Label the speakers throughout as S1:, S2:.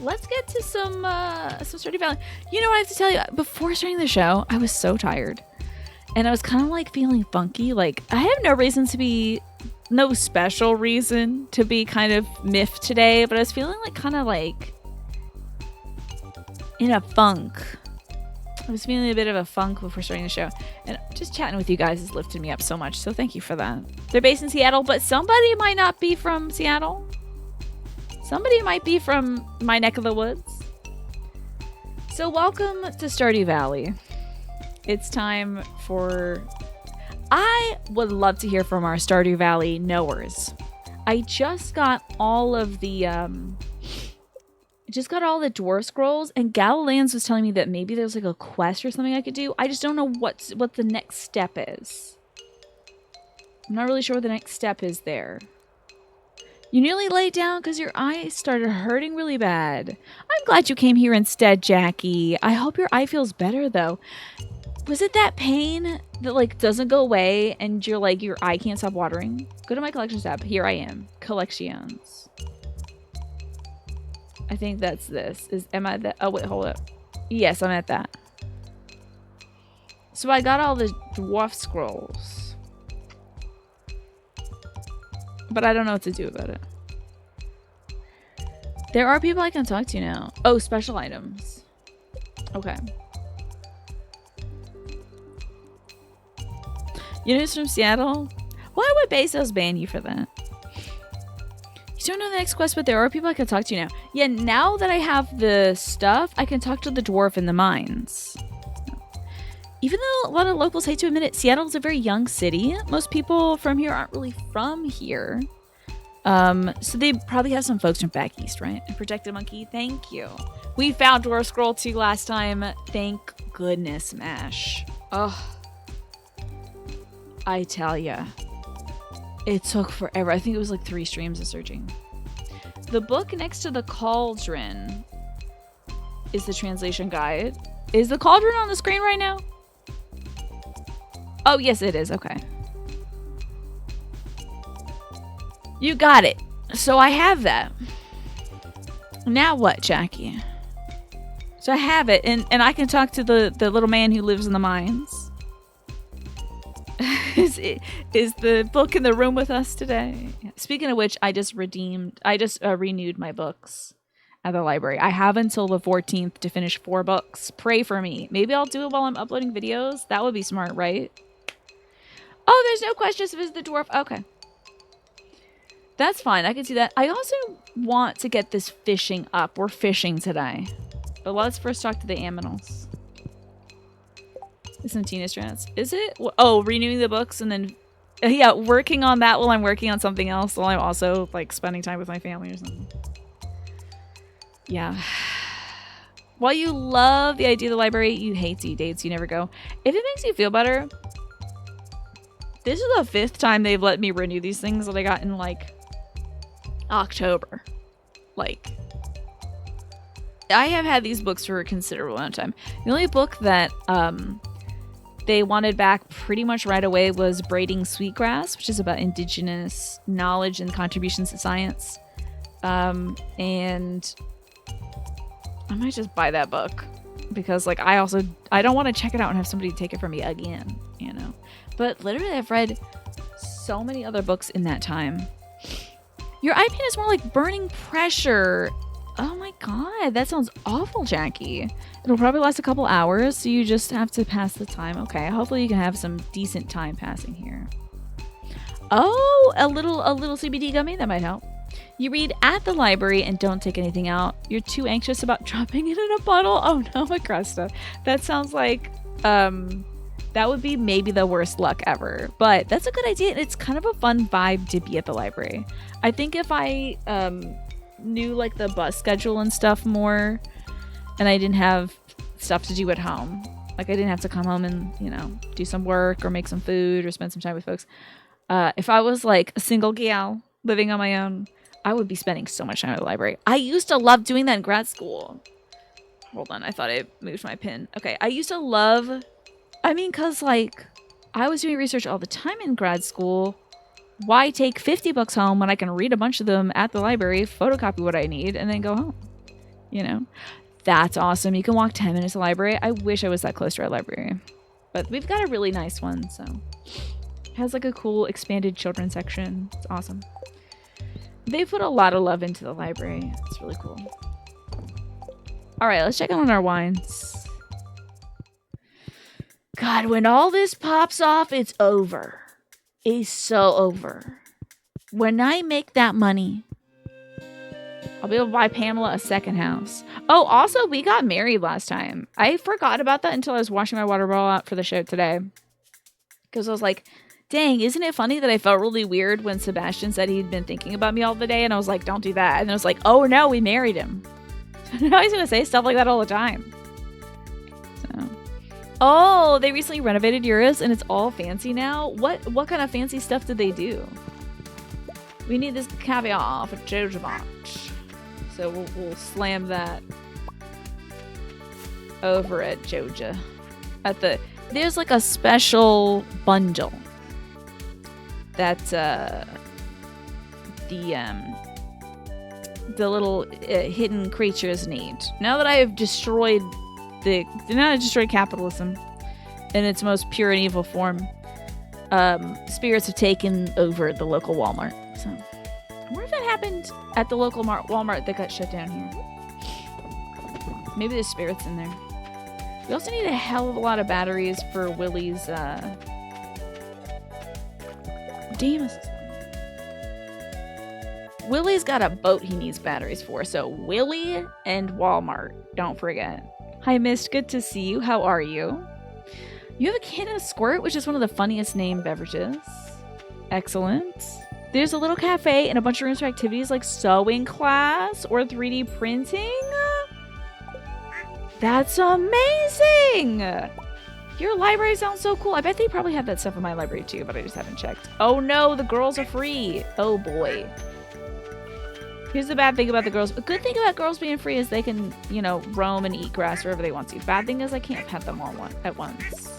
S1: let's get to some Stardew Valley. You know what I have to tell you? Before starting the show, I was so tired. And I was kind of like feeling funky. Like, I have no special reason to be kind of miffed today, but I was feeling like kind of like in a funk. I was feeling a bit of a funk before starting the show. And just chatting with you guys has lifted me up so much. So thank you for that. They're based in Seattle, but somebody might not be from Seattle. Somebody might be from my neck of the woods. So welcome to Stardew Valley. It's time for... I would love to hear from our Stardew Valley knowers. I just got all of the... dwarf scrolls, and Galileans was telling me that maybe there's like a quest or something I could do. I just don't know what the next step is. I'm not really sure what the next step is there. You nearly laid down because your eye started hurting really bad. I'm glad you came here instead, Jackie. I hope your eye feels better though. Was it that pain that like doesn't go away and you're like your eye can't stop watering? Go to my collections tab. Here I am. Collections. I think that's this. Am I that? Oh wait, hold up. Yes, I'm at that. So I got all the dwarf scrolls. But I don't know what to do about it. There are people I can talk to now. Oh, special items. Okay. You know who's from Seattle? Why would Bezos ban you for that? You don't know the next quest, but there are people I can talk to now. Yeah, now that I have the stuff, I can talk to the dwarf in the mines. Even though a lot of locals hate to admit it, Seattle is a very young city. Most people from here aren't really from here. So they probably have some folks from back east, right? And Protected Monkey, thank you. We found Dwarf Scroll 2 last time. Thank goodness, Mash. Oh, I tell ya. It took forever. I think it was like 3 streams of searching. The book next to the cauldron is the translation guide. Is the cauldron on the screen right now? Oh, yes, it is. Okay. You got it. So I have that. Now what, Jackie? So I have it, and I can talk to the little man who lives in the mines. Is the book in the room with us today? Speaking of which, I just renewed my books at the library. I have until the 14th to finish 4 books. Pray for me. Maybe I'll do it while I'm uploading videos. That would be smart, right? Oh, there's no questions if it's the dwarf. Okay. That's fine. I can see that. I also want to get this fishing up. We're fishing today. But let's first talk to the aminals. Some Tina Strands. Is it? Oh, renewing the books and then... yeah, working on that while I'm working on something else. While I'm also, like, spending time with my family or something. Yeah. While you love the idea of the library, you hate dates. You never go. If it makes you feel better... This is the 5th time they've let me renew these things that I got in, like, October. Like, I have had these books for a considerable amount of time. The only book that they wanted back pretty much right away was Braiding Sweetgrass, which is about indigenous knowledge and contributions to science. And I might just buy that book because, like, I don't want to check it out and have somebody take it from me again, you know? But literally, I've read so many other books in that time. Your eye pain is more like burning pressure. Oh my god, that sounds awful, Jackie. It'll probably last a couple hours, so you just have to pass the time. Okay, hopefully you can have some decent time passing here. Oh, a little CBD gummy, that might help. You read at the library and don't take anything out. You're too anxious about dropping it in a bottle. Oh no, Macresta. That sounds like, that would be maybe the worst luck ever. But that's a good idea. It's kind of a fun vibe to be at the library. I think if I knew like the bus schedule and stuff more, and I didn't have stuff to do at home, like I didn't have to come home and, you know, do some work or make some food or spend some time with folks. If I was like a single gal living on my own, I would be spending so much time at the library. I used to love doing that in grad school. Hold on, I thought I moved my pin. Okay, I used to love... I mean, because, like, I was doing research all the time in grad school. Why take 50 books home when I can read a bunch of them at the library, photocopy what I need, and then go home? You know? That's awesome. You can walk 10 minutes to the library. I wish I was that close to our library. But we've got a really nice one, so. It has like a cool expanded children's section. It's awesome. They put a lot of love into the library. It's really cool. All right, let's check out on our wines. God, when all this pops off, it's over. It's so over. When I make that money, I'll be able to buy Pamela a second house. Oh, also, we got married last time. I forgot about that until I was washing my water bottle out for the show today. Because I was like, dang, isn't it funny that I felt really weird when Sebastian said he'd been thinking about me all the day? And I was like, don't do that. And I was like, oh no, we married him. Now he's going to say stuff like that all the time. So. Oh, they recently renovated yours and it's all fancy now? What kind of fancy stuff did they do? We need this caviar for Jojo Bunch. So we'll slam that over at Joja. There's like a special bundle that the little hidden creatures need. Now that I have destroyed capitalism in its most pure and evil form, spirits have taken over the local Walmart. So I wonder if that happened at the local Walmart that got shut down here. Maybe there's spirits in there. We also need a hell of a lot of batteries for Willie's, damn it. Willie's got a boat he needs batteries for, so Willie and Walmart, don't forget. Hi, Mist, good to see you. How are you? You have a Canada Squirt, which is one of the funniest named beverages. Excellent. There's a little cafe and a bunch of rooms for activities like sewing class or 3D printing. That's amazing! Your library sounds so cool. I bet they probably have that stuff in my library too, but I just haven't checked. Oh no, the girls are free. Oh boy. Here's the bad thing about the girls. A good thing about girls being free is they can, you know, roam and eat grass wherever they want to. Bad thing is I can't pet them all at once.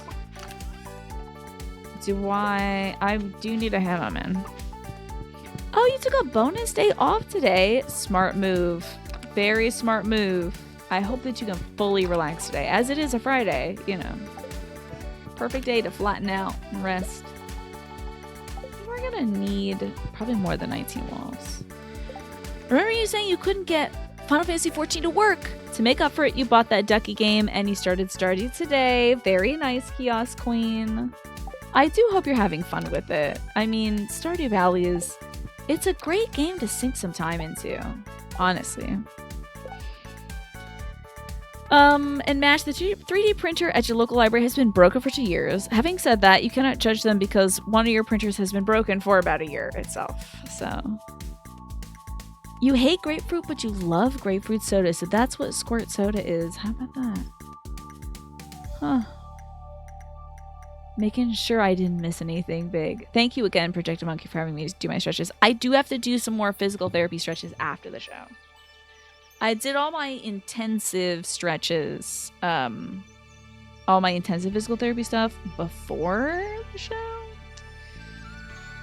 S1: I do need to have them in. Oh, you took a bonus day off today. Smart move. Very smart move. I hope that you can fully relax today. As it is a Friday, you know. Perfect day to flatten out and rest. We're gonna need probably more than 19 walls. Remember you saying you couldn't get Final Fantasy XIV to work? To make up for it, you bought that ducky game and you started Stardew today. Very nice, Kiosk Queen. I do hope you're having fun with it. I mean, Stardew Valley it's a great game to sink some time into, honestly. And Mash, the 3D printer at your local library has been broken for 2 years. Having said that, you cannot judge them because one of your printers has been broken for about a year itself. So, you hate grapefruit, but you love grapefruit soda. So that's what Squirt Soda is. How about that? Huh. Making sure I didn't miss anything big. Thank you again, Projector Monkey, for having me do my stretches. I do have to do some more physical therapy stretches after the show. I did all my intensive stretches, all my intensive physical therapy stuff before the show.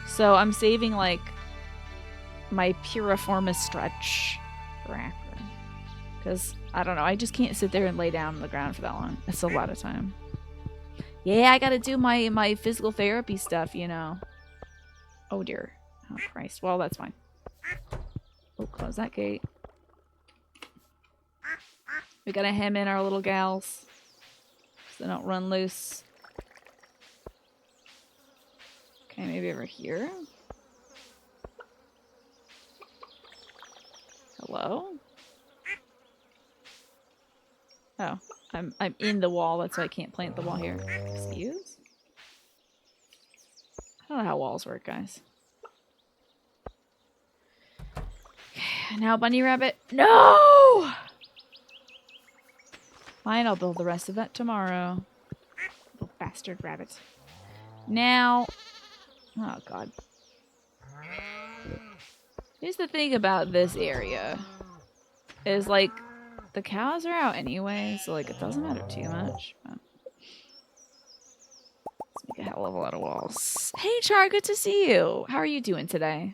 S1: So I'm saving like my piriformis stretch for after. Because, I don't know, I just can't sit there and lay down on the ground for that long. It's a lot of time. Yeah, I gotta do my physical therapy stuff, you know. Oh dear. Oh Christ. Well, that's fine. Oh, close that gate. We gotta hem in our little gals so they don't run loose. Okay, maybe over here. Hello? Oh, I'm in the wall, that's why I can't plant the wall here. Excuse? I don't know how walls work, guys. Okay, now bunny rabbit. No! Fine, I'll build the rest of that tomorrow. Little bastard rabbit. Now... Oh, God. Here's the thing about this area. Is, like, the cows are out anyway, so, like, it doesn't matter too much. But... Let's make a hell of a lot of walls. Hey, Char, good to see you. How are you doing today?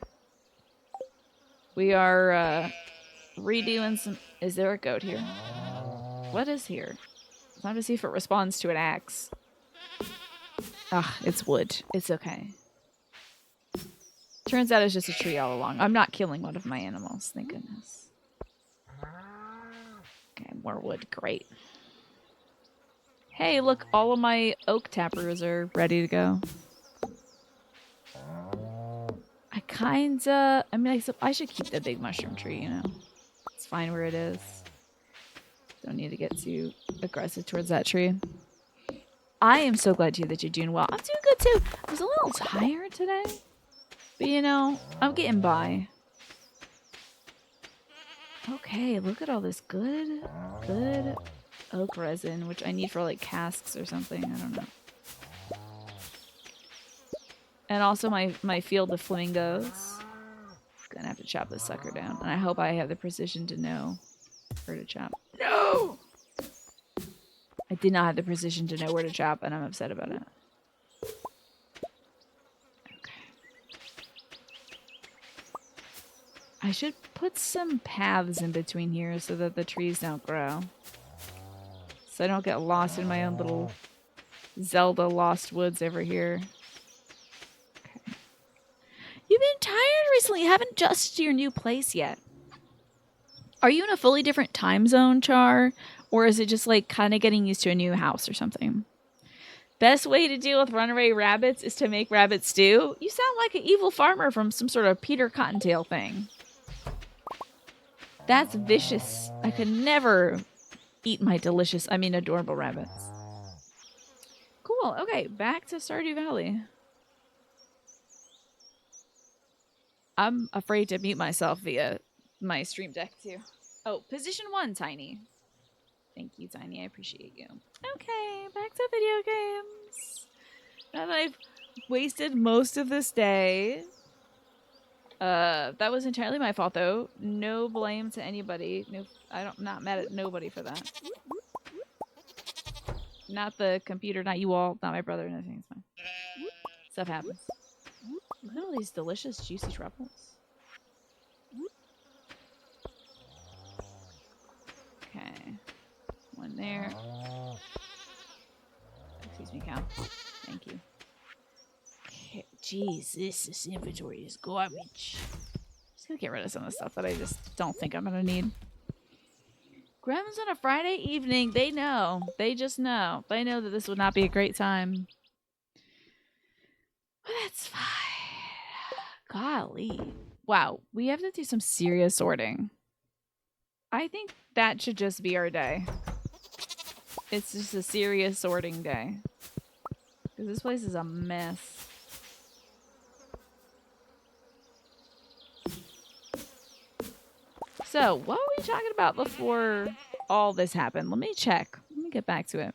S1: We are, redoing some... Is there a goat here? What is here? Time to see if it responds to an axe. Ah, it's wood. It's okay. Turns out it's just a tree all along. I'm not killing one of my animals, thank goodness. Okay, more wood. Great. Hey, look, all of my oak taproots are ready to go. I mean, I should keep the big mushroom tree, you know. It's fine where it is. Don't need to get too aggressive towards that tree. I am so glad too that you're doing well. I'm doing good too. I was a little tired today, but you know, I'm getting by. Okay, look at all this good oak resin, which I need for like casks or something. I don't know. And also my field of flamingos. Gonna have to chop this sucker down, and I hope I have the precision to know where to chop. No! I did not have the precision to know where to chop, and I'm upset about it. Okay. I should put some paths in between here so that the trees don't grow. So I don't get lost in my own little Zelda Lost Woods over here. Okay. You've been tired recently. You haven't adjusted to your new place yet. Are you in a fully different time zone, Char? Or is it just like kind of getting used to a new house or something? Best way to deal with runaway rabbits is to make rabbit stew? You sound like an evil farmer from some sort of Peter Cottontail thing. That's vicious. I could never eat my delicious, I mean adorable rabbits. Cool. Okay, back to Stardew Valley. I'm afraid to mute myself via my stream deck too. Oh, position 1, Tiny. Thank you, Tiny. I appreciate you. Okay, back to video games. Now that I've wasted most of this day. That was entirely my fault, though. No blame to anybody. No, I'm not mad at nobody for that. Not the computer, not you all, not my brother. Nothing. It's fine. Stuff happens. Look at all these delicious, juicy truffles. Okay. One there. Excuse me, cow. Thank you. Okay. Jeez, this inventory is garbage. Just gonna get rid of some of the stuff that I just don't think I'm gonna need. Grandma's on a Friday evening. They know. They just know. They know that this would not be a great time. But that's fine. Golly. Wow. We have to do some serious sorting. I think that should just be our day. It's just a serious sorting day. Because this place is a mess. So, what were we talking about before all this happened? Let me check. Let me get back to it.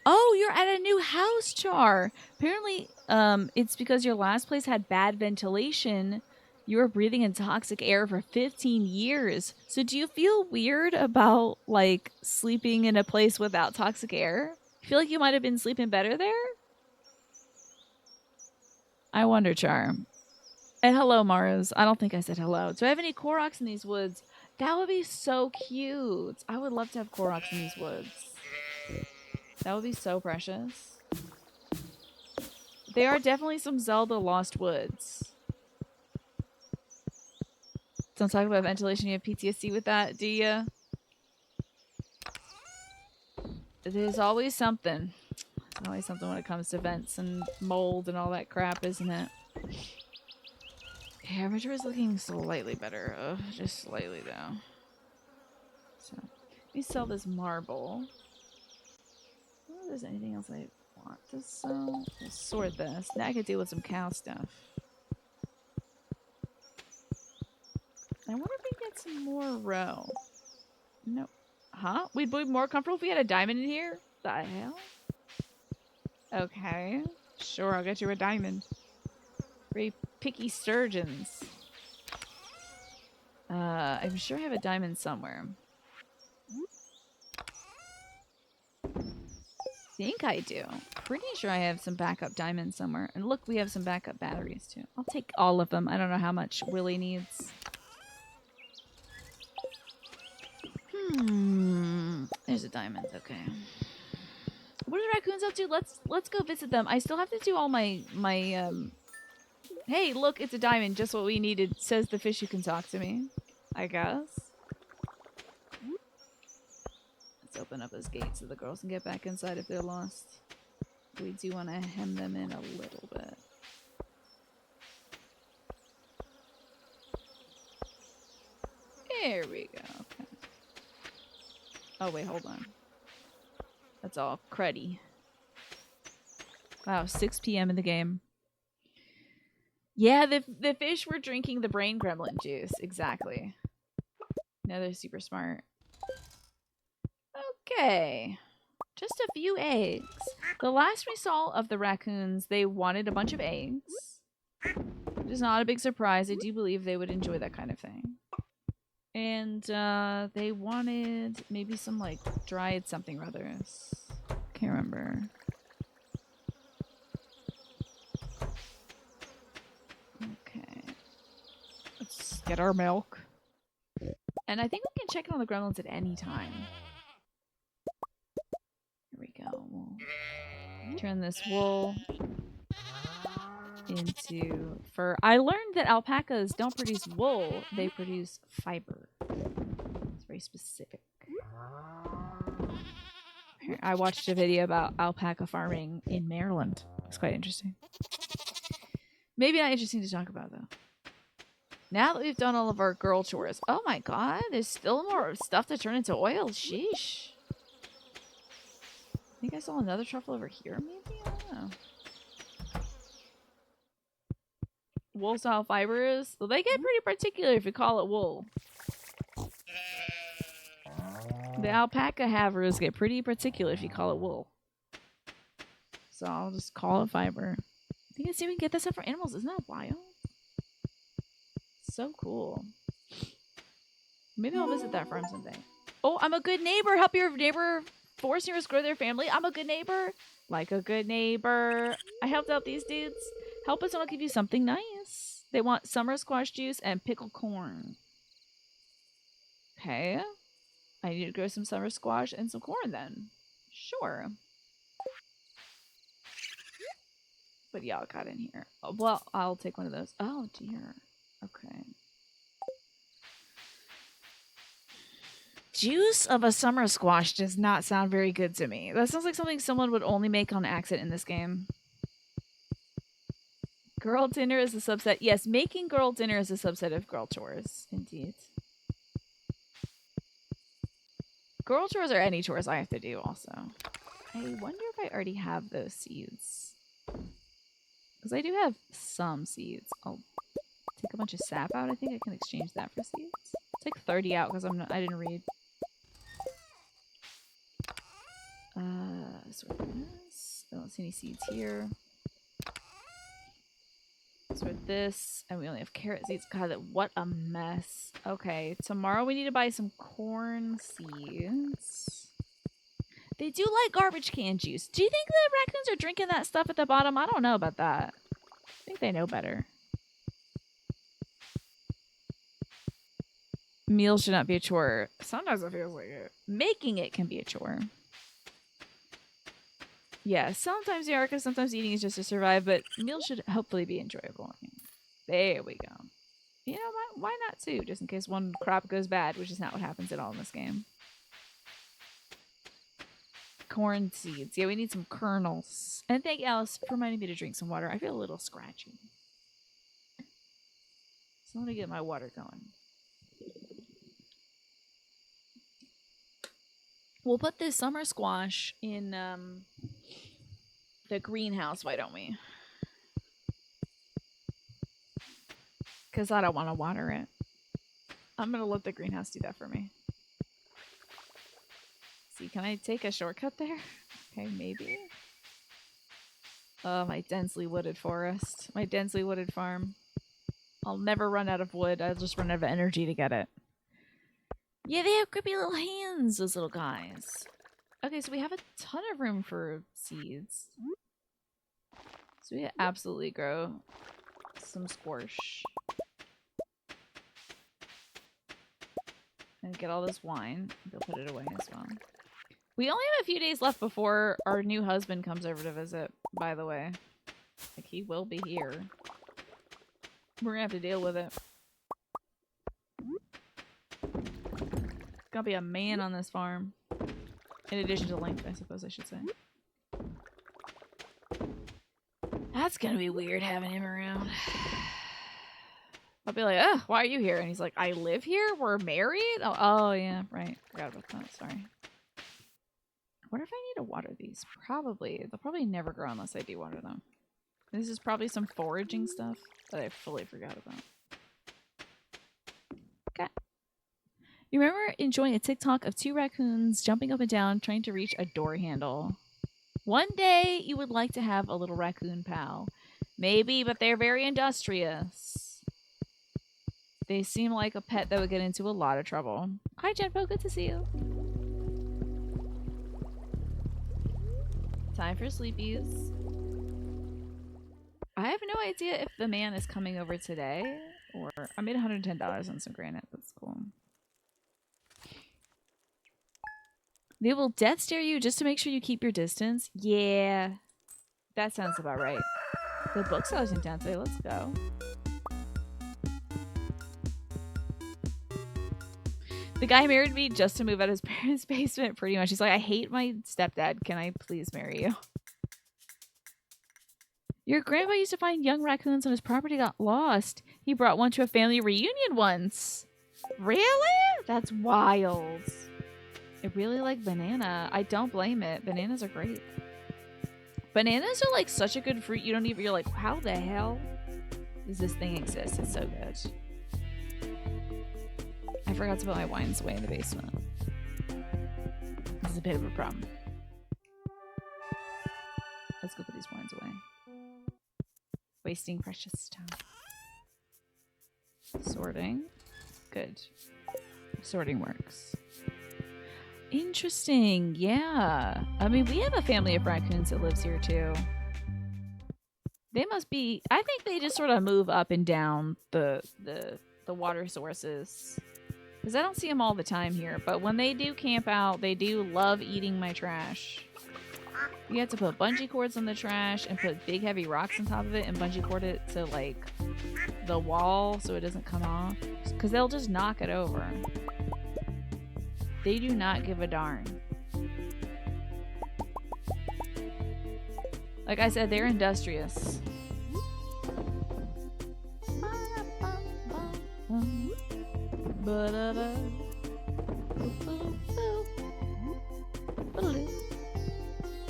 S1: Oh, you're at a new house, Char. Apparently, it's because your last place had bad ventilation. You were breathing in toxic air for 15 years. So do you feel weird about, like, sleeping in a place without toxic air? You feel like you might have been sleeping better there? I wonder, Char. And hello, Maros. I don't think I said hello. Do I have any Koroks in these woods? That would be so cute. I would love to have Koroks in these woods. That would be so precious. They are definitely some Zelda Lost Woods. Don't talk about ventilation. You have PTSD with that, do you? There's always something. There's always something when it comes to vents and mold and all that crap, isn't it? Okay, Armature is looking slightly better. Just slightly, though. So, let me sell this marble. I don't know if there's anything else I want to sell. We'll sort this. Now I can deal with some cow stuff. I wonder if we can get some more row. No. Huh? We'd be more comfortable if we had a diamond in here? The hell? Okay. Sure, I'll get you a diamond. Very picky sturgeons. I'm sure I have a diamond somewhere. Think I do. pretty sure I have some backup diamonds somewhere. And look, we have some backup batteries too. I'll take all of them. I don't know how much Willie needs. There's a diamond. Okay. What are the raccoons up to? Let's go visit them. I still have to do all my Hey, look, it's a diamond. Just what we needed. Says the fish who can talk to me. I guess. Let's open up this gate so the girls can get back inside if they're lost. We do want to hem them in a little bit. There we go. Okay. Oh, wait, hold on. That's all cruddy. Wow, 6 p.m. in the game. Yeah, the fish were drinking the brain gremlin juice. Exactly. No, they're super smart. Okay. Just a few eggs. The last we saw of the raccoons, they wanted a bunch of eggs. Which is not a big surprise. I do believe they would enjoy that kind of thing. And they wanted maybe some like dried something or others. Can't remember. Okay. Let's get our milk. And I think we can check in on the gremlins at any time. Here we go. We'll turn this wool into fur. I learned that alpacas don't produce wool, they produce fiber. It's very specific. I watched a video about alpaca farming in Maryland. It's quite interesting. Maybe not interesting to talk about, though. Now that we've done all of our girl chores. Oh my god, there's still more stuff to turn into oil. Sheesh. I think I saw another truffle over here, maybe? I don't know. Wool style fibers. Well, they get pretty particular if you call it wool. The alpaca havers get pretty particular if you call it wool. So I'll just call it fiber. You can see we can get this stuff from animals. Isn't that wild? So cool. Maybe I'll visit that farm someday. Oh, I'm a good neighbor. Help your neighbor force neighbors grow their family. I'm a good neighbor. Like a good neighbor. I helped out these dudes. Help us and I'll give you something nice. They want summer squash juice and pickled corn. Okay. I need to grow some summer squash and some corn then. Sure. But y'all got in here. Oh, well, I'll take one of those. Oh, dear. Okay. Juice of a summer squash does not sound very good to me. That sounds like something someone would only make on accident in this game. Girl dinner is a subset. Yes, making girl dinner is a subset of girl chores. Indeed. Girl chores are any chores I have to do also. I wonder if I already have those seeds. Because I do have some seeds. I'll take a bunch of sap out. I think I can exchange that for seeds. I'll take 30 out because I didn't read. Sort this. I don't see any seeds here. Sort this. And we only have carrot seeds. God, what a mess. Okay, tomorrow we need to buy some corn seeds. They do like garbage can juice. Do you think the raccoons are drinking that stuff at the bottom? I don't know about that. I think they know better. Meals should not be a chore. Sometimes it feels like it. Making it can be a chore. Yeah, sometimes they are because sometimes eating is just to survive, but meals should hopefully be enjoyable. There we go. You know what? Why not two? Just in case one crop goes bad, which is not what happens at all in this game. Corn seeds. Yeah, we need some kernels. And thank Alice for reminding me to drink some water. I feel a little scratchy. So I'm going to get my water going. We'll put this summer squash in the greenhouse, why don't we? Because I don't want to water it. I'm going to let the greenhouse do that for me. See, can I take a shortcut there? Okay, maybe. Oh, my densely wooded forest. My densely wooded farm. I'll never run out of wood. I'll just run out of energy to get it. Yeah, they have creepy little hands, those little guys. Okay, so we have a ton of room for seeds. So we absolutely grow some squash. And get all this wine. Go put it away as well. We only have a few days left before our new husband comes over to visit, by the way. Like, he will be here. We're gonna have to deal with it. It's gonna be a man on this farm. In addition to length, I suppose I should say. That's gonna be weird having him around. I'll be like, oh, why are you here? And he's like, I live here? We're married? Oh yeah, right. Forgot about that. Sorry. I wonder if I need to water these. Probably. They'll probably never grow unless I do water them. This is probably some foraging stuff that I fully forgot about. Okay. You remember enjoying a TikTok of 2 raccoons jumping up and down trying to reach a door handle. One day you would like to have a little raccoon pal. Maybe, but they're very industrious. They seem like a pet that would get into a lot of trouble. Hi, Jenpo. Good to see you. Time for sleepies. I have no idea if the man is coming over today or... I made $110 on some granite. That's cool. They will death stare you just to make sure you keep your distance. Yeah. That sounds about right. The bookseller's in town today. Let's go. The guy married me just to move out of his parents' basement, pretty much. He's like, I hate my stepdad. Can I please marry you? Your grandpa used to find young raccoons when his property got lost. He brought one to a family reunion once. Really? That's wild. I really like banana. I don't blame it. Bananas are great. Bananas are like such a good fruit. You don't even, you're like, how the hell does this thing exist? It's so good. I forgot to put my wines away in the basement. This is a bit of a problem. Let's go put these wines away. Wasting precious time. Sorting. Good. Sorting works. Interesting. Yeah. I mean, we have a family of raccoons that lives here too. They must be... I think they just sort of move up and down the water sources. Because I don't see them all the time here. But when they do camp out, they do love eating my trash. You have to put bungee cords on the trash and put big heavy rocks on top of it and bungee cord it to like the wall so it doesn't come off. Because they'll just knock it over. They do not give a darn. Like I said, they're industrious.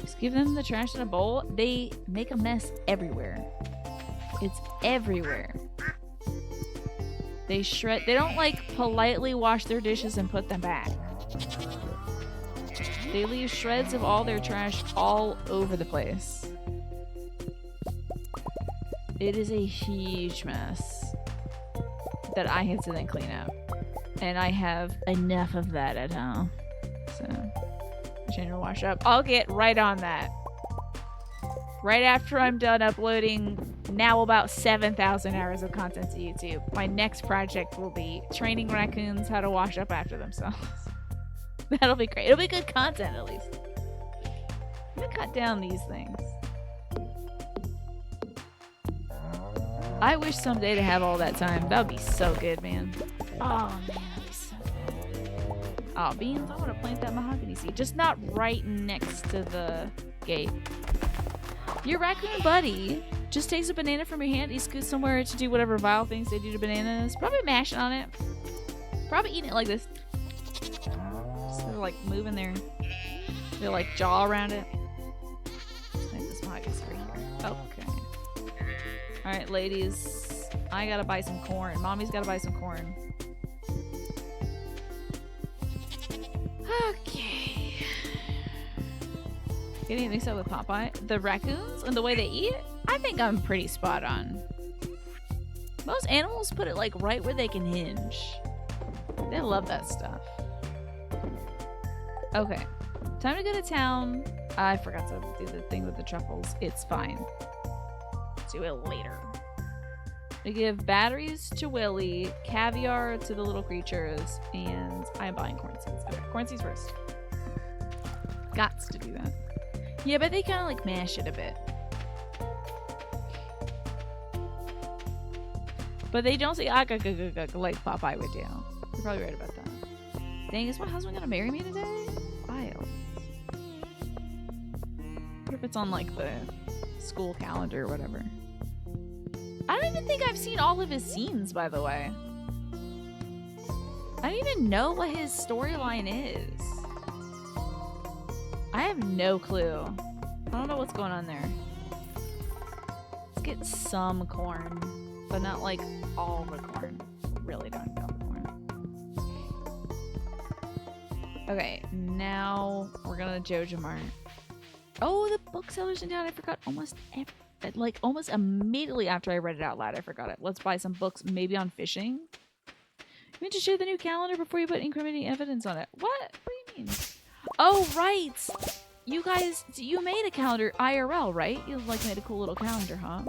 S1: Just give them the trash in a bowl. They make a mess everywhere. It's everywhere. They shred. They don't like politely wash their dishes and put them back. They leave shreds of all their trash all over the place. It is a huge mess that I have to then clean up. And I have enough of that at home. So, I'm trying to wash up. I'll get right on that. Right after I'm done uploading now about 7,000 hours of content to YouTube, my next project will be training raccoons how to wash up after themselves. That'll be great. It'll be good content at least. I'm gonna cut down these things. I wish someday to have all that time. That would be so good, man. Oh, man, that'd be so good. Oh, beans, I want to plant that mahogany seed. Just not right next to the gate. Your raccoon buddy just takes a banana from your hand. He scoots somewhere to do whatever vile things they do to bananas. Probably mashing on it. Probably eating it like this. Just sort of like moving their like jaw around it. Let's make this mahogany seed here. Okay. Alright, ladies. I gotta buy some corn. Mommy's gotta buy some corn. Okay. Getting mixed up with Popeye. The raccoons and the way they eat, I think I'm pretty spot on. Most animals put it like right where they can hinge. They love that stuff. Okay. Time to go to town. I forgot to do the thing with the truffles. It's fine. Do it later. We give batteries to Willy, caviar to the little creatures, and I'm buying corn seeds. Okay, corn seeds first. Gots to do that. Yeah, but they kind of like mash it a bit. But they don't say like Popeye would do. You're probably right about that. Dang, is my husband gonna marry me today? Wild. What if it's on like the school calendar or whatever? I don't even think I've seen all of his scenes, by the way. I don't even know what his storyline is. I have no clue. I don't know what's going on there. Let's get some corn, but not like all the corn. Really don't know the corn. Okay, now we're gonna Jojo Mart. Oh, the booksellers in town. I forgot almost immediately after I read it out loud, I forgot it. Let's buy some books, maybe on fishing. You meant to share the new calendar before you put incriminating evidence on it. What? What do you mean? Oh, right. You guys, you made a calendar IRL, right? You like made a cool little calendar, huh?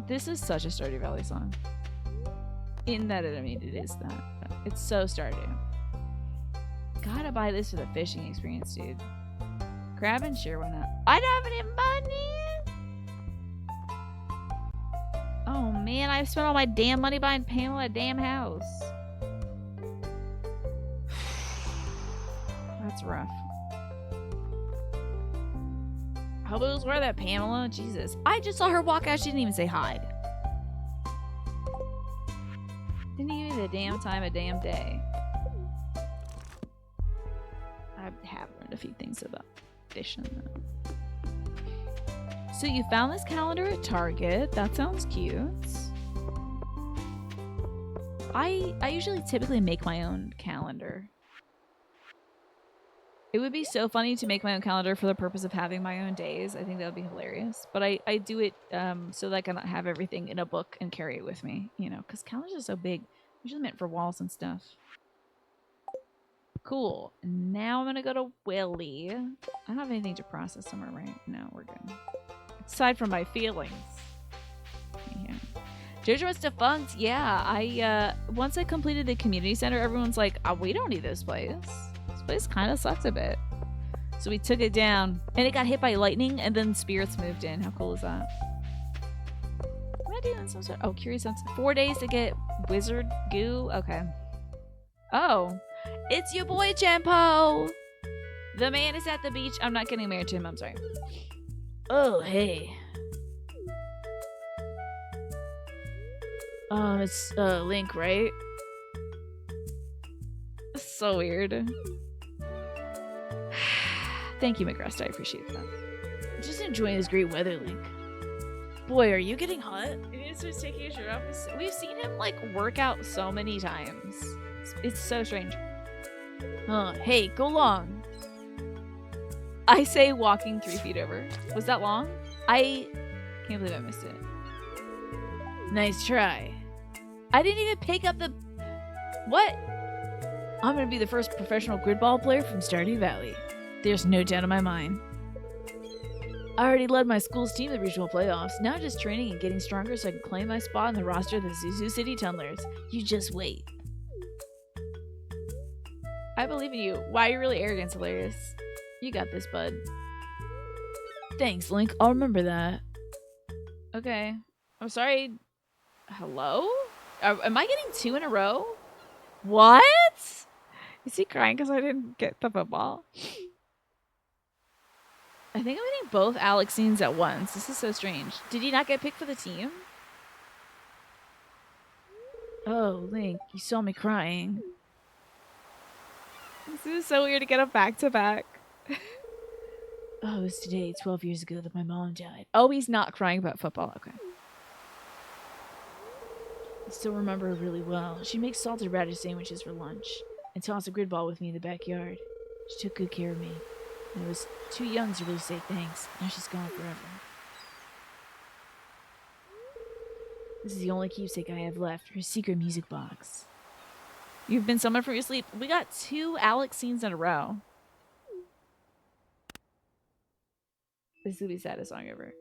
S1: This is such a Stardew Valley song. In that, I mean, it is that. It's so Stardew. Gotta buy this for the fishing experience, dude. Crab and sure, why not? I don't have any money! Oh man, I've spent all my damn money buying Pamela a damn house. That's rough. I hope it was worth that, Pamela. Jesus. I just saw her walk out. She didn't even say hi. Didn't give me the damn time of damn day. I have learned a few things about fishing though. So you found this calendar at Target. That sounds cute. I usually typically make my own calendar. It would be so funny to make my own calendar for the purpose of having my own days. I think that would be hilarious. But I do it so that I can have everything in a book and carry it with me, you know, because calendars are so big. Usually meant for walls and stuff. Cool. Now I'm going to go to Willy. I don't have anything to process somewhere, right? No, we're good. Aside from my feelings. Yeah. Jojo was defunct. Yeah, I once I completed the community center, everyone's like, oh, we don't need this place. This place kind of sucks a bit. So we took it down. And it got hit by lightning, and then spirits moved in. How cool is that? Am I doing some sort of... Oh, curious. 4 days to get wizard goo? Okay. Oh. It's your boy, Champo! The man is at the beach. I'm not getting married to him. I'm sorry. Oh, hey. It's Link, right? So weird. Thank you, McRest. I appreciate that. Just enjoying this great weather, Link. Boy, are you getting hot? He starts taking his shirt off. We've seen him like work out so many times. It's so strange. Hey, go long. I say walking 3 feet over. Was that long? I can't believe I missed it. Nice try. I didn't even pick up the... What? I'm gonna be the first professional gridball player from Stardew Valley. There's no doubt in my mind. I already led my school's team to the regional playoffs. Now I'm just training and getting stronger so I can claim my spot in the roster of the Zuzu City Tunnelers. You just wait. I believe in you. Wow, you're really arrogant, hilarious. You got this, bud. Thanks, Link. I'll remember that. Okay. I'm sorry. Hello? Am I getting 2 in a row? What? Is he crying because I didn't get the football? I think I'm getting both Alex scenes at once. This is so strange. Did he not get picked for the team? Oh, Link, you saw me crying. This is so weird to get a back-to-back. Oh, it was today, 12 years ago, that my mom died. Oh, he's not crying about football. Okay. I still remember her really well. She makes salted radish sandwiches for lunch and tossed a grid ball with me in the backyard. She took good care of me. And I was too young to really say thanks. Now she's gone forever. This is the only keepsake I have left, her secret music box. You've been summoned from your sleep. We got 2 Alex scenes in a row. This would be the saddest song ever.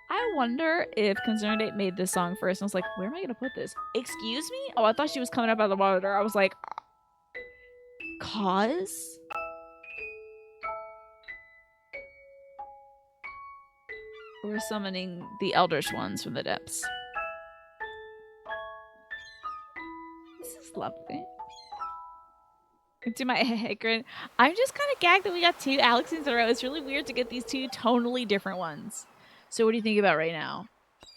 S1: I wonder if Concerned Ape made this song first and was like, where am I going to put this? Excuse me? Oh, I thought she was coming up out of the water. I was like, cause? We're summoning the Eldritch ones from the depths. This is lovely. Do my head grin. I'm just kind of gagged that we got 2 Alex in a row. It's really weird to get these 2 totally different ones. So what do you think about right now?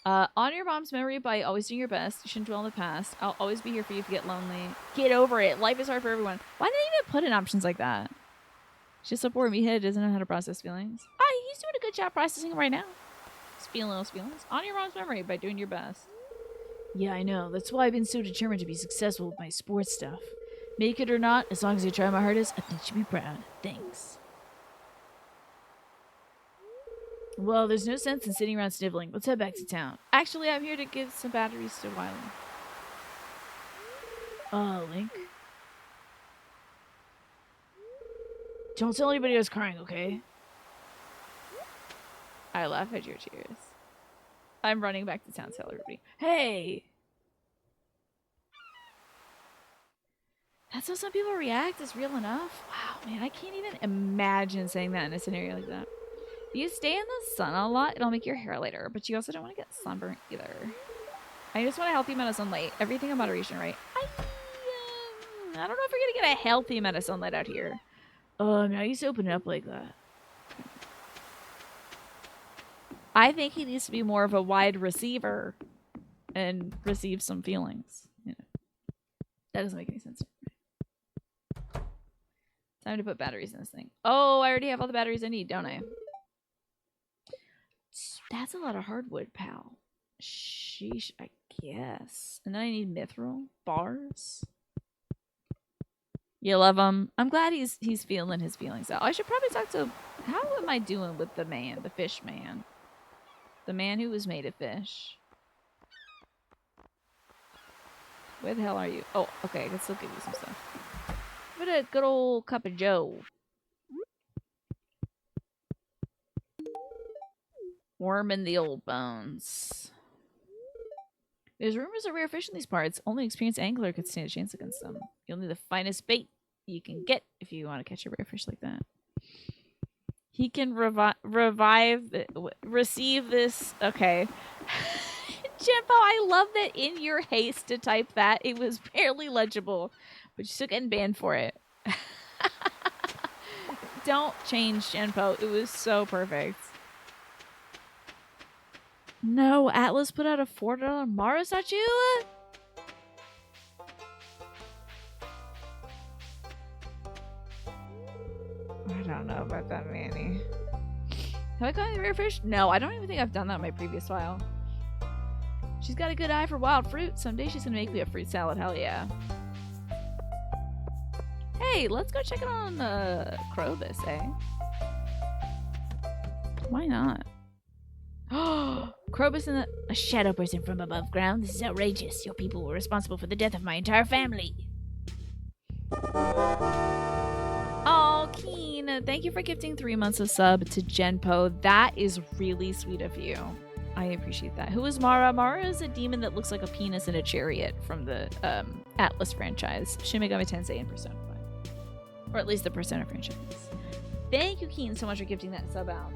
S1: Honor your mom's memory by always doing your best. You shouldn't dwell in the past. I'll always be here for you if you get lonely. Get over it. Life is hard for everyone. Why did they even put in options like that? She's so poor meathead doesn't know how to process feelings. He's doing a good job processing it right now. He's feeling those feelings. Honor your mom's memory by doing your best. Yeah, I know. That's why I've been so determined to be successful with my sports stuff. Make it or not, as long as I try my hardest, I think you'll be proud. Thanks. Well, there's no sense in sitting around sniveling. Let's head back to town. Actually, I'm here to give some batteries to Wiley. Link. Don't tell anybody I was crying, okay? I laugh at your tears. I'm running back to town to tell everybody. Hey! That's how some people react. It's real enough. Wow, man, I can't even imagine saying that in a scenario like that. If you stay in the sun a lot, it'll make your hair lighter, but you also don't want to get sunburnt either. I just want a healthy amount of sunlight. Everything in moderation, right? I don't know if we're gonna get a healthy amount of sunlight out here. I used to open it up like that. I think he needs to be more of a wide receiver and receive some feelings. You know, that doesn't make any sense. Time to put batteries in this thing. Oh, I already have all the batteries I need, don't I? That's a lot of hardwood, pal. Sheesh, I guess. And then I need mithril bars. You love him. I'm glad he's feeling his feelings out. I should probably talk to... How am I doing with the man? The fish man. The man who was made of fish. Where the hell are you? Oh, okay. I can still give you some stuff. What a good old cup of joe. Worm in the old bones. There's rumors of rare fish in these parts. Only experienced angler could stand a chance against them. You'll need the finest bait you can get if you want to catch a rare fish like that. He can receive this. Okay. Jimbo, I love that in your haste to type that, it was barely legible, but you're still getting banned for it. Don't change, Genpo. It was so perfect. No, Atlas put out a $4 Mara statue? I don't know about that, Manny. Have I caught any rare fish? No, I don't even think I've done that in my previous file. She's got a good eye for wild fruit. Someday she's gonna make me a fruit salad. Hell yeah. Hey, let's go check it on Krobus, eh? Why not? Krobus and a shadow person from above ground. This is outrageous. Your people were responsible for the death of my entire family. Oh, Keen, thank you for gifting 3 months of sub to Genpo. That is really sweet of you. I appreciate that. Who is Mara? Mara is a demon that looks like a penis in a chariot from the Atlas franchise. Shin Megami Tensei and Persona 5. Or at least the Persona franchise. Thank you, Keen, so much for gifting that sub out.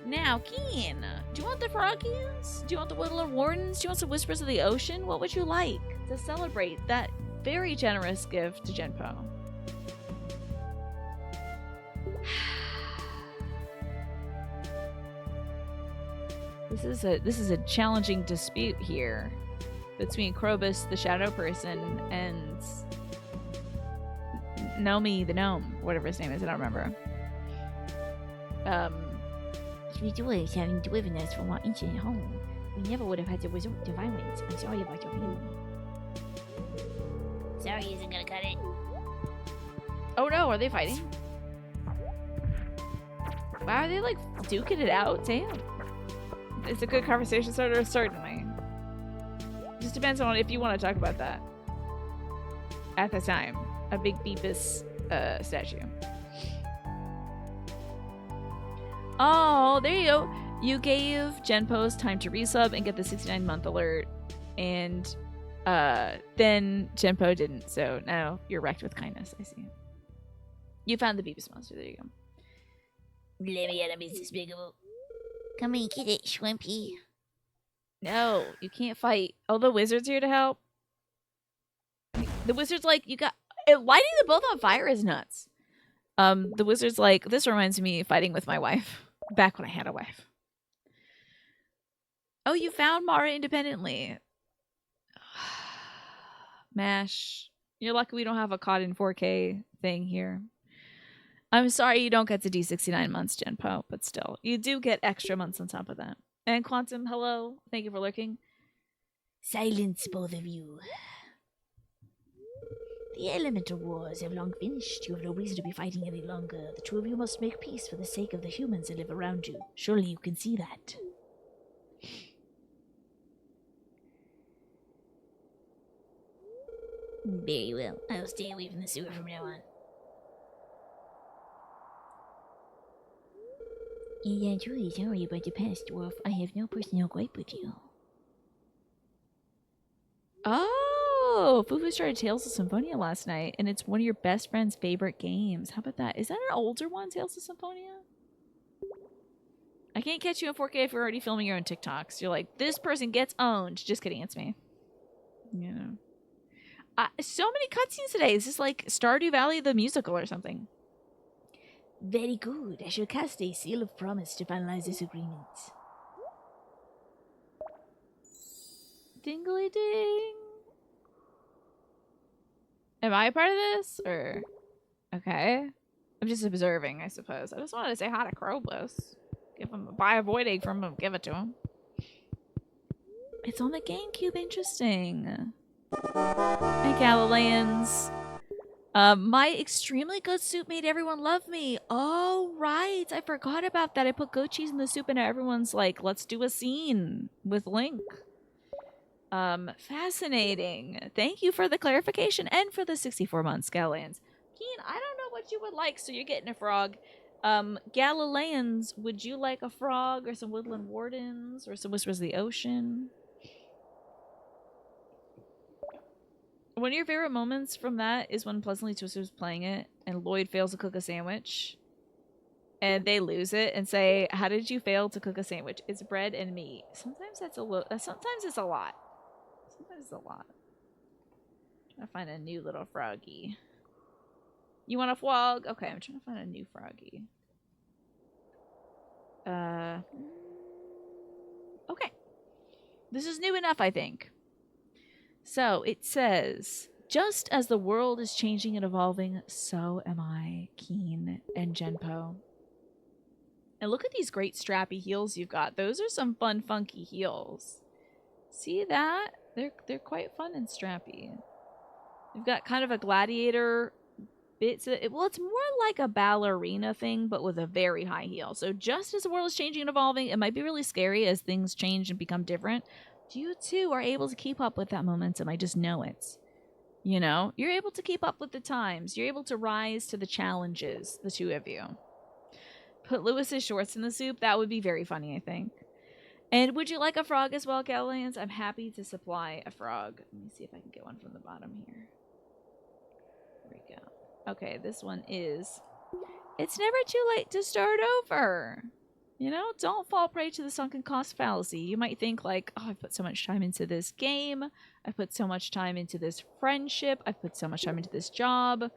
S1: Now, Keen, do you want the Froggians? Do you want the Woodland Wardens? Do you want some Whispers of the Ocean? What would you like to celebrate that very generous gift to Genpo? This is a challenging dispute here between Krobus, the shadow person, and Nomi, the gnome, whatever his name is. I don't remember.
S2: 你对我having dwarfness from our ancient home. We never would have had to resort to violence. I'm sorry about your feelings. Sorry isn't gonna cut it.
S1: Oh no, are they fighting? Wow, are they like duking it out? Damn. it's a good conversation starter, certainly. Just depends on if you want to talk about that at the time. A big Beepus statue. Oh, there you go. You gave Genpo's time to resub and get the 69-month alert, and then Genpo didn't. So now you're wrecked with kindness. I see. You found the Beepus monster. There you go.
S2: Let me get him, Mrs. Despicable. Come and get it, Shrimpy.
S1: No, you can't fight. Oh, the wizard's here to help. The wizard's like, you got lighting them both on fire is nuts. The wizard's like, this reminds me of fighting with my wife back when I had a wife. Oh, you found Mara independently. Mash. You're lucky we don't have a COD in 4K thing here. I'm sorry you don't get to D69 months, Genpo, but still, you do get extra months on top of that. And Quantum, hello. Thank you for lurking.
S2: Silence, both of you. The elemental wars have long finished. You have no reason to be fighting any longer. The two of you must make peace for the sake of the humans that live around you. Surely you can see that. Very well. I will stay away from the sewer from now on. I am truly sorry about the past, dwarf. I have no personal gripe with you.
S1: Oh, Fufu started Tales of Symphonia last night, and it's one of your best friend's favorite games. How about that? Is that an older one, Tales of Symphonia? I can't catch you in 4K if you're already filming your own TikToks. You're like, this person gets owned. Just kidding, it's me. You know. So many cutscenes today. Is this like Stardew Valley the musical or something?
S2: Very good. I shall cast a seal of promise to finalize this agreement.
S1: Dingly ding. Am I a part of this? Or okay. I'm just observing, I suppose. I just wanted to say hi to Kroblos. Give him buy a void egg from him, give it to him. It's on the GameCube, interesting. Hey Galileans. My extremely good soup made everyone love me. Oh, right. I forgot about that. I put goat cheese in the soup and everyone's like, let's do a scene with Link. Fascinating. Thank you for the clarification and for the 64 months, Galileans. Keen, I don't know what you would like, so you're getting a frog. Galileans, would you like a frog or some woodland wardens or some whispers of the ocean? One of your favorite moments from that is when Pleasantly Twisted was playing it and Lloyd fails to cook a sandwich. And they lose it and say, how did you fail to cook a sandwich? It's bread and meat. Sometimes that's a little, sometimes it's a lot. Sometimes it's a lot. Trying to find a new little froggy. You want a frog? Okay, I'm trying to find a new froggy. Okay. This is new enough, I think. So it says, just as the world is changing and evolving, so am I, Keen and Genpo. And look at these great strappy heels you've got. Those are some fun, funky heels. See that? They're quite fun and strappy. You've got kind of a gladiator bit. Well, it's more like a ballerina thing, but with a very high heel. So just as the world is changing and evolving, it might be really scary as things change and become different. You too are able to keep up with that momentum. I just know it. You know, you're able to keep up with the times. You're able to rise to the challenges, the two of you. Put Lewis's shorts in the soup. That would be very funny, I think. And would you like a frog as well, Galileans? I'm happy to supply a frog. Let me see if I can get one from the bottom here. There we go. Okay, this one is... It's never too late to start over. You know, don't fall prey to the sunken cost fallacy. You might think like, oh, I've put so much time into this game. I put so much time into this friendship. I put so much time into this job.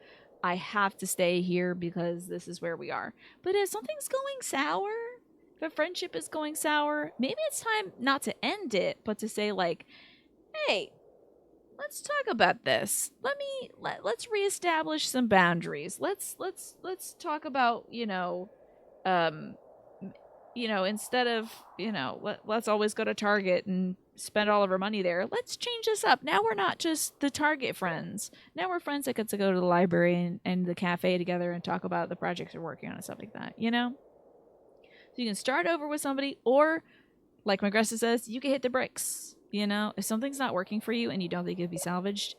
S1: I have to stay here because this is where we are. But if something's going sour, if a friendship is going sour, maybe it's time not to end it, but to say like, hey, let's talk about this. Let's reestablish some boundaries. Let's talk about, instead of, let's always go to Target and spend all of our money there. Let's change this up. Now we're not just the Target friends. Now we're friends that get to go to the library and the cafe together and talk about the projects we're working on and stuff like that, So you can start over with somebody or Like Magressa says, you can hit the bricks. You know, if something's not working for you and you don't think it can be salvaged,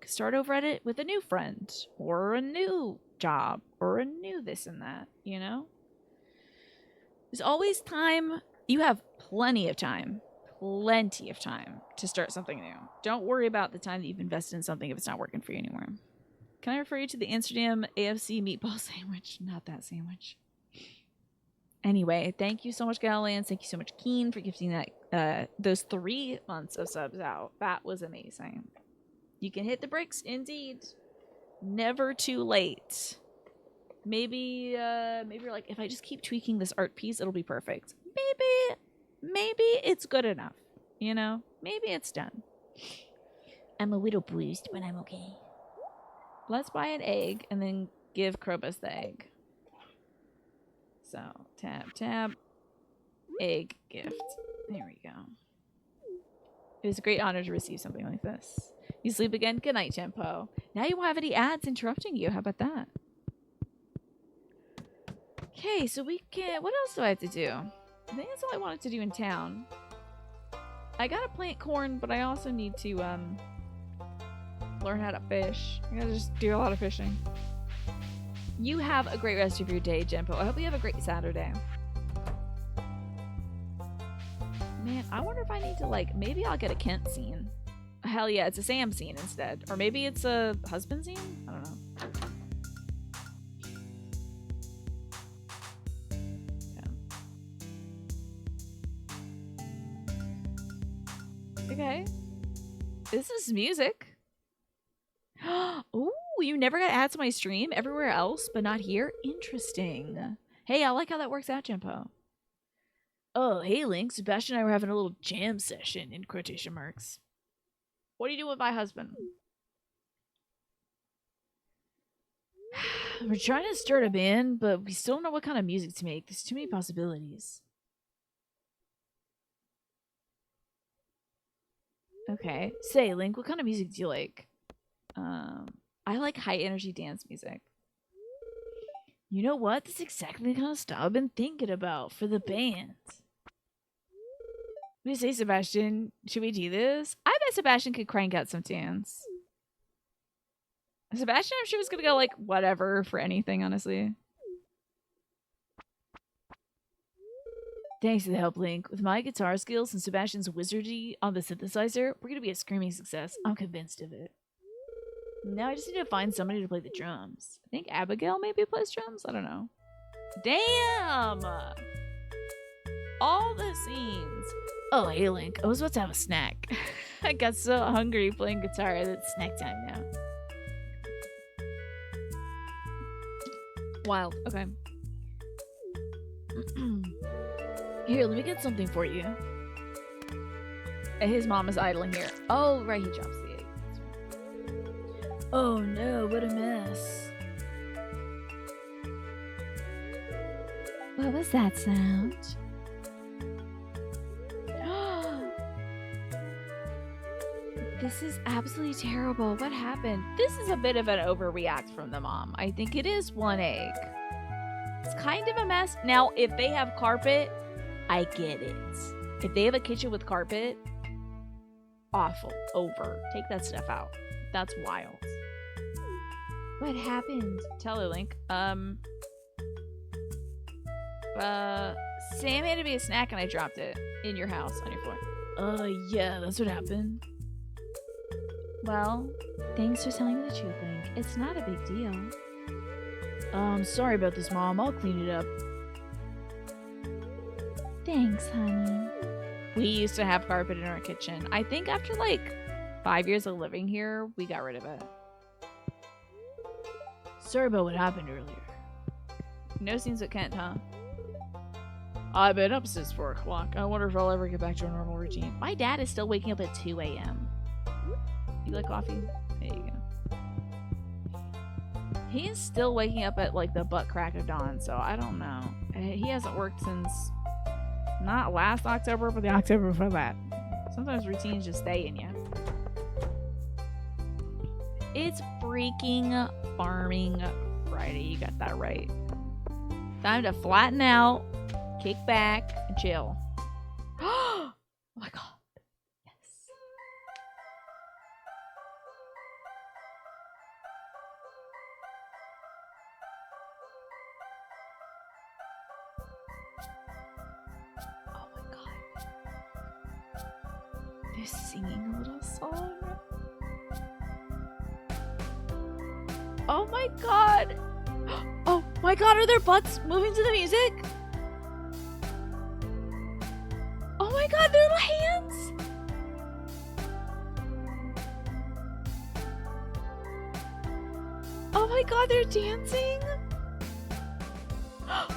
S1: start over at it with a new friend or a new job or a new this and that, you know? There's always time. You have plenty of time to start something new. Don't worry about the time that you've invested in something if it's not working for you anymore. Can I refer you to the Amsterdam AFC meatball sandwich? Not that sandwich. Anyway, thank you so much, Galilans. Thank you so much, Keen, for gifting that those 3 months of subs out. That was amazing. You can hit the bricks, indeed. Never too late. Maybe you're like, if I just keep tweaking this art piece, it'll be perfect. Maybe it's good enough. You know? Maybe it's done.
S2: I'm a little bruised, but I'm okay.
S1: Let's buy an egg and then give Krobus the egg. So, tab, egg gift. There we go. It was a great honor to receive something like this. You sleep again? Good night, Tempo. Now you won't have any ads interrupting you. How about that? Okay, so we can... What else do I have to do? I think that's all I wanted to do in town. I gotta plant corn, but I also need to learn how to fish. I gotta just do a lot of fishing. You have a great rest of your day, Jempo. I hope you have a great Saturday. Man, I wonder if I need to, like, maybe I'll get a Kent scene. Hell yeah, it's a Sam scene instead. Or maybe it's a husband scene? I don't know. Yeah. Okay. This is music. Ooh, you never got ads to my stream? Everywhere else, but not here? Interesting. Hey, I like how that works out, Jempo. Oh, hey, Link. Sebastian and I were having a little jam session, in quotation marks. What do you do with my husband? We're trying to start a band, but we still don't know what kind of music to make. There's too many possibilities. Okay. Say, Link, what kind of music do you like? I like high energy dance music. You know what? That's exactly the kind of stuff I've been thinking about for the band. What do you say, Sebastian? Should we do this? I bet Sebastian could crank out some tunes. Sebastian, I'm sure, was gonna go like whatever for anything, honestly. Thanks for the help, Link. With my guitar skills and Sebastian's wizardry on the synthesizer, we're gonna be a screaming success. I'm convinced of it. Now I just need to find somebody to play the drums. I think Abigail maybe plays drums? I don't know. Damn! All the scenes. Oh, hey, Link. I was about to have a snack. I got so hungry playing guitar that it's snack time now. Wild. Okay. Here, let me get something for you. His mom is idling here. Oh, right, he drops the egg. Oh no, what a mess.
S2: What was that sound?
S1: This is absolutely terrible. What happened? This is a bit of an overreact from the mom. I think it is 1 egg. It's kind of a mess. Now, if they have carpet, I get it. If they have a kitchen with carpet, awful. Over. Take that stuff out. That's wild. What happened? Tell her, Link. Sam handed me a snack and I dropped it in your house on your floor. Yeah, that's what happened. Well, thanks for telling me the truth, Link. It's not a big deal. Sorry about this, Mom. I'll clean it up.
S2: Thanks, honey.
S1: We used to have carpet in our kitchen. I think after like 5 years of living here, we got rid of it. Sorry about what happened earlier. No scenes with Kent, huh? I've been up since 4 o'clock. I wonder if I'll ever get back to a normal routine. My dad is still waking up at 2 a.m. You like coffee? There you go. He is still waking up at like the butt crack of dawn, so I don't know. He hasn't worked since not last October, but the October before that. Sometimes routines just stay in you. It's freaking Farming Friday. You got that right. Time to flatten out, kick back, and chill. my god. Yes. Oh my god. They're singing a little song. Oh my god. Oh my god, are their butts moving to the music? Oh my god, their little hands. Oh my god, they're dancing. Oh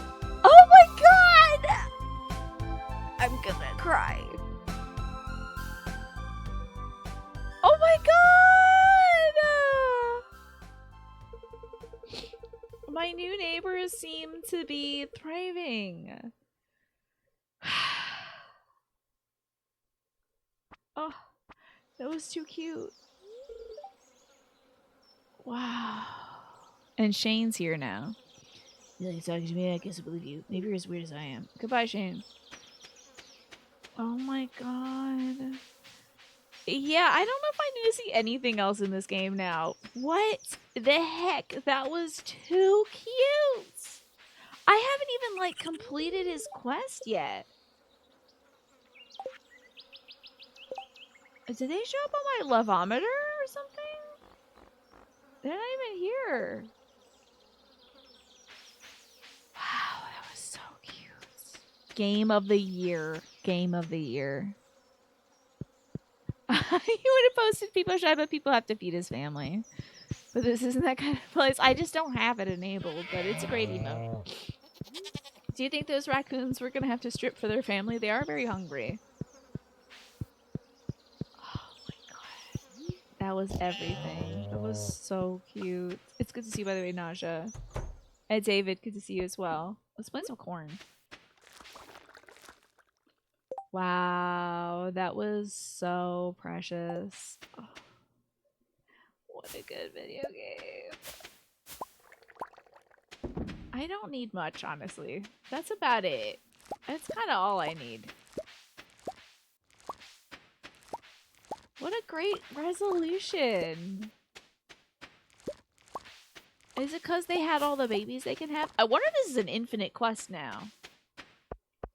S1: my god. I'm gonna cry. Oh my god! My new neighbors seem to be thriving. Oh, that was too cute. Wow. And Shane's here now. You like talking to me? I guess I believe you. Maybe you're as weird as I am. Goodbye, Shane. Oh my god. Yeah, I don't know if I need to see anything else in this game now. What the heck? That was too cute. I haven't even, like, completed his quest yet. Did they show up on my lovometer or something? They're not even here. Wow, that was so cute. Game of the year. Game of the year. He would have posted people shy, but people have to feed his family. But this isn't that kind of place. I just don't have it enabled, but it's a great emote. Do you think those raccoons were going to have to strip for their family? They are very hungry. Oh my god. That was everything. That was so cute. It's good to see you, by the way, Naja. And David, good to see you as well. Let's plant some corn. Wow, that was so precious. Oh, what a good video game. I don't need much, honestly. That's about it. That's kind of all I need. What a great resolution. Is it because they had all the babies they can have? I wonder if this is an infinite quest now.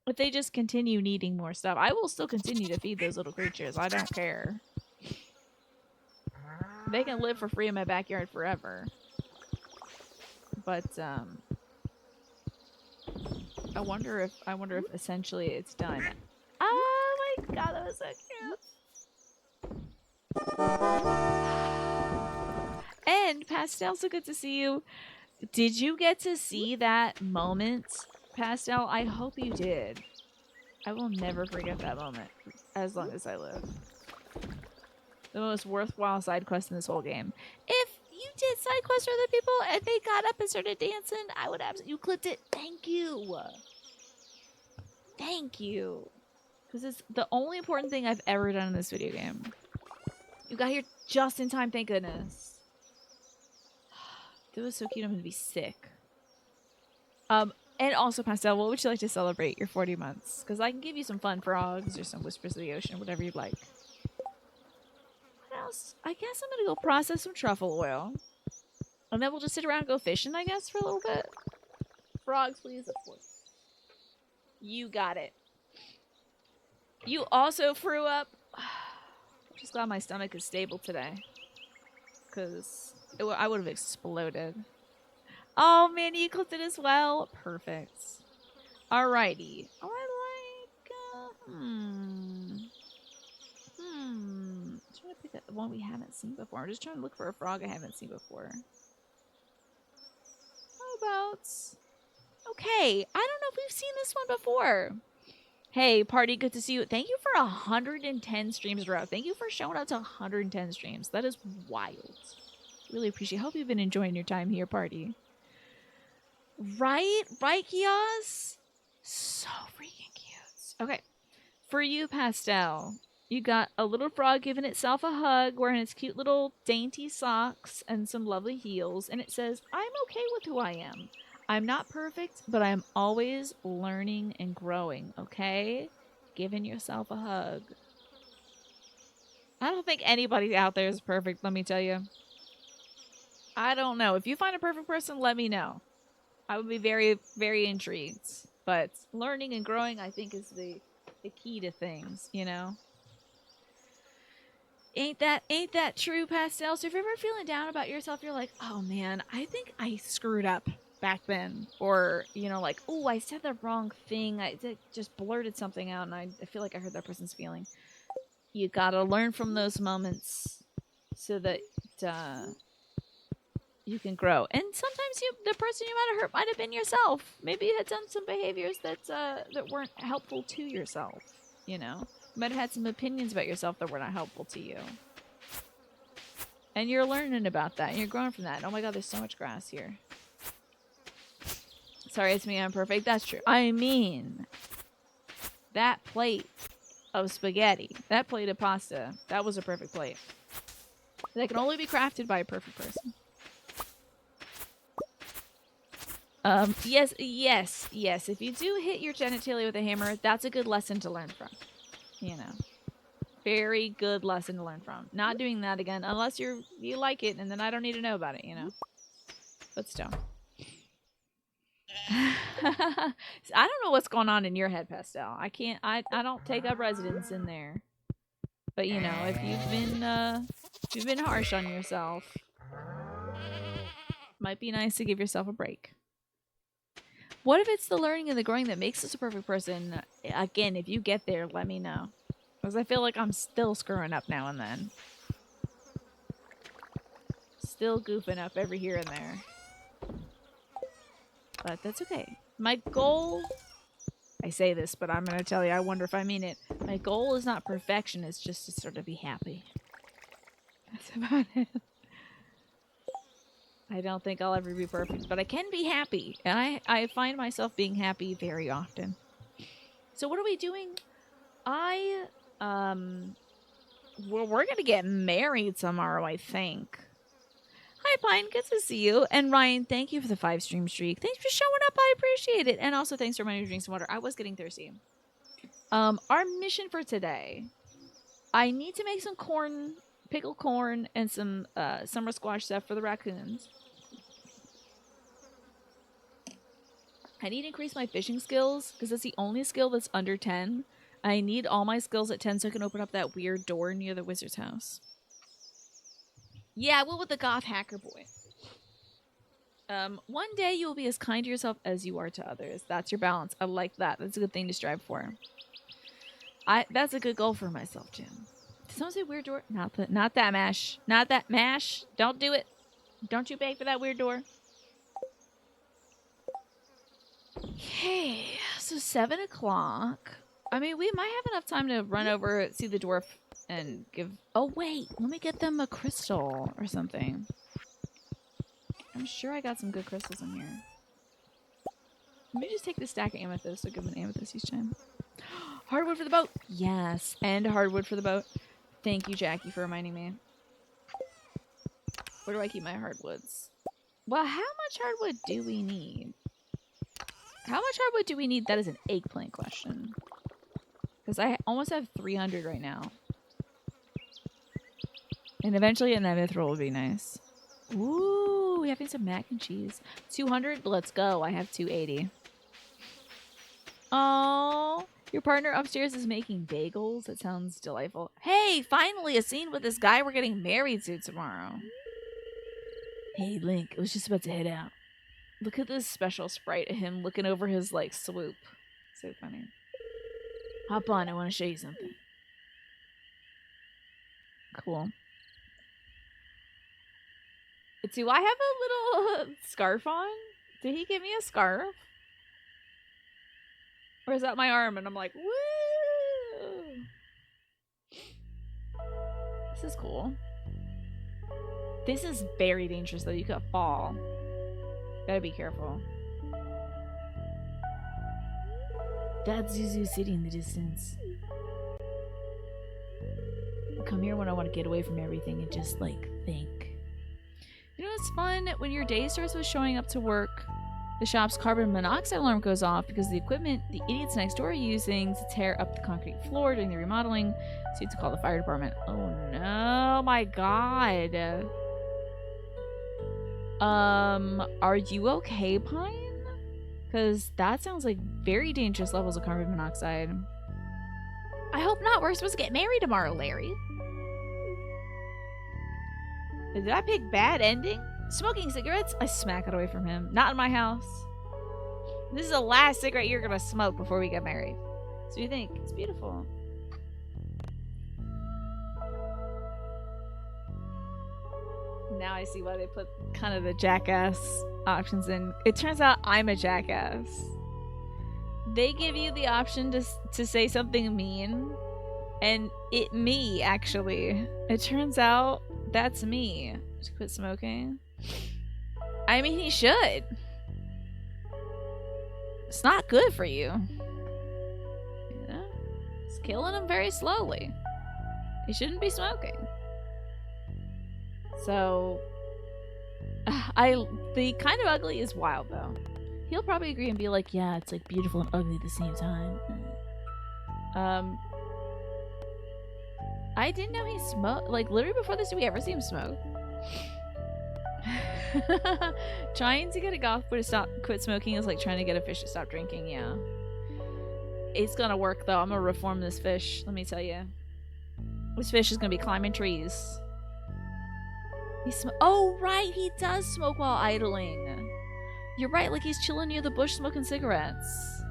S1: If they just continue needing more stuff. I will still continue to feed those little creatures. I don't care. They can live for free in my backyard forever. But, I wonder if essentially it's done. Oh my god, that was so cute. And Pastel, so good to see you. Did you get to see that moment, Pastel? I hope you did. I will never forget that moment as long as I live. The most worthwhile side quest in this whole game. If you did side quests for other people and they got up and started dancing, I would absolutely... You clipped it. Thank you. Thank you. Because it's the only important thing I've ever done in this video game. You got here just in time, thank goodness. That was so cute, I'm gonna be sick. And also, Pastel, what would you like to celebrate your 40 months? Because I can give you some fun frogs or some whispers of the ocean, whatever you'd like. What else? I guess I'm gonna go process some truffle oil. And then we'll just sit around and go fishing, I guess, for a little bit. Frogs, please, of course. You got it. You also threw up. I'm just glad my stomach is stable today. Because I would have exploded. Oh, man, you clipped it as well. Perfect. Alrighty. Oh, I like... I'm trying to pick up one we haven't seen before. I'm just trying to look for a frog I haven't seen before. How about... Okay, I don't know if we've seen this one before. Hey, party, good to see you. Thank you for 110 streams in a row. Thank you for showing up to 110 streams. That is wild. Really appreciate it. Hope you've been enjoying your time here, party. Right? Right, Kios? So freaking cute. Okay. For you, Pastel, you got a little frog giving itself a hug, wearing its cute little dainty socks and some lovely heels. And it says, I'm okay with who I am. I'm not perfect, but I'm always learning and growing, okay? Giving yourself a hug. I don't think anybody out there is perfect, let me tell you. I don't know. If you find a perfect person, let me know. I would be very, very intrigued. But learning and growing, I think, is the key to things, you know? Ain't that true, Pastel? So if you're ever feeling down about yourself, you're like, oh man, I think I screwed up back then. Or, you know, like, oh, I said the wrong thing. I just blurted something out and I feel like I hurt that person's feeling. You gotta learn from those moments so that you can grow. And sometimes the person you might have hurt might have been yourself. Maybe you had done some behaviors that weren't helpful to yourself, you know? You might have had some opinions about yourself that were not helpful to you. And you're learning about that, and you're growing from that. Oh my god, there's so much grass here. Sorry, it's me, I'm perfect. That's true. I mean, that plate of spaghetti, that plate of pasta, that was a perfect plate. That can only be crafted by a perfect person. Yes. If you do hit your genitalia with a hammer, that's a good lesson to learn from. You know. Very good lesson to learn from. Not doing that again, unless you like it, and then I don't need to know about it, you know? But still. I don't know what's going on in your head, Pastel. I don't take up residence in there. But, you know, if you've been harsh on yourself, might be nice to give yourself a break. What if it's the learning and the growing that makes us a perfect person? Again, if you get there, let me know. Because I feel like I'm still screwing up now and then. Still goofing up every here and there. But that's okay. My goal... I say this, but I'm going to tell you, I wonder if I mean it. My goal is not perfection, it's just to sort of be happy. That's about it. I don't think I'll ever be perfect, but I can be happy. And I find myself being happy very often. So what are we doing? Well, we're going to get married tomorrow, I think. Hi, Pine. Good to see you. And Ryan, thank you for the 5-stream streak. Thanks for showing up. I appreciate it. And also, thanks for reminding me to drink some water. I was getting thirsty. Our mission for today. I need to make some corn, pickled corn, and some summer squash stuff for the raccoons. I need to increase my fishing skills, because that's the only skill that's under 10. I need all my skills at 10 so I can open up that weird door near the wizard's house. Yeah, I will with the goth hacker boy. One day you will be as kind to yourself as you are to others. That's your balance. I like that. That's a good thing to strive for. That's a good goal for myself, Jim. Did someone say weird door? Not that mash. Not that mash. Don't do it. Don't you beg for that weird door. Okay, so 7 o'clock. I mean, we might have enough time to run over, see the dwarf, and give... Oh, wait. Let me get them a crystal or something. I'm sure I got some good crystals in here. Let me just take the stack of amethyst, so give them an amethyst each time. Hardwood for the boat! Yes, and hardwood for the boat. Thank you, Jackie, for reminding me. Where do I keep my hardwoods? Well, how much hardwood do we need? How much hardwood do we need? That is an eggplant question. Because I almost have 300 right now. And eventually an amethyst would be nice. Ooh, we having some mac and cheese. 200? Let's go. I have 280. Oh, your partner upstairs is making bagels? That sounds delightful. Hey, finally a scene with this guy we're getting married to tomorrow. Hey, Link, I was just about to head out. Look at this special sprite of him looking over his, like, swoop. So funny. Hop on, I want to show you something. Cool. Do I have a little scarf on? Did he give me a scarf? Or is that my arm? And I'm like, woo! This is cool. This is very dangerous, though. You could fall. Gotta be careful. That's Zuzu City in the distance. I come here when I want to get away from everything and just, like, think. You know what's fun? When your day starts with showing up to work, The shop's carbon monoxide alarm goes off because the equipment the idiots next door are using to tear up the concrete floor during the remodeling. So you have to call the fire department. Oh no, my god. Are you okay, Pine? Because that sounds like very dangerous levels of carbon monoxide.
S2: I hope not. We're supposed to get married tomorrow, Larry.
S1: Did I pick bad ending? Smoking cigarettes? I smack it away from him. Not in my house. This is the last cigarette you're gonna smoke before we get married. So you think? It's beautiful. Now I see why they put kind of the jackass options in. It turns out I'm a jackass. They give you the option to say something mean, and me actually. It turns out that's me. To quit smoking. I mean, he should. It's not good for you. You know? It's killing him very slowly. He shouldn't be smoking. So, the kind of ugly is wild though. He'll probably agree and be like, yeah, it's like beautiful and ugly at the same time. I didn't know he smoked. Like, literally before this, did we ever see him smoke? Trying to get a goth boy to quit smoking is like trying to get a fish to stop drinking. Yeah, it's gonna work though. I'm gonna reform this fish, let me tell you. This fish is gonna be climbing trees. Oh right, he does smoke while idling. You're right, like he's chilling near the bush smoking cigarettes.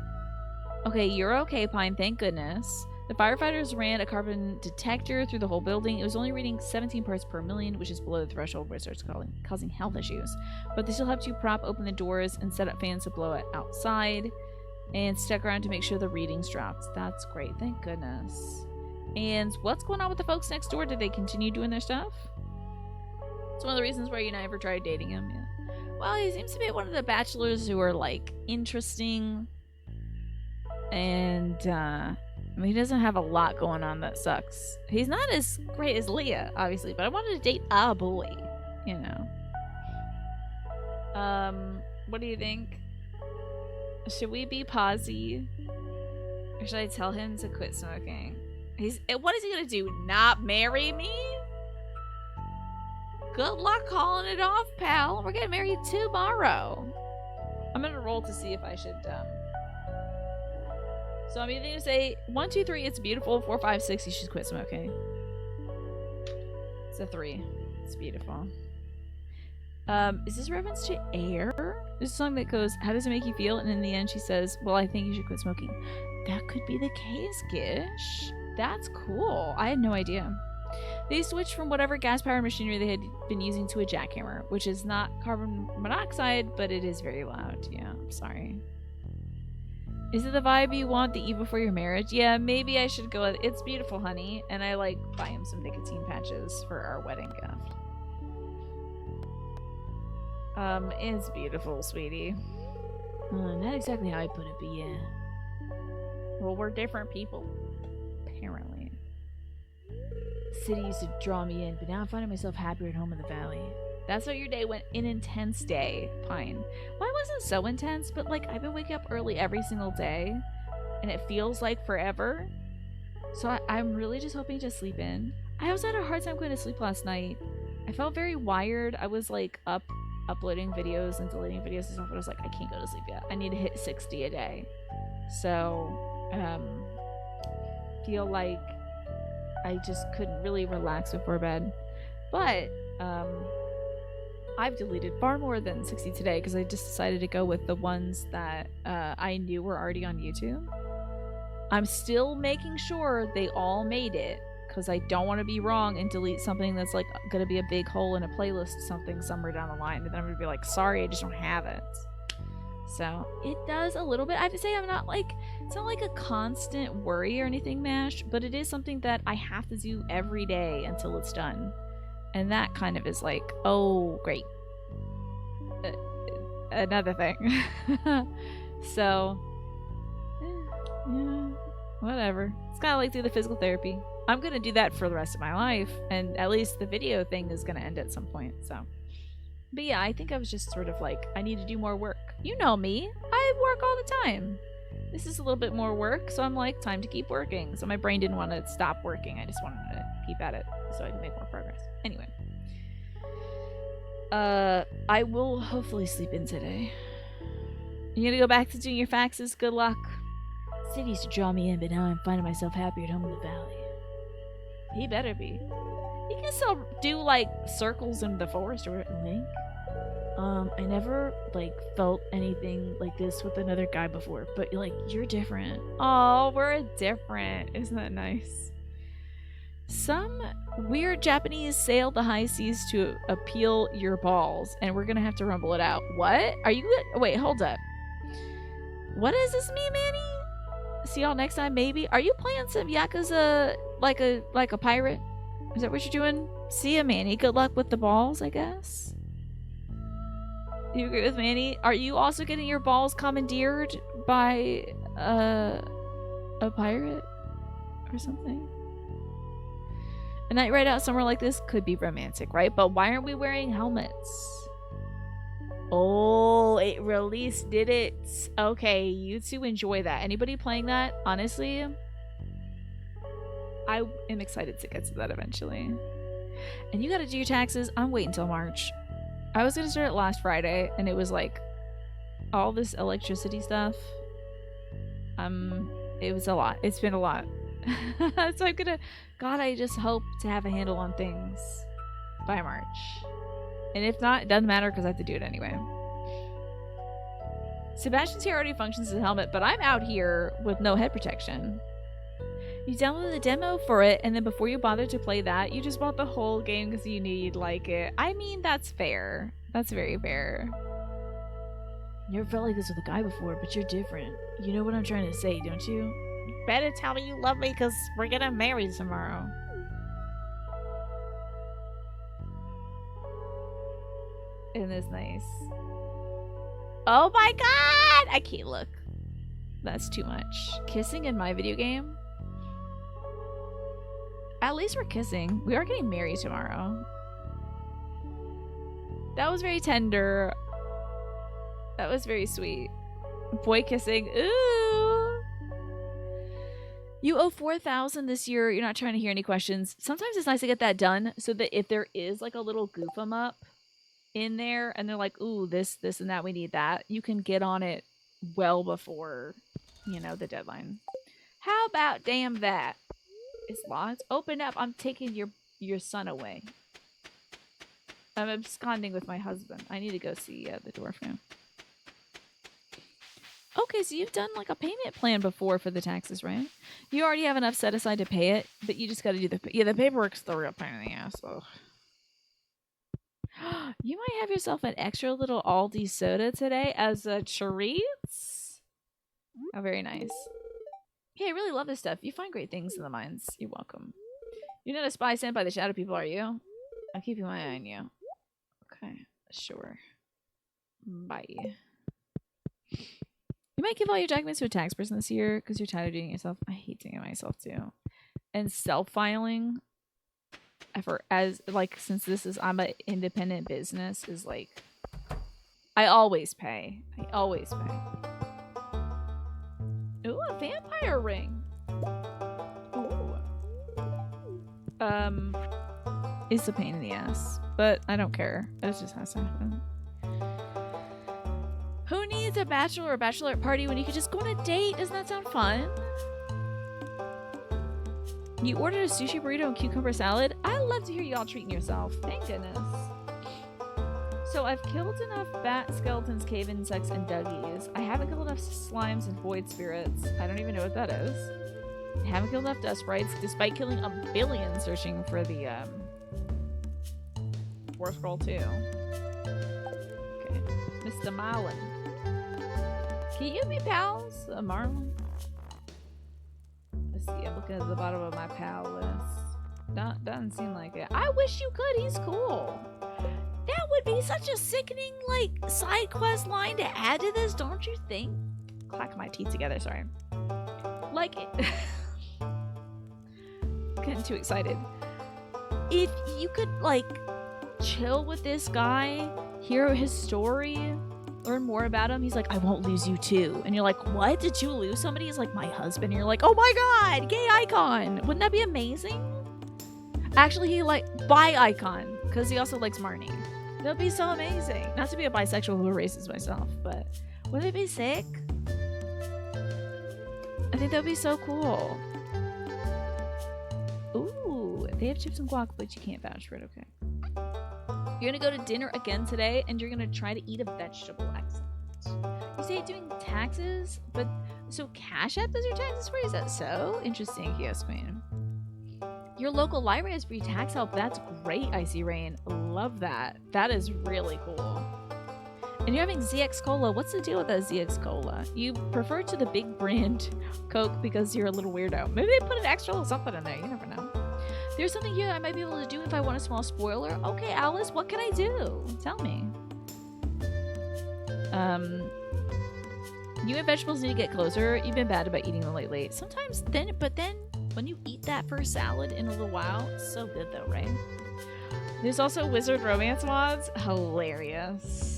S1: Okay, you're okay, Pine, thank goodness. The firefighters ran a carbon detector through the whole building. It was only reading 17 parts per million, which is below the threshold where it starts causing health issues. But they still have to prop open the doors and set up fans to blow it outside and stuck around to make sure the readings dropped. That's great. Thank goodness. And what's going on with the folks next door? Did they continue doing their stuff? It's one of the reasons why you never tried dating him. Yeah. Well, he seems to be one of the bachelors who are, like, interesting. And, I mean, he doesn't have a lot going on that sucks. He's not as great as Leah, obviously, but I wanted to date a boy, you know. What do you think? Should we be posy? Or should I tell him to quit smoking? What is he gonna do? Not marry me? Good luck calling it off, pal. We're getting married tomorrow. I'm gonna roll to see if I should, So I'm either gonna say 1, 2, 3, it's beautiful. 4, 5, 6, you should quit smoking. It's a 3. It's beautiful. Is this a reference to Air? There's a song that goes, how does it make you feel? And in the end she says, well, I think you should quit smoking. That could be the case, Gish. That's cool. I had no idea. They switched from whatever gas-powered machinery they had been using to a jackhammer, which is not carbon monoxide, but it is very loud. Yeah, I'm sorry. Is it the vibe you want the eve before your marriage? Yeah, maybe I should go with It's Beautiful, Honey. And I, like, buy him some nicotine patches for our wedding gift. It's beautiful, sweetie.
S2: Not exactly how I put it, but yeah.
S1: Well, we're different people. Apparently.
S2: The city used to draw me in, but now I'm finding myself happier at home in the valley.
S1: That's what your day went. An intense day, Pine. Well, it wasn't so intense, but like I've been waking up early every single day, and it feels like forever. So I'm really just hoping to sleep in. I also had a hard time going to sleep last night. I felt very wired. I was like up uploading videos and deleting videos and stuff, but I was like, I can't go to sleep yet. I need to hit 60 a day. So, feel like I just couldn't really relax before bed. But, I've deleted far more than 60 today because I just decided to go with the ones that I knew were already on YouTube. I'm still making sure they all made it because I don't want to be wrong and delete something that's like going to be a big hole in a playlist something somewhere down the line, and then I'm going to be like, sorry, I just don't have it. So it does a little bit. I have to say I'm not like, it's not like a constant worry or anything, Mash, but it is something that I have to do every day until it's done. And that kind of is like, oh, great. Another thing. So, yeah, whatever. It's kind of like do the physical therapy. I'm going to do that for the rest of my life. And at least the video thing is going to end at some point. So, But yeah, I think I was just sort of like, I need to do more work. You know me. I work all the time. This is a little bit more work, so I'm like, time to keep working. So my brain didn't want to stop working. I just wanted to keep at it so I can make more progress. Anyway. I will hopefully sleep in today. You gonna go back to doing your faxes? Good luck.
S2: Sid used to draw me in, but now I'm finding myself happier at home in the valley.
S1: He better be. He can still do like circles in the forest or
S2: Link? I never like felt anything like this with another guy before, but like you're different.
S1: Oh, we're different. Isn't that nice? Some weird Japanese sailed the high seas to appeal your balls, and we're gonna have to rumble it out. What? Are you? Wait, hold up. What does this mean, Manny? See y'all next time, maybe. Are you playing some Yakuza like a pirate? Is that what you're doing? See ya, Manny. Good luck with the balls, I guess. You agree with Manny? Are you also getting your balls commandeered by a pirate or something? A night ride out somewhere like this could be romantic, right? But why aren't we wearing helmets? Oh, it released, did it? Okay, you two enjoy that. Anybody playing that? Honestly, I am excited to get to that eventually. And you gotta do your taxes. I'm waiting until March. I was gonna start it last Friday, and it was like all this electricity stuff. It was a lot. It's been a lot. So I'm gonna, God, I just hope to have a handle on things by March. And if not, it doesn't matter because I have to do it anyway. Sebastian's here already functions as a helmet, but I'm out here with no head protection. You downloaded the demo for it, and then before you bothered to play that, you just bought the whole game because you knew you'd like it. I mean, that's fair. That's very fair.
S2: Never felt like this with a guy before, but you're different. You know what I'm trying to say, don't you?
S1: You better tell me you love me because we're gonna marry tomorrow. Isn't this nice? Oh my god! I can't look. That's too much. Kissing in my video game? At least we're kissing. We are getting married tomorrow. That was very tender. That was very sweet. Boy kissing. Ooh. You owe 4,000 this year. You're not trying to hear any questions. Sometimes it's nice to get that done so that if there is like a little goof 'em up in there and they're like, ooh, this, and that, we need that, you can get on it well before, you know, the deadline. How about damn that? It's locked. Open up. I'm taking your son away. I'm absconding with my husband. I need to go see the dwarf now. Okay, so you've done like a payment plan before for the taxes, right? You already have enough set aside to pay it, but you just got to do the paperwork's the real pain in the ass. Ugh. You might have yourself an extra little Aldi soda today as a treat. Oh, very nice. Hey, I really love this stuff. You find great things in the mines. You're welcome. You're not a spy sent by the shadow people, are you? I'm keeping my eye on you. Okay, sure. Bye. You might give all your documents to a tax person this year because you're tired of doing it yourself. I hate doing it myself too. And self-filing since I'm an independent business is like, I always pay. Ooh, a vampire ring. Ooh. It's a pain in the ass, but I don't care. It just has to happen. Who needs a bachelor or bachelorette party when you could just go on a date? Doesn't that sound fun? You ordered a sushi burrito and cucumber salad? I love to hear y'all treating yourself. Thank goodness. So I've killed enough bat skeletons, cave insects, and duggies. I haven't killed enough slimes and void spirits. I don't even know what that is. I haven't killed enough dust sprites, despite killing a billion searching for the War Scroll 2. Okay. Mr. Marlin. Can you be pals? Marlin? Let's see, I'm looking at the bottom of my pal list. Doesn't seem like it. I wish you could, he's cool. That would be such a sickening, like, side quest line to add to this, don't you think? Clack my teeth together, sorry. Like, getting too excited. If you could, like, chill with this guy hear his story, learn more about him. He's like, I won't lose you too. And you're like, what? Did you lose somebody? He's like, my husband. And you're like, oh my god, gay icon. Wouldn't that be amazing? Actually, he like bi icon because he also likes Marnie. That'd be so amazing. Not to be a bisexual who erases myself, but wouldn't it be sick? I think that'd be so cool. Ooh, they have chips and guac, but you can't vouch for it. Okay. You're gonna go to dinner again today, and you're gonna try to eat a vegetable. Excellent. You say doing taxes, but so Cash App does your taxes for you? Is that so interesting? Yes, Queen. Your local library has free tax help. That's great, Icy Rain. Love that. That is really cool. And you're having ZX Cola. What's the deal with that ZX Cola? You prefer to the big brand Coke because you're a little weirdo. Maybe they put an extra little something in there. You never know. There's something here I might be able to do if I want a small spoiler. Okay, Alice, what can I do? Tell me. You and vegetables need to get closer. You've been bad about eating them lately. Sometimes then, but then when you eat that first salad in a little while, it's so good though, right? There's also wizard romance mods. Hilarious.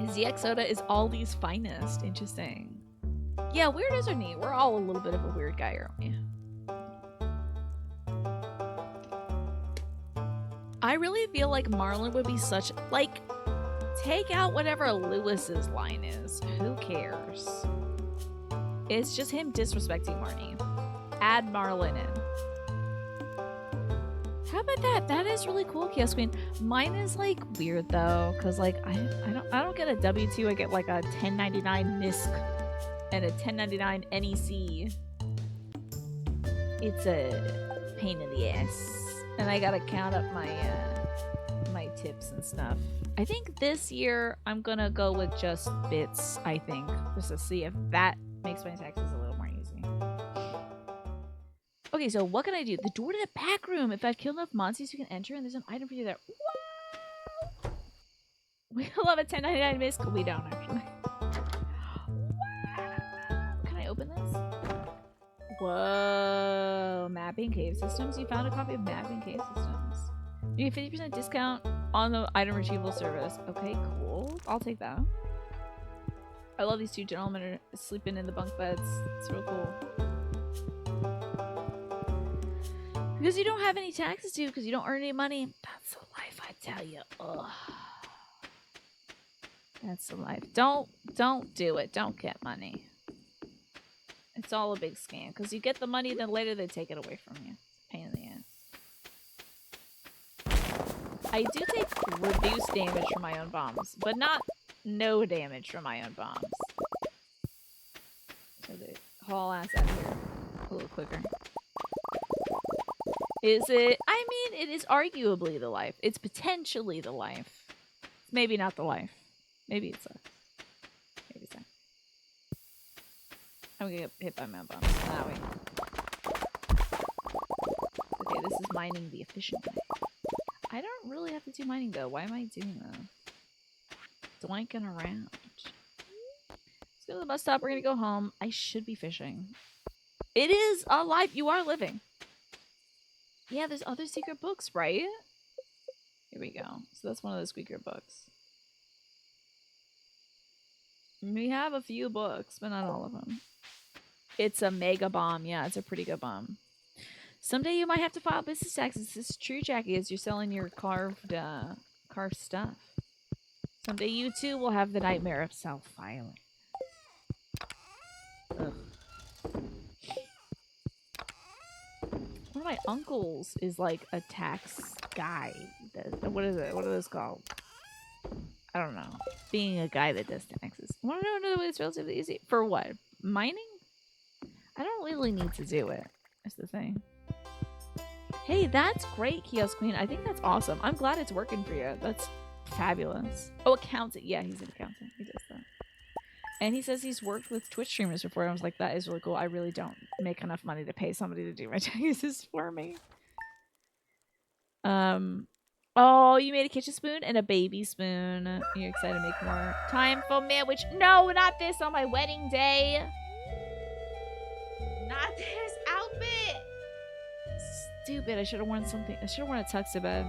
S1: ZX Soda is Aldi's finest. Interesting. Yeah, weirdos are neat. We're all a little bit of a weird guy, aren't we? I really feel like Marlon would be such like take out whatever Lewis's line is. Who cares? It's just him disrespecting Marnie. Add Marlon in. How about that? That is really cool, Chaos Queen. Mine is like weird though, cause like I don't get a W2. I get like a 1099 MISC and a 1099 NEC. It's a pain in the ass, and I gotta count up my my tips and stuff. I think this year I'm gonna go with just bits. I think just to see if that makes my taxes a little more easy. Okay, so what can I do? The door to the back room. If I've killed enough monsters, you can enter, and there's an item for you there. Wow! We love a 1099 misc. We don't actually. Wow! Can I open this? Whoa! Mapping cave systems. You found a copy of Mapping Cave Systems. You get 50% discount on the item retrieval service. Okay, cool. I'll take that. I love these two gentlemen are sleeping in the bunk beds. It's real cool. Because you don't have any taxes due because you don't earn any money. That's the life, I tell you. Ugh. That's the life. Don't do it. Don't get money. It's all a big scam. Because you get the money, then later they take it away from you. Pain in the ass. I do take reduced damage from my own bombs, but not no damage from my own bombs. So they haul ass out of here a little quicker. Is it? I mean, it is arguably the life. It's potentially the life. Maybe not the life. Maybe it's a. Maybe it's a. I'm gonna get hit by my bombs. Ah, wait. Okay, this is mining the efficient way. I don't really have to do mining though. Why am I doing that? Doinking around. Let's go to the bus stop. We're gonna go home. I should be fishing. It is a life. You are living. Yeah, there's other secret books, right? Here we go. So that's one of the secret books. We have a few books, but not all of them. It's a mega bomb. Yeah, it's a pretty good bomb. Someday you might have to file business taxes. This is true, Jackie, as you're selling your carved stuff. Someday you too will have the nightmare of self-filing. Ugh. One of my uncles is like a tax guy. What is it? What are those called? I don't know. Being a guy that does taxes. I want to know another way that's relatively easy. For what? Mining? I don't really need to do it. That's the thing. Hey, that's great, Kiosk Queen. I think that's awesome. I'm glad it's working for you. That's fabulous. Oh, accountant. Yeah, he's an accountant. He does that. And he says he's worked with Twitch streamers before. I was like, that is really cool. I really don't make enough money to pay somebody to do my taxes for me. Oh, you made a kitchen spoon and a baby spoon. You're excited to make more time for sandwich. No, not this on my wedding day. Not this outfit. stupid. I should have worn something. I should have worn a tux to bed.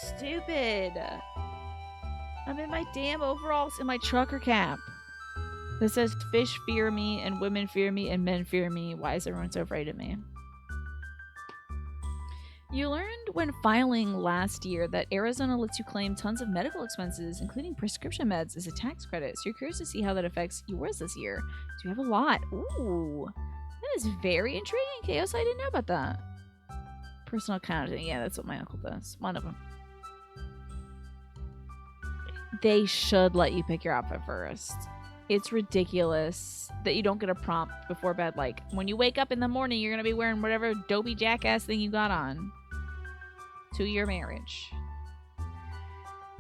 S1: Stupid. I'm in my damn overalls and my trucker cap. That says fish fear me and women fear me and men fear me. Why is everyone so afraid of me? You learned when filing last year that Arizona lets you claim tons of medical expenses, including prescription meds, as a tax credit. So you're curious to see how that affects yours this year. Do you have a lot? Ooh, that is very intriguing, Chaos. I didn't know about that. Personal accounting. Yeah, that's what my uncle does. One of them. They should let you pick your outfit first. It's ridiculous that you don't get a prompt before bed. Like, when you wake up in the morning, you're going to be wearing whatever dopey jackass thing you got on to your marriage.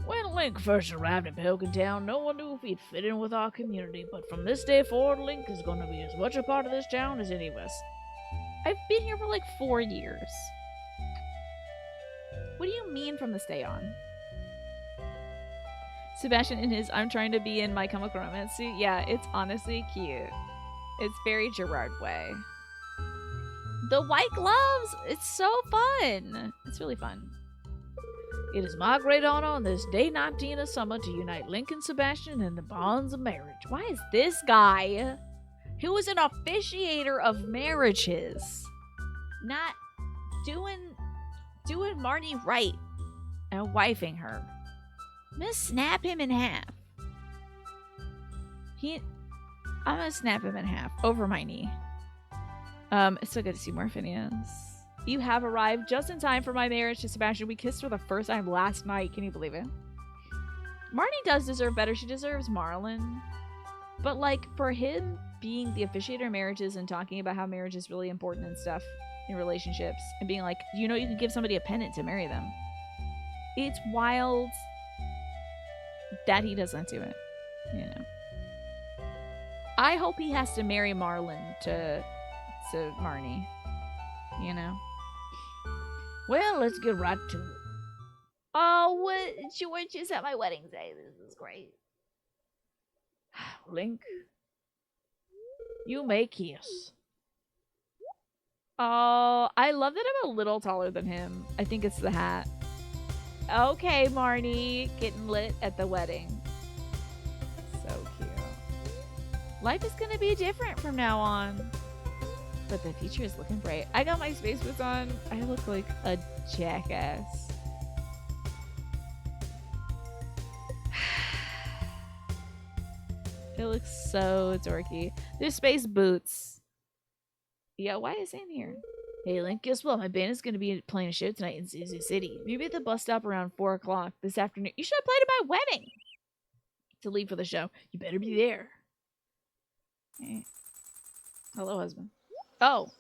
S2: When Link first arrived in Pelican Town, no one knew if he'd fit in with our community, but from this day forward, Link is going to be as much a part of this town as any of us.
S1: I've been here for like 4 years. What do you mean from this day on? Sebastian in his I'm trying to be in My Chemical Romance suit. Yeah, it's honestly cute. It's very Gerard way. The white gloves! It's so fun! It's really fun.
S2: It is my great honor on this day 19 of summer to unite Link and Sebastian in the bonds of marriage.
S1: Why is this guy, who was an officiator of marriages, not doing Marnie right and wifing her? I'm gonna snap him in half. I'm gonna snap him in half over my knee. It's so good to see more Phineas. You have arrived just in time for my marriage to Sebastian. We kissed for the first time last night. Can you believe it? Marnie does deserve better. She deserves Marlon. But, like, for him being the officiator of marriages and talking about how marriage is really important and stuff in relationships and being like, you know, you can give somebody a pendant to marry them. It's wild that he doesn't do it, you know. I hope he has to marry Marlon to Marnie, you know.
S2: Well, let's get right to it.
S1: Oh, what? You weren't just at my wedding day. This is great.
S2: Link, you may kiss.
S1: Oh, I love that I'm a little taller than him. I think it's the hat. Okay, Marnie, getting lit at the wedding. So cute. Life is gonna be different from now on. But the future is looking bright. I got my space boots on. I look like a jackass. It looks so dorky. There's space boots. Yeah, why is it in here?
S2: Hey, Link, guess what? My band is going to be playing a show tonight in Zuzu City.
S1: Maybe at the bus stop around 4 o'clock this afternoon. You should have played at my wedding
S2: to leave for the show. You better be there.
S1: Hey. Hello, husband. Oh.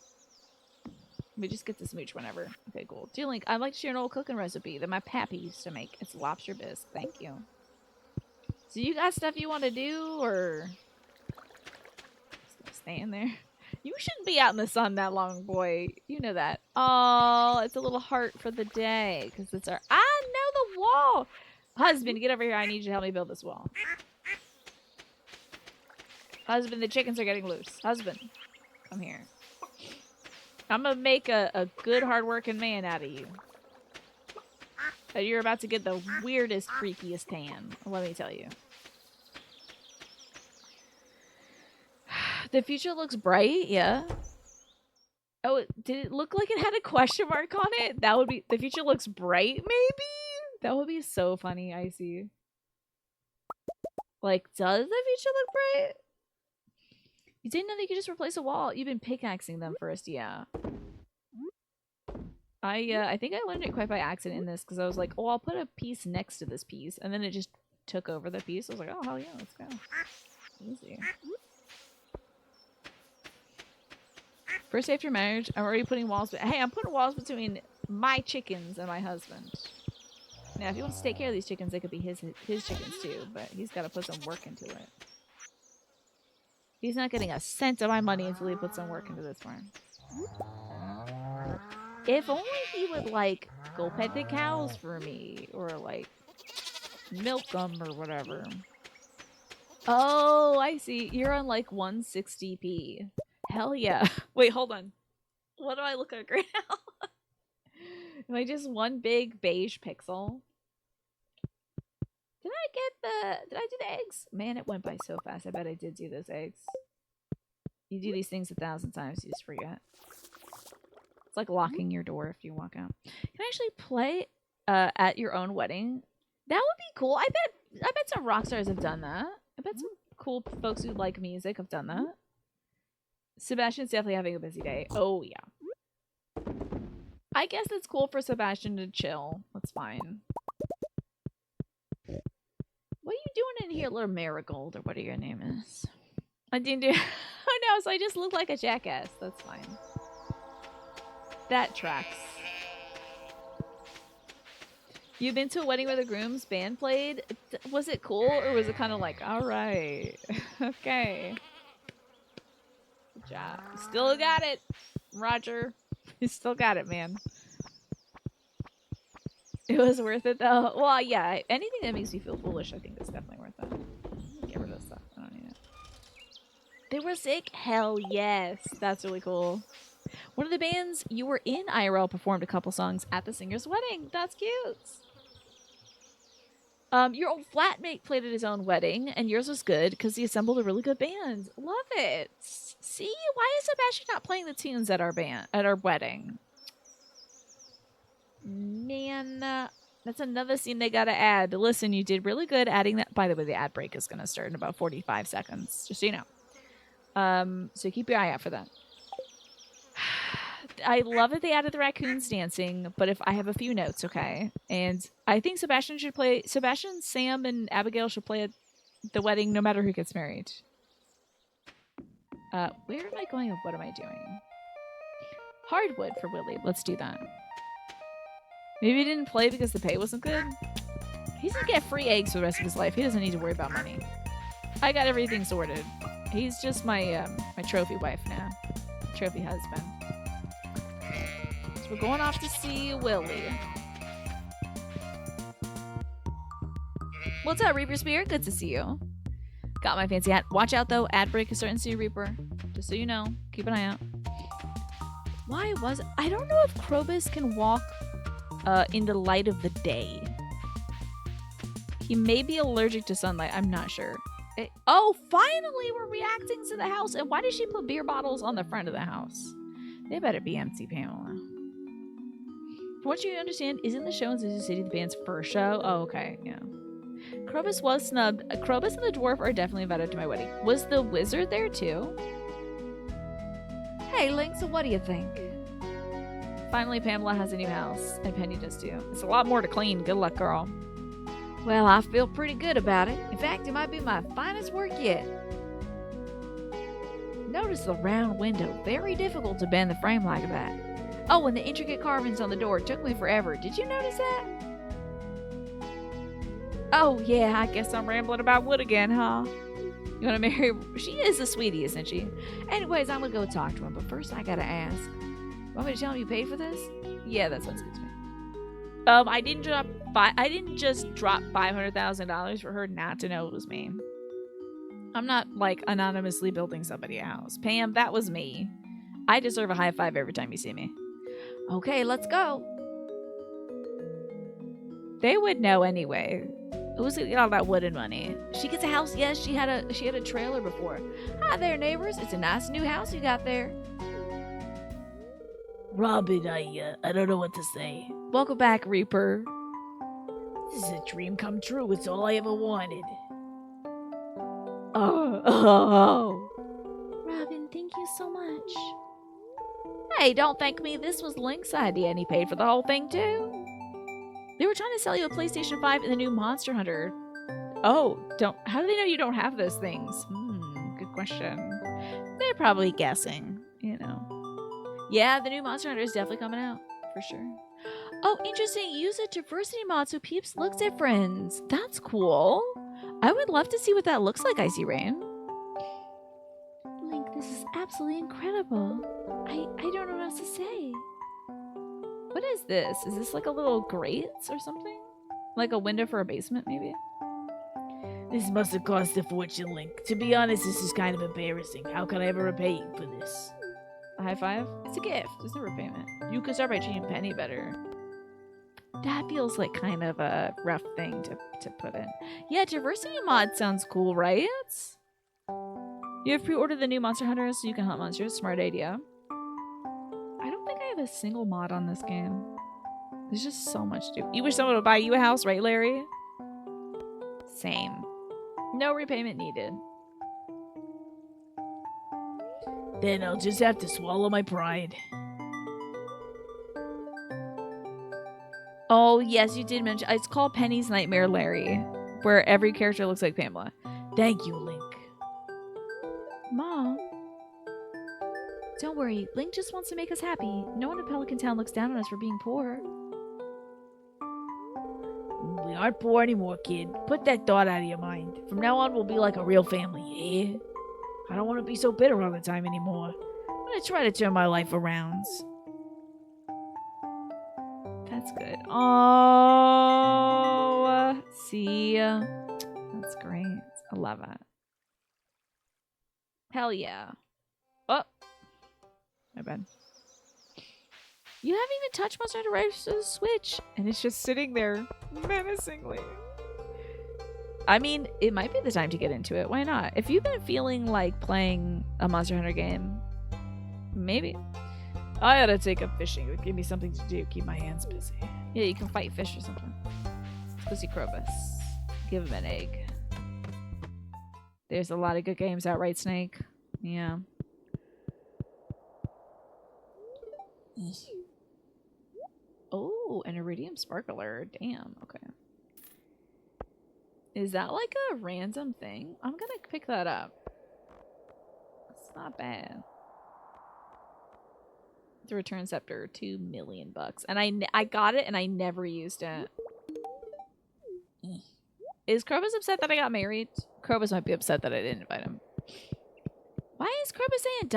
S1: We just get to smooch whenever. Okay, cool. Dear Link, I'd like to share an old cooking recipe that my pappy used to make. It's lobster bisque. Thank you. So you got stuff you want to do, or staying there? You shouldn't be out in the sun that long, boy. You know that. Oh, it's a little heart for the day because it's our. Ah, no, the wall. Husband, get over here. I need you to help me build this wall. Husband, the chickens are getting loose. Husband, come here. I'm gonna make a good, hard-working man out of you. You're about to get the weirdest, freakiest tan. Let me tell you. The future looks bright, yeah. Oh, did it look like it had a question mark on it? That would be... The future looks bright, maybe? That would be so funny, I see. Like, does the future look bright? You didn't know that you could just replace a wall. You've been pickaxing them first, yeah. I think I learned it quite by accident in this, because I was like, oh, I'll put a piece next to this piece, and then it just took over the piece. I was like, oh, hell yeah, let's go. Easy. First day after marriage, I'm already putting walls. Hey, I'm putting walls between my chickens and my husband. Now, if he wants to take care of these chickens, they could be his chickens too, but he's got to put some work into it. He's not getting a cent of my money until he puts some work into this farm. If only he would, like, go pet the cows for me, or, like, milk them or whatever. Oh, I see. You're on, like, 160p. Hell yeah. Wait, hold on. What do I look like right now? Am I just one big beige pixel? Did I do the eggs? Man, it went by so fast. I bet I did do those eggs. You do these things 1,000 times, you just forget. It's like locking your door if you walk out. Can I actually play at your own wedding? That would be cool. I bet some rock stars have done that. I bet some cool folks who like music have done that. Sebastian's definitely having a busy day. Oh yeah. I guess it's cool for Sebastian to chill. That's fine. What are you doing in here, little Marigold, or whatever your name is? I didn't do. Oh no, so I just look like a jackass. That's fine. That tracks. You've been to a wedding where the groom's band played? Was it cool, or was it kind of like, all right, okay. Good job. You still got it, Roger. You still got it, man. It was worth it, though. Well, yeah, anything that makes me feel foolish, I think is definitely worth it. Get rid of stuff. I don't need it. They were sick? Hell yes. That's really cool. One of the bands you were in IRL performed a couple songs at the singer's wedding. That's cute. Your old flatmate played at his own wedding, and yours was good because he assembled a really good band. Love it. See, why is Sebastian not playing the tunes at our wedding? Man, that's another scene they gotta add. Listen, you did really good adding that. By the way, the ad break is gonna start in about 45 seconds, just so you know. So keep your eye out for that. I love that they added the raccoons dancing, but if I have a few notes, okay? And I think Sebastian, Sam, and Abigail should play at the wedding no matter who gets married. Where am I going and what am I doing? Hardwood for Willie. Let's do that. Maybe he didn't play because the pay wasn't good. He's gonna get free eggs for the rest of his life. He doesn't need to worry about money. I got everything sorted. He's just my my trophy wife now. Trophy husband. So we're going off to see Willie. What's up, Reaper Spirit? Good to see you. Got my fancy hat. Watch out though, ad break is starting to see Reaper. Just so you know. Keep an eye out. Why was it? I don't know if Krobus can walk in the light of the day. He may be allergic to sunlight. I'm not sure. Oh, finally we're reacting to the house. And why did she put beer bottles on the front of the house? They better be empty, Pamela. From what you understand, isn't the show in Zuzu City the band's first show? Oh, okay, yeah. Krobus was snubbed. Krobus and the dwarf are definitely invited to my wedding. Was the wizard there too? Hey, Link, so what do you think? Finally, Pamela has a new house, and Penny does too. It's a lot more to clean. Good luck, girl. Well, I feel pretty good about it. In fact, it might be my finest work yet. Notice the round window. Very difficult to bend the frame like that. Oh, and the intricate carvings on the door. It took me forever. Did you notice that? Oh, yeah, I guess I'm rambling about wood again, huh? You want to marry? She is a sweetie, isn't she? Anyways, I'm going to go talk to him, but first I got to ask. Want me to tell him you paid for this? Yeah, that sounds good to me. I didn't just drop $500,000 for her not to know it was me. I'm not like anonymously building somebody a house. Pam, that was me. I deserve a high five every time you see me. Okay, let's go. They would know anyway. Who's gonna get all that wooden money? She gets a house. Yes, she had a trailer before. Hi there, neighbors. It's a nice new house you got there.
S2: Robin, I don't know what to say.
S1: Welcome back, Reaper.
S2: This is a dream come true. It's all I ever wanted.
S1: Oh. Robin, thank you so much. Hey, don't thank me. This was Link's idea, and he paid for the whole thing, too. They were trying to sell you a PlayStation 5 and the new Monster Hunter. Oh, how do they know you don't have those things? Good question. They're probably guessing, you know. Yeah, the new Monster Hunter is definitely coming out, for sure. Oh, interesting. Use a diversity mod so peeps look different. That's cool. I would love to see what that looks like, Icy Rain. Link, this is absolutely incredible. I don't know what else to say. What is this? Is this like a little grate or something? Like a window for a basement, maybe?
S2: This must have cost a fortune, Link. To be honest, this is kind of embarrassing. How can I ever repay you for this?
S1: A high five? It's a gift. There's no repayment. You could start by treating Penny better. That feels like kind of a rough thing to put in. Yeah, diversity mod sounds cool, right? You have pre-ordered the new Monster Hunter so you can hunt monsters. Smart idea. I don't think I have a single mod on this game. There's just so much to do. You wish someone would buy you a house, right, Larry? Same. No repayment needed.
S2: Then I'll just have to swallow my pride.
S1: Oh, yes, you did mention. It's called Penny's Nightmare Larry, where every character looks like Pamela.
S2: Thank you, Link.
S1: Mom. Don't worry. Link just wants to make us happy. No one in Pelican Town looks down on us for being poor.
S2: We aren't poor anymore, kid. Put that thought out of your mind. From now on, we'll be like a real family, yeah? I don't want to be so bitter all the time anymore. I'm gonna try to turn my life around.
S1: That's good. Oh, see? That's great. I love it. Hell yeah. Oh. My bad. You haven't even touched Monster Hunter Rise to the Switch, and it's just sitting there menacingly. I mean, it might be the time to get into it. Why not? If you've been feeling like playing a Monster Hunter game, maybe.
S2: I ought to take up fishing. It would give me something to do. Keep my hands busy.
S1: Yeah, you can fight fish or something. Let's go see Krobus. Give him an egg. There's a lot of good games out, right, Snake? Yeah. Oh, an iridium sparkler. Damn. Okay. Is that like a random thing? I'm gonna pick that up. It's not bad. The return scepter, $2 million. And I got it and I never used it. Is Krobus upset that I got married? Krobus might be upset that I didn't invite him. Why is Krobus saying ...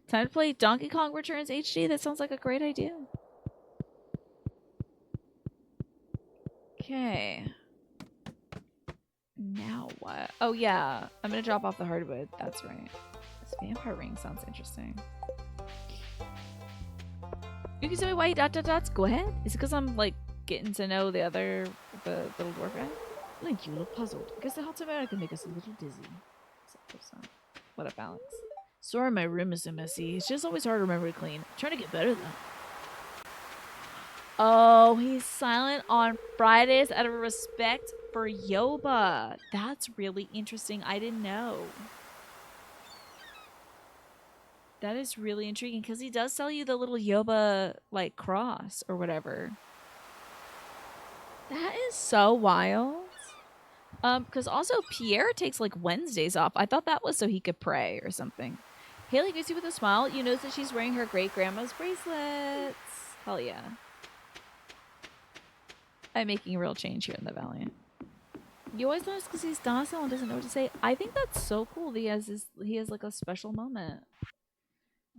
S1: Time to play Donkey Kong Returns HD? That sounds like a great idea. Okay. Now what? Oh yeah, I'm gonna drop off the hardwood. That's right. This vampire ring sounds interesting. You can tell me why you ... Go ahead. Is it because I'm like getting to know the little dwarf guy?
S2: Link, you look puzzled. I guess the hot tomato can make us a little dizzy.
S1: What up, Alex?
S2: Sorry my room is so messy. It's just always hard to remember to clean. I'm trying to get better though.
S1: Oh, he's silent on Fridays out of respect for Yoba. That's really interesting. I didn't know. That is really intriguing because he does sell you the little Yoba like cross or whatever. That is so wild. Because also Pierre takes like Wednesdays off. I thought that was so he could pray or something. Haley greets you with a smile. You notice that she's wearing her great grandma's bracelets. Hell yeah. I'm making a real change here in the Valiant. You always notice because he's docile and doesn't know what to say. I think that's so cool that he has like a special moment.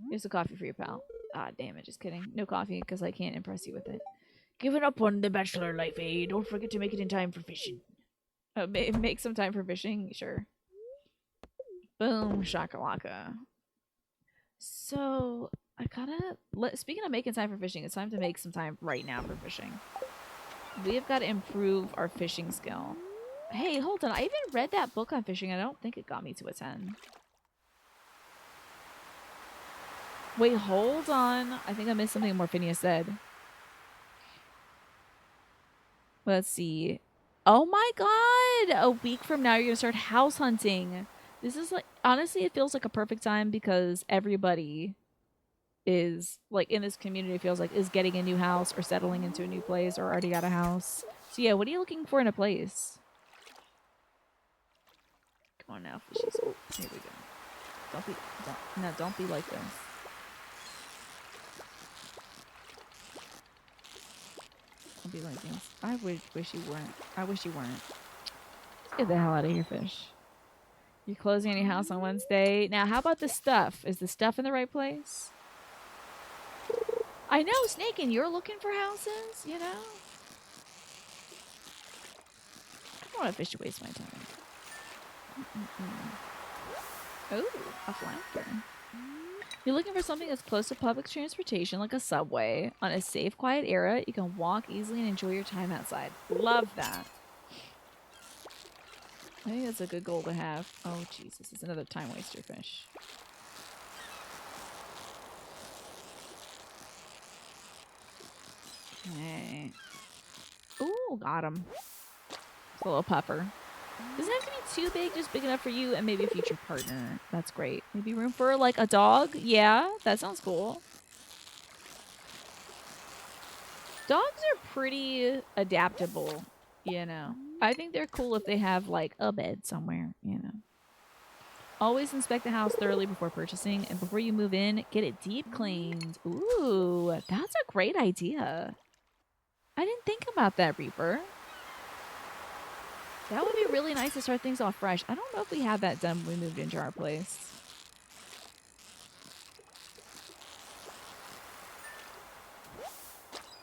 S1: Here's a coffee for your pal. Ah, damn it. Just kidding. No coffee because I can't impress you with it.
S2: Giving up on the bachelor life, eh? Don't forget to make it in time for fishing.
S1: Make some time for fishing? Sure. Boom. Shakalaka. So, I gotta... Speaking of making time for fishing, it's time to make some time right now for fishing. We have got to improve our fishing skill. Hey, hold on. I even read that book on fishing. I don't think it got me to a 10. Wait, hold on. I think I missed something Morphinia said. Let's see. Oh my god! A week from now, you're going to start house hunting. This is like... Honestly, it feels like a perfect time because everybody is, like, in this community feels like is getting a new house or settling into a new place or already got a house. So yeah, what are you looking for in a place? Come on now, fishy soul. Here we go. Don't be like this. Don't be like this. I wish you weren't. I wish you weren't. Let's get the hell out of here, fish. You're closing on your house on Wednesday. Now, how about the stuff? Is the stuff in the right place? I know, Snake, and you're looking for houses, you know? I don't want a fish to waste my time. Oh, a flounder. You're looking for something that's close to public transportation, like a subway, on a safe, quiet area. You can walk easily and enjoy your time outside. Love that. I think that's a good goal to have. Oh, jeez, this is another time waster fish. Okay. Ooh, got him. It's a little puffer. Doesn't have to be too big, just big enough for you and maybe a future partner. That's great. Maybe room for like a dog? Yeah, that sounds cool. Dogs are pretty adaptable, you know. I think they're cool if they have like a bed somewhere, you know. Always inspect the house thoroughly before purchasing, and before you move in, get it deep cleaned. Ooh, that's a great idea. I didn't think about that, Reaper. That would be really nice to start things off fresh. I don't know if we had that done when we moved into our place.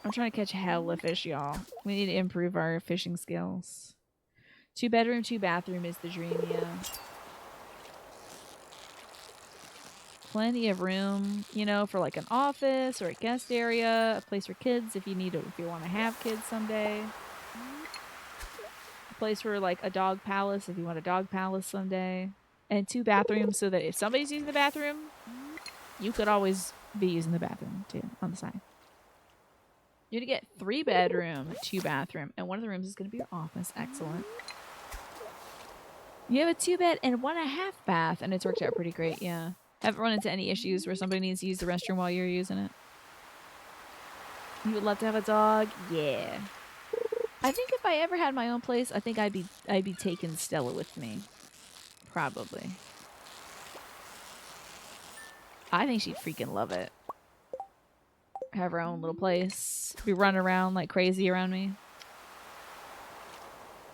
S1: I'm trying to catch hella fish, y'all. We need to improve our fishing skills. 2-bedroom, 2-bathroom is the dream, yeah. Plenty of room, you know, for like an office or a guest area, a place for kids if you need to, if you want to have kids someday. A place for like a dog palace if you want a dog palace someday. And 2 bathrooms so that if somebody's using the bathroom, you could always be using the bathroom too on the side. You're gonna get 3-bedroom, 2-bathroom, and one of the rooms is gonna be your office. Excellent. You have a 2-bed and 1.5 bath, and it's worked out pretty great. Yeah, haven't run into any issues where somebody needs to use the restroom while you're using it. You would love to have a dog. Yeah. I think if I ever had my own place, I think I'd be taking Stella with me. Probably. I think she'd freaking love it. Have her own little place. Be running around like crazy around me.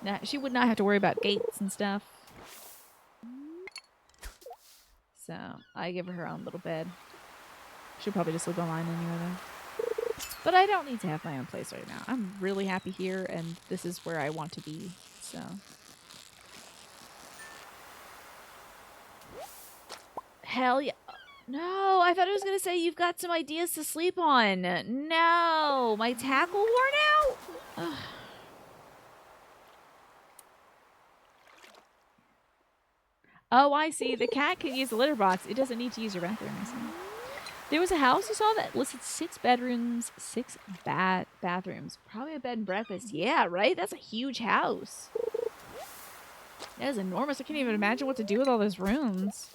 S1: Nah, she would not have to worry about gates and stuff. So I give her her own little bed. She'll probably just live online anyway though. But I don't need to have my own place right now. I'm really happy here and this is where I want to be. So hell yeah. No, I thought I was gonna say you've got some ideas to sleep on. No, my tackle worn out? Ugh. Oh, I see. The cat can use the litter box. It doesn't need to use your bathroom. I see. There was a house you saw that listed 6 bedrooms, 6 bathrooms. Probably a bed and breakfast. Yeah, right? That's a huge house. That is enormous. I can't even imagine what to do with all those rooms.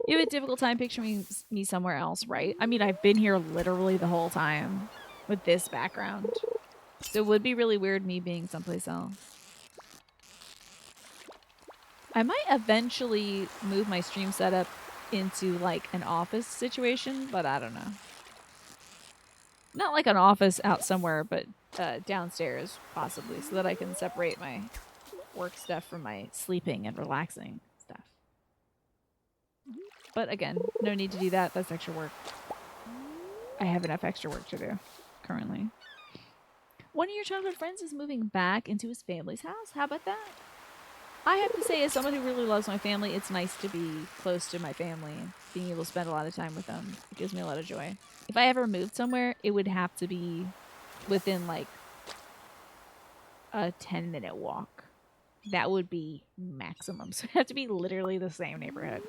S1: You have a difficult time picturing me somewhere else, right? I mean, I've been here literally the whole time with this background. So it would be really weird me being someplace else. I might eventually move my stream setup into like an office situation, but I don't know. Not like an office out somewhere, but downstairs possibly, so that I can separate my work stuff from my sleeping and relaxing stuff. But again, no need to do that. That's extra work. I have enough extra work to do currently. One of your childhood friends is moving back into his family's house. How about that? I have to say, as someone who really loves my family, it's nice to be close to my family. Being able to spend a lot of time with them. It gives me a lot of joy. If I ever moved somewhere, it would have to be within like a 10-minute walk. That would be maximum. So it'd have to be literally the same neighborhood.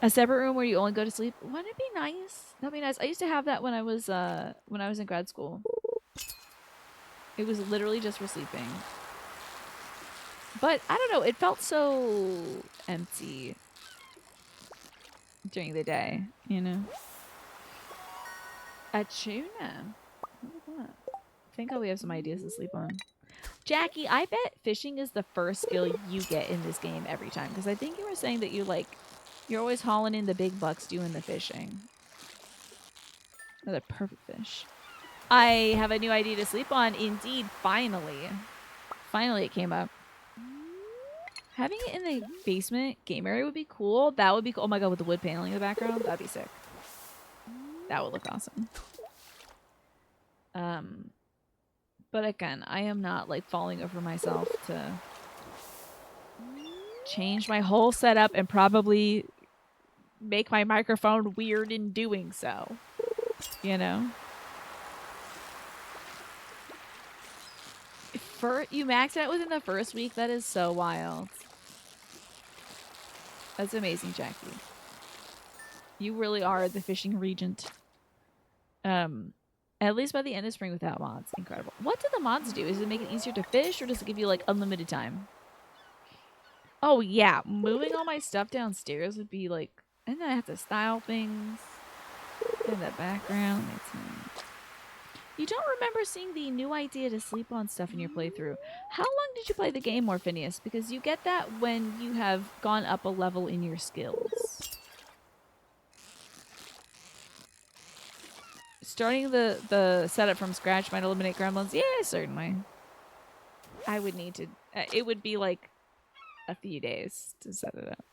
S1: A separate room where you only go to sleep. Wouldn't it be nice? That'd be nice. I used to have that when I was in grad school. It was literally just for sleeping. But I don't know, it felt so empty during the day, you know? A tuna. What is that? I think we have some ideas to sleep on. Jackie, I bet fishing is the first skill you get in this game every time. Because I think you were saying that you're always hauling in the big bucks doing the fishing. Another perfect fish. I have a new idea to sleep on. Indeed, finally. Finally it came up. Having it in the basement game area would be cool. That would be cool. Oh my god, with the wood paneling in the background, that'd be sick. That would look awesome. But again, I am not like falling over myself to change my whole setup and probably make my microphone weird in doing so. You know? You maxed out within the first week? That is so wild. That's amazing, Jackie. You really are the fishing regent. At least by the end of spring without mods. Incredible. What do the mods do? Does it make it easier to fish, or does it give you, like, unlimited time? Oh, yeah. Moving all my stuff downstairs would be, like... And then I have to style things. In the background. You don't remember seeing the new idea to sleep on stuff in your playthrough. How long did you play the game, Morphinius? Because you get that when you have gone up a level in your skills. Starting the setup from scratch might eliminate gremlins. Yeah, certainly. I would need to... it would be like a few days to set it up.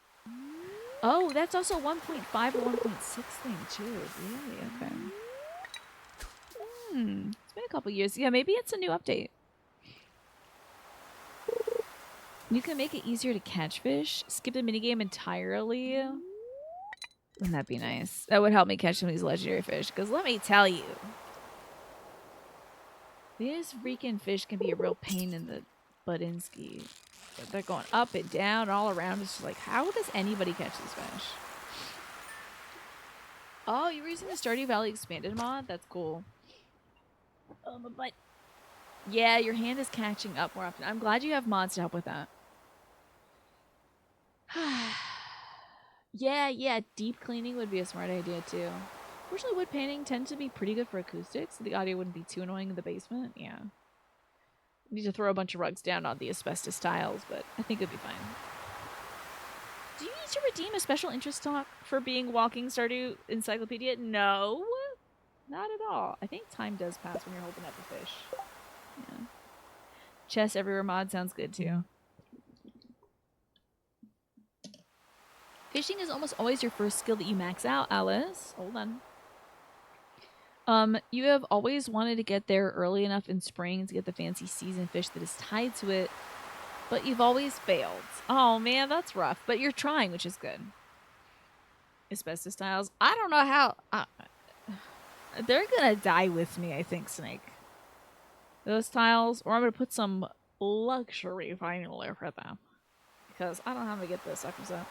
S1: Oh, that's also 1.5 or 1.6 thing too. Really? Okay. It's been a couple years. Yeah, maybe it's a new update. You can make it easier to catch fish. Skip the minigame entirely. Wouldn't that be nice? That would help me catch some of these legendary fish. Because let me tell you, these freaking fish can be a real pain in the buttinski. They're going up and down all around. It's just like, how does anybody catch these fish? Oh, you were using the Stardew Valley Expanded mod? That's cool. Oh, my butt. Yeah, your hand is catching up more often. I'm glad you have mods to help with that. Yeah, deep cleaning would be a smart idea too. Fortunately, wood painting tends to be pretty good for acoustics, so the audio wouldn't be too annoying in the basement. Yeah. Need to throw a bunch of rugs down on the asbestos tiles, but I think it'd be fine. Do you need to redeem a special interest talk for being Walking Stardew Encyclopedia? No, not at all. I think time does pass when you're holding up a fish. Yeah. Chest everywhere mod sounds good too. Fishing is almost always your first skill that you max out, Alice. Hold on. You have always wanted to get there early enough in spring to get the fancy season fish that is tied to it, but you've always failed. Oh man, that's rough. But you're trying, which is good. Asbestos tiles. I don't know how... they're gonna die with me, I think, Snake. Those tiles. Or I'm gonna put some luxury vinyl over them. Because I don't know how to get those suckers up.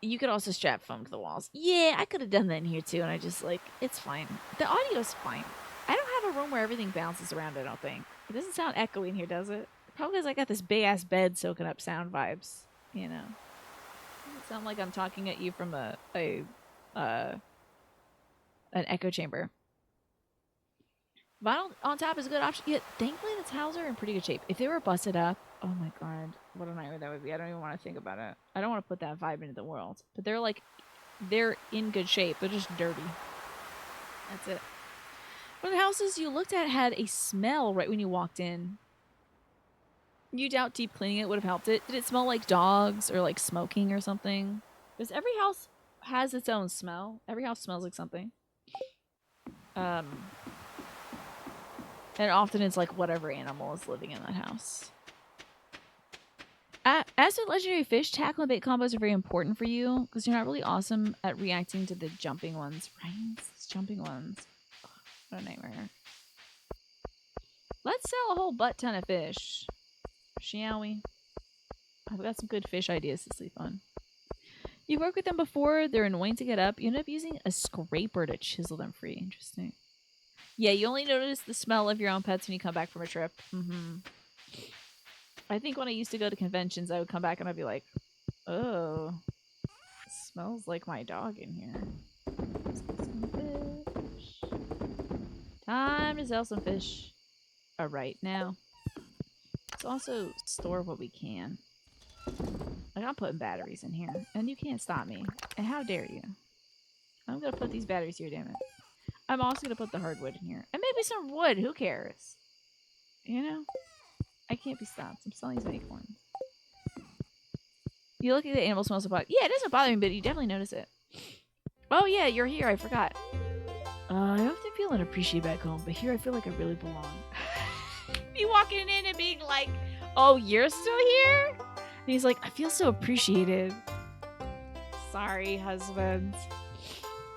S1: You could also strap foam to the walls. Yeah, I could have done that in here too, and I just, like, it's fine. The audio's fine. I don't have a room where everything bounces around, I don't think. It doesn't sound echoey in here, does it? Probably because I got this big-ass bed soaking up sound vibes, you know. It doesn't sound like I'm talking at you from an echo chamber. Vinyl on top is a good option. Yeah, thankfully the tiles are in pretty good shape. If they were busted up, oh my god, what a nightmare that would be. I don't even want to think about it. I don't want to put that vibe into the world. But they're in good shape. They're just dirty. That's it. One of the houses you looked at had a smell right when you walked in. You doubt deep cleaning it would have helped it. Did it smell like dogs or like smoking or something? Because every house has its own smell. Every house smells like something. And often it's like whatever animal is living in that house. As with legendary fish, tackle and bait combos are very important for you because you're not really awesome at reacting to the jumping ones. Right? These jumping ones. Ugh, what a nightmare. Let's sell a whole butt ton of fish. Shall we? I've got some good fish ideas to sleep on. You've worked with them before. They're annoying to get up. You end up using a scraper to chisel them free. Interesting. Yeah, you only notice the smell of your own pets when you come back from a trip. I think when I used to go to conventions, I would come back and I'd be like, oh, it smells like my dog in here. Let's get some fish. Time to sell some fish. All right, now. Let's also store what we can. Like, I'm putting batteries in here, and you can't stop me. And how dare you? I'm gonna put these batteries here, damn it. I'm also gonna put the hardwood in here. And maybe some wood, who cares? You know? I can't be stopped. I'm selling these acorns. You look at the animal smells so bad. Yeah, it doesn't bother me, but you definitely notice it. Oh yeah, you're here, I forgot. I often feel unappreciated back home, but here I feel like I really belong. Me walking in and being like, oh, you're still here? he's like, I feel so appreciated. Sorry, husband.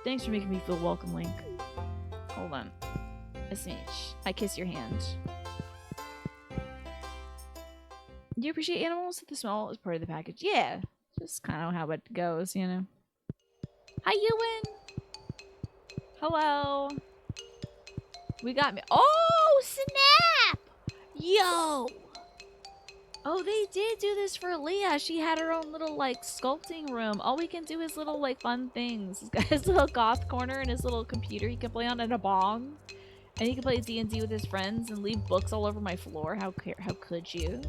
S1: Thanks for making me feel welcome, Link. Hold on. A smidge. I kiss your hand. Do you appreciate animals? The smell is part of the package. Yeah. Just kind of how it goes, you know. Hi, Ewan. Hello. We got me. Oh, snap! Yo! Oh, they did do this for Leah. She had her own little, like, sculpting room. All we can do is little, like, fun things. He's got his little goth corner and his little computer he can play on and a bong. And he can play D&D with his friends and leave books all over my floor. How could you?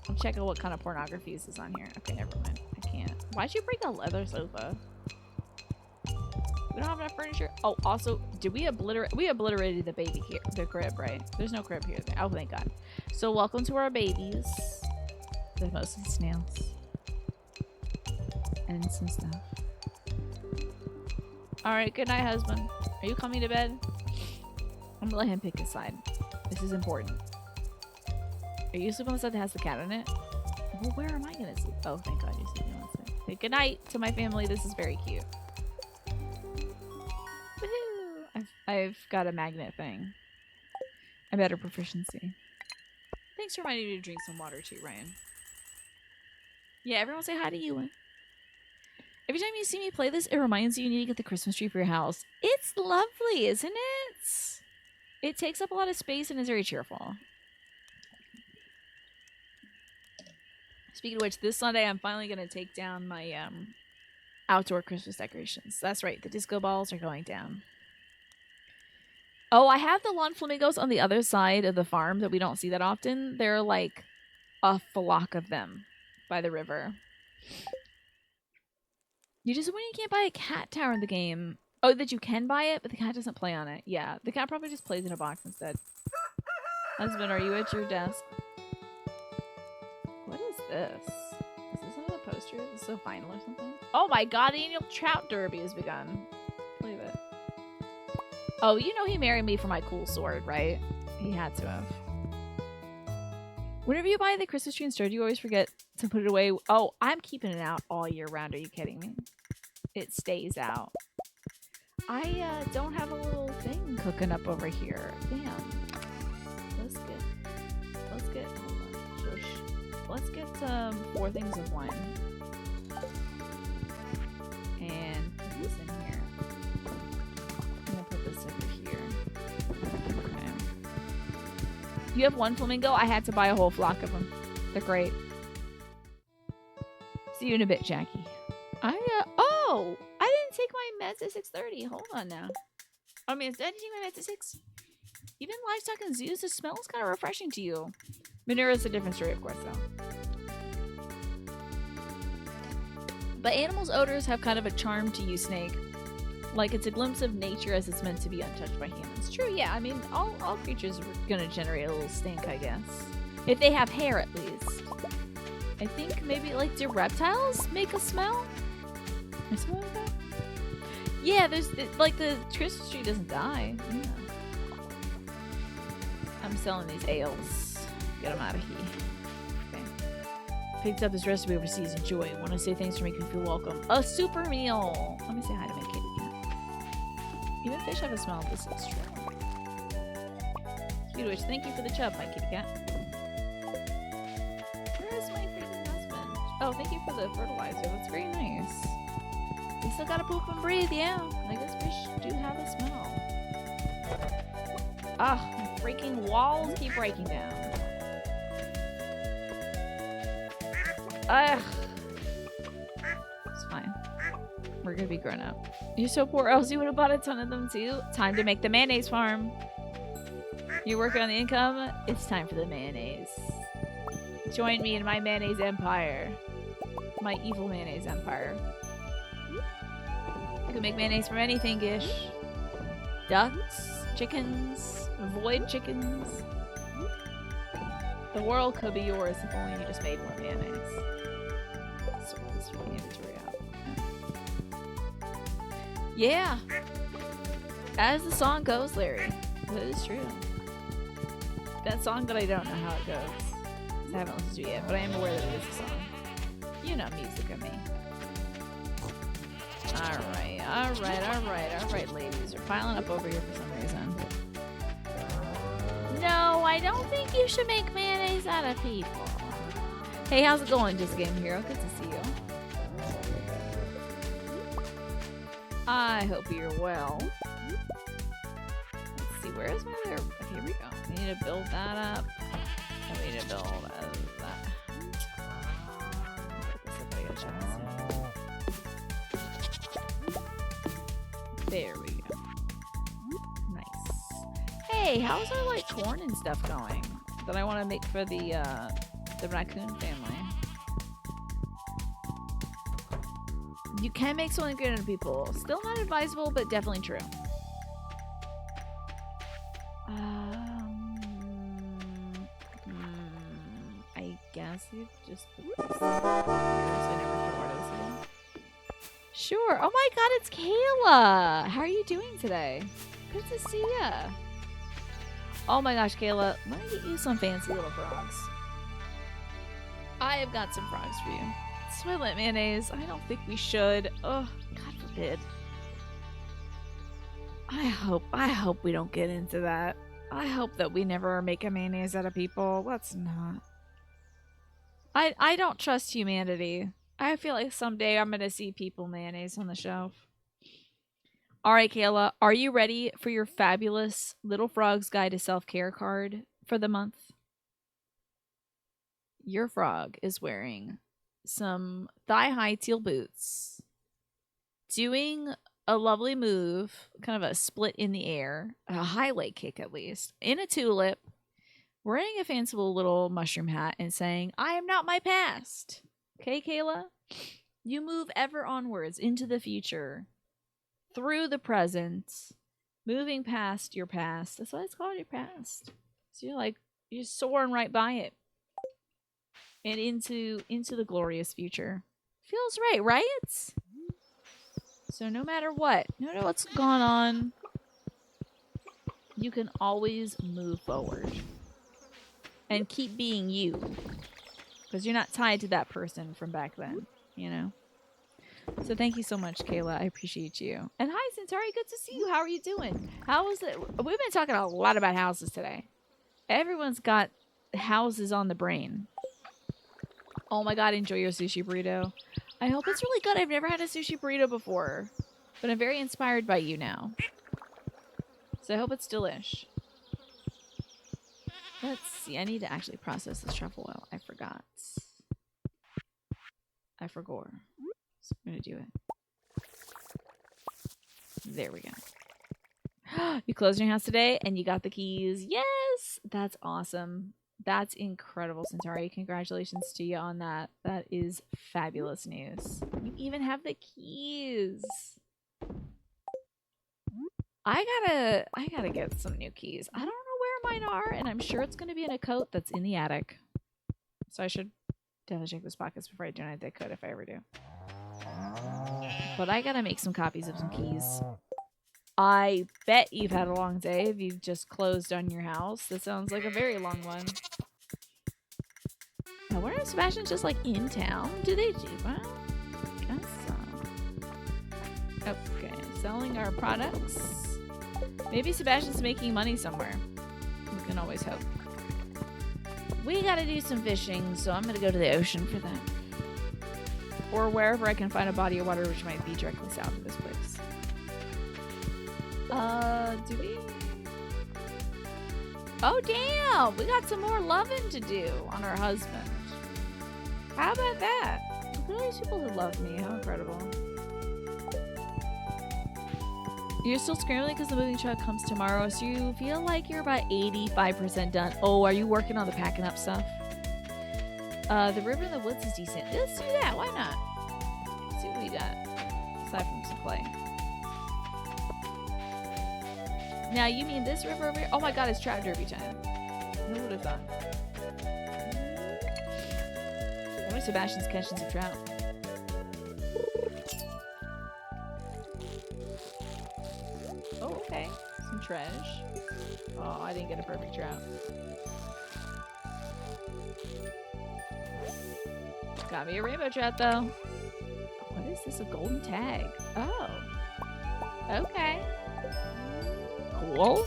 S1: I'm checking what kind of pornography is on here. Okay, never mind. I can't. Why'd you break a leather sofa? We don't have enough furniture. Oh, also, did we obliterate? We obliterated the baby here, the crib, right? There's no crib here. Oh, thank God. So, welcome to our babies. There's mostly snails and some stuff. All right, good night, husband. Are you coming to bed? I'm gonna let him pick his side. This is important. Are you sleeping on the side that has the cat in it? Well, where am I gonna sleep? Oh, thank God you're sleeping on the side. Okay, good night to my family. This is very cute. Woohoo! I've got a magnet thing. A better proficiency. Thanks for reminding me to drink some water too, Ryan. Yeah, everyone say hi to Ewan. Every time you see me play this, it reminds you need to get the Christmas tree for your house. It's lovely, isn't it? It takes up a lot of space and is very cheerful. Speaking of which, this Sunday I'm finally going to take down my outdoor Christmas decorations. That's right, the disco balls are going down. Oh, I have the lawn flamingos on the other side of the farm that we don't see that often. There are like a flock of them by the river. You just when you can't buy a cat tower in the game. Oh, that you can buy it, but the cat doesn't play on it. Yeah, the cat probably just plays in a box instead. Husband, are you at your desk? What is this? Is this another poster? Is this a final or something? Oh my God, the annual trout derby has begun. Believe it. Oh, you know he married me for my cool sword, right? He had to have. Whenever you buy the Christmas tree in Stardew, you always forget to put it away. Oh, I'm keeping it out all year round. Are you kidding me? It stays out. I don't have a little thing cooking up over here. Damn. Let's get 4 things of wine. And put this in here. I'm gonna put this over here. Okay. You have 1 flamingo? I had to buy a whole flock of them. They're great. See you in a bit, Jackie. Oh! I didn't take my meds at 6:30. Hold on now. I mean, did I take my meds at 6? Even livestock and zoos, the smell is kind of refreshing to you. Manura's a different story, of course, though. But animals' odors have kind of a charm to you, Snake. Like, it's a glimpse of nature as it's meant to be untouched by humans. True, yeah. I mean, all creatures are gonna generate a little stink, I guess. If they have hair, at least. I think maybe, like, do reptiles make a smell? Or something like that? Yeah, there's, like, the Christmas tree doesn't die. Yeah. I'm selling these ales. Get them out of here. Okay. Picked up this recipe overseas. Enjoy. Want to say thanks for making me feel welcome. A super meal. Let me say hi to my kitty cat. Even fish have a smell. This is true. Speed Witch, thank you for the chub, my kitty cat. Where is my freaking husband? Oh, thank you for the fertilizer. That's very nice. We still gotta poop and breathe, yeah. I guess fish do have a smell. Ah, my freaking walls keep breaking down. Ugh. It's fine. We're gonna be grown up. You're so poor, else you would have bought a ton of them too. Time to make the mayonnaise farm. You're working on the income? It's time for the mayonnaise. Join me in my mayonnaise empire. My evil mayonnaise empire. You can make mayonnaise from anything, Gish. Ducks, chickens, void chickens. The world could be yours if only you just made more mayonnaise. Sort this from the inventory out. Yeah. As the song goes, Larry. That is true. That song that I don't know how it goes. 'cause I haven't listened to it yet, but I am aware that it is a song. You know music of me. Alright, ladies. You're piling up over here for some reason. No, I don't think you should make mayonnaise out of people. Hey, how's it going, Just Game Hero? Good to see you. I hope you're well. Let's see, where is my other... Okay, here we go. We need to build that up. We need to build that. There we go. Nice. Hey, how's our like corn and stuff going that I want to make for the raccoon family? You can make something good into people. Still not advisable, but definitely true. I guess you just put this. Sure. Oh my god, it's Kayla! How are you doing today? Good to see ya. Oh my gosh, Kayla, let me get you some fancy little frogs. I have got some frogs for you. Swillet mayonnaise. I don't think we should. Oh, God forbid. I hope we don't get into that. I hope that we never make a mayonnaise out of people. Let's not. I don't trust humanity. I feel like someday I'm going to see people mayonnaise on the shelf. All right, Kayla, are you ready for your fabulous Little Frog's Guide to Self-Care card for the month? Your frog is wearing some thigh-high teal boots, doing a lovely move, kind of a split in the air, a high leg kick at least, in a tulip, wearing a fanciful little mushroom hat and saying, I am not my past. Okay, Kayla? You move ever onwards into the future, through the present, moving past your past. That's why it's called your past. So you're soaring right by it. And into the glorious future. Feels right? So no matter what, no matter what's going on, you can always move forward. And keep being you. Because you're not tied to that person from back then, you know? So thank you so much, Kayla. I appreciate you. And hi, Centauri. Good to see you. How are you doing? How is it? We've been talking a lot about houses today. Everyone's got houses on the brain. Oh my god, enjoy your sushi burrito. I hope it's really good. I've never had a sushi burrito before. But I'm very inspired by you now. So I hope it's delish. Let's see. I need to actually process this truffle oil. I forgot. I forgot. So I'm going to do it. There we go. You closed your house today and you got the keys. Yes! That's awesome. That's incredible, Centauri. Congratulations to you on that. That is fabulous news. You even have the keys. I gotta get some new keys. I don't know where mine are, and I'm sure it's gonna be in a coat that's in the attic. So I should definitely check those pockets before I donate that coat if I ever do. But I gotta make some copies of some keys. I bet you've had a long day if you've just closed on your house. That sounds like a very long one. Now, where is Sebastian just like in town? Do they do that? Guess so. Okay, selling our products. Maybe Sebastian's making money somewhere. We can always hope. We gotta do some fishing, so I'm gonna go to the ocean for that. Or wherever I can find a body of water, which might be directly south of this place. Do we? Oh, damn! We got some more loving to do on our husband. How about that? Look at all these people who love me. How incredible. You're still scrambling because the moving truck comes tomorrow, so you feel like you're about 85% done. Oh, are you working on the packing up stuff? The river in the woods is decent. Let's do that. Why not? Let's see what we got. Aside from some clay. Now, you mean this river over here? Oh my god, it's trout derby time. Who would have thought? I wonder if Sebastian's catching some trout. Oh, okay. Some trash. Oh, I didn't get a perfect trout. Got me a rainbow chat though. What is this? A golden tag? Oh. Okay. Cool.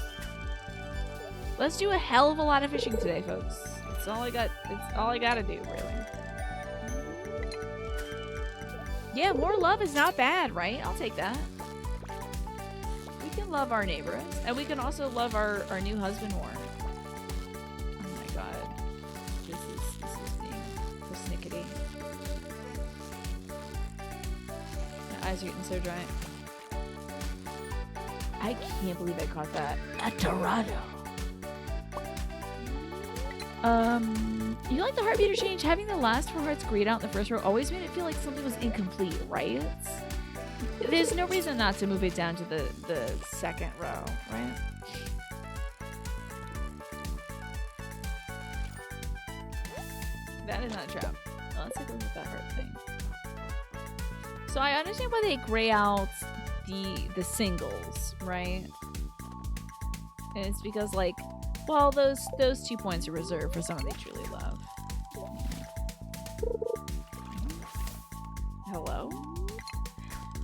S1: Let's do a hell of a lot of fishing today, folks. It's all I got. It's all I gotta do, really. Yeah, more love is not bad, right? I'll take that. We can love our neighbors, and we can also love our new husband more. Oh my god. This is being persnickety. My eyes are getting so dry. I can't believe I caught that.
S2: A Dorado.
S1: You like the heartbeat change? Having the last four hearts grayed out in the first row always made it feel like something was incomplete, right? There's no reason not to move it down to the second row, right? That is not a trap. Oh, let's take a look at that heart thing. So I understand why they gray out the singles, right? And it's because, like, well, those 2 points are reserved for someone they truly love. Hello?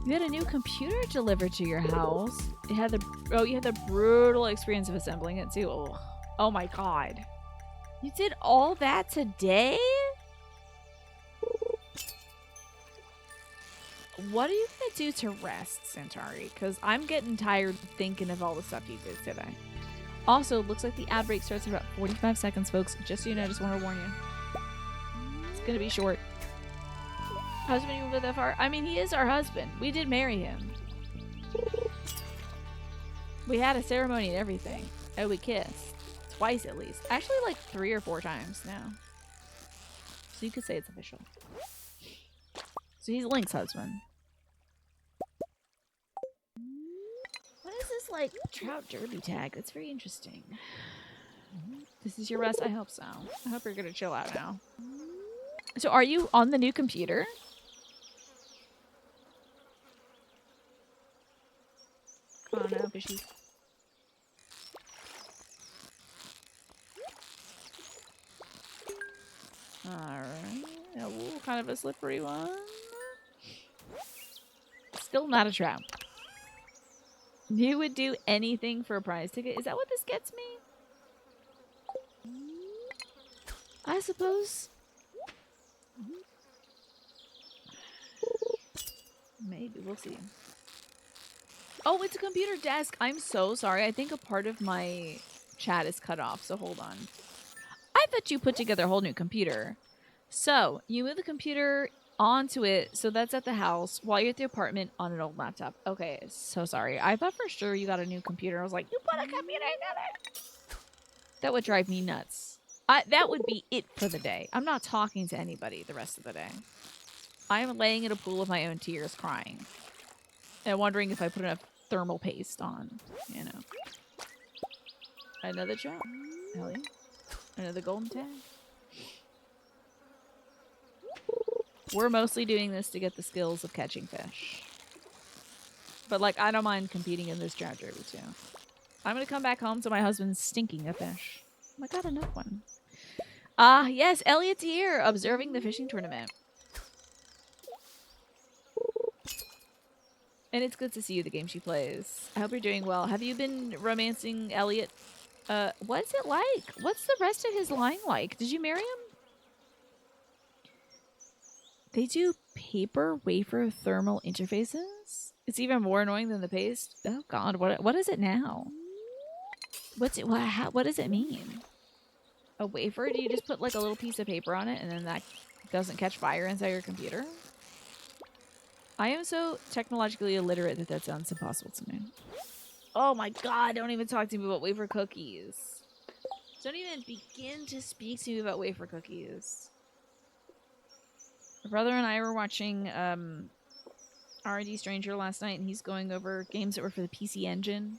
S1: You had a new computer delivered to your house. It had you had the brutal experience of assembling it too. Oh my god. You did all that today? What are you gonna do to rest, Centauri? Because I'm getting tired thinking of all the stuff you did today. Also, looks like the ad break starts in about 45 seconds, folks. Just so you know, I just want to warn you. It's gonna be short. Husband, you moved that far? I mean, he is our husband. We did marry him. We had a ceremony and everything. And we kissed. Twice at least. Actually, like 3 or 4 times now. So you could say it's official. So he's Link's husband. What is this, like, trout derby tag? That's very interesting. This is your rest? I hope so. I hope you're gonna chill out now. So are you on the new computer? Oh no, fishy. Alright. Ooh, kind of a slippery one. Still not a trap. You would do anything for a prize ticket? Is that what this gets me? I suppose. Maybe. We'll see. Oh, it's a computer desk. I'm so sorry. I think a part of my chat is cut off, so hold on. I thought you put together a whole new computer. So, you move the computer onto it, so that's at the house, while you're at the apartment on an old laptop. Okay, so sorry. I thought for sure you got a new computer. I was like, you put a computer together? That would drive me nuts. That would be it for the day. I'm not talking to anybody the rest of the day. I am laying in a pool of my own tears, crying. And wondering if I put enough thermal paste on, you know. Another trap. Hell yeah. Another golden tag. We're mostly doing this to get the skills of catching fish. But, like, I don't mind competing in this trout derby, too. I'm gonna come back home to my husband's stinking of fish. Oh my god, another one. Yes, Elliot's here, observing the fishing tournament. And it's good to see you, the game she plays. I hope you're doing well. Have you been romancing Elliot? What's it like? What's the rest of his line like? Did you marry him? They do paper wafer thermal interfaces? It's even more annoying than the paste. Oh god, what is it now? What's it? What does it mean? A wafer? Do you just put like a little piece of paper on it and then that doesn't catch fire inside your computer? I am so technologically illiterate that sounds impossible to me. Oh my god, don't even talk to me about wafer cookies. Don't even begin to speak to me about wafer cookies. My brother and I were watching R&D Stranger last night, and he's going over games that were for the PC Engine.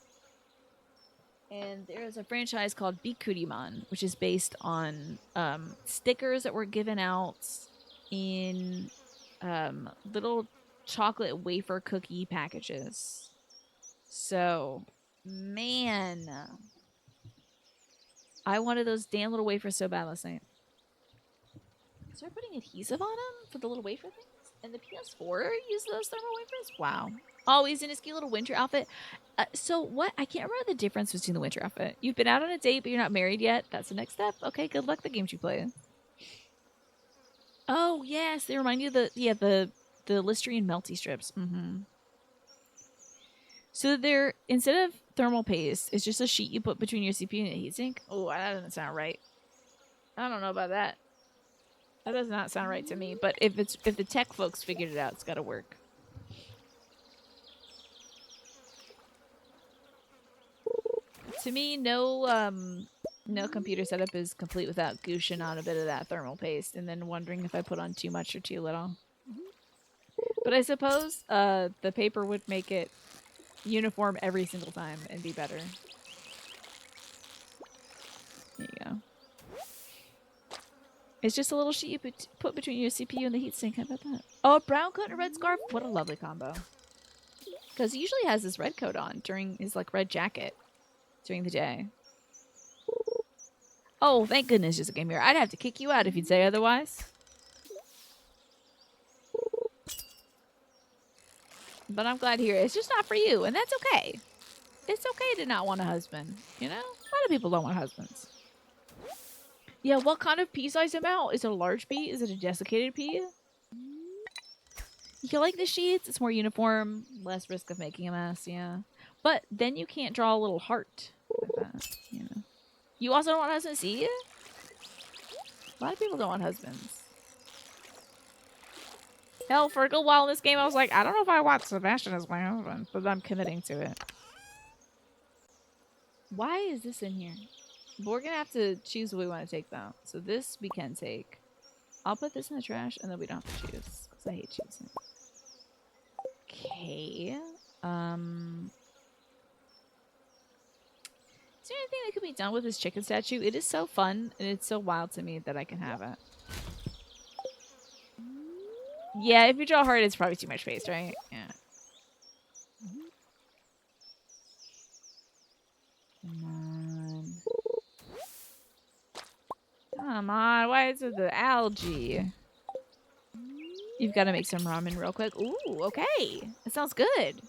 S1: And there's a franchise called Bikuriman, which is based on stickers that were given out in little chocolate wafer cookie packages. So, man, I wanted those damn little wafers so bad last night. Start putting adhesive on them for the little wafer things? And the PS4 use those thermal wafers? Wow. Oh, he's in his cute little winter outfit. So what? I can't remember the difference between the winter outfit. You've been out on a date, but you're not married yet. That's the next step. Okay, good luck the games you play. Oh yes, they remind you of the Listerine melty strips. Mm-hmm. So they're instead of thermal paste, it's just a sheet you put between your CPU and a heatsink. Oh, that doesn't sound right. I don't know about that. That does not sound right to me. But if the tech folks figured it out, it's got to work. To me, no computer setup is complete without gooshing on a bit of that thermal paste and then wondering if I put on too much or too little. But I suppose the paper would make it uniform every single time and be better. There you go. It's just a little sheet you put between your CPU and the heatsink. How about that? Oh, a brown coat and a red scarf. What a lovely combo. Because he usually has his red coat on during his like red jacket during the day. Oh, thank goodness, just a game here. I'd have to kick you out if you'd say otherwise. But I'm glad here. It's just not for you, and that's okay. It's okay to not want a husband, you know? A lot of people don't want husbands. Yeah, what kind of pea size amount? Is it a large pea? Is it a desiccated pea? You like the sheets? It's more uniform, less risk of making a mess, yeah. But then you can't draw a little heart like that, you know. You also don't want husbands, see? A lot of people don't want husbands. Hell, for a good while in this game, I was like, I don't know if I want Sebastian as my husband, but I'm committing to it. Why is this in here? We're gonna have to choose what we want to take, though. So this we can take. I'll put this in the trash, and then we don't have to choose, because I hate choosing. Okay. Is there anything that could be done with this chicken statue? It is so fun, and it's so wild to me that I can have it. Yeah, if you draw hard, it's probably too much paste, right? Yeah. Come on. Come on, why is it the algae? You've got to make some ramen real quick. Ooh, okay. That sounds good.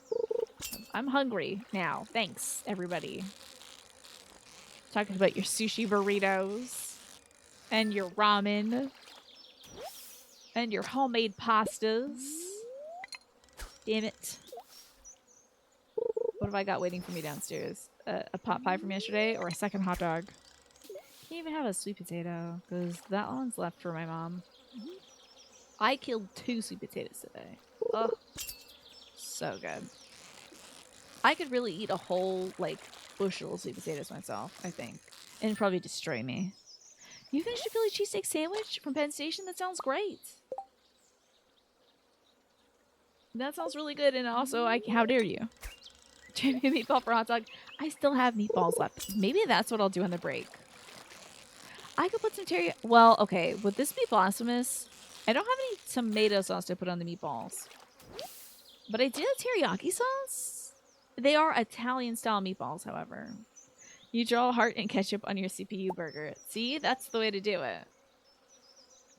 S1: I'm hungry now. Thanks, everybody. Talking about your sushi burritos and your ramen and your homemade pastas. Damn it. What have I got waiting for me downstairs? A pot pie from yesterday or a second hot dog? Can't even have a sweet potato because that one's left for my mom. I killed 2 sweet potatoes today. Oh, so good. I could really eat a whole, like, bushel of sweet potatoes myself, I think. And it'd probably destroy me. You finished a Philly cheesesteak sandwich from Penn Station? That sounds great. That sounds really good. And also, how dare you? Meatball for hot dog. I still have meatballs left. Maybe that's what I'll do on the break. I could put some teriyaki. Well, okay. Would this be blasphemous? I don't have any tomato sauce to put on the meatballs. But I did have teriyaki sauce. They are Italian-style meatballs, however. You draw a heart and ketchup on your CPU burger. See? That's the way to do it.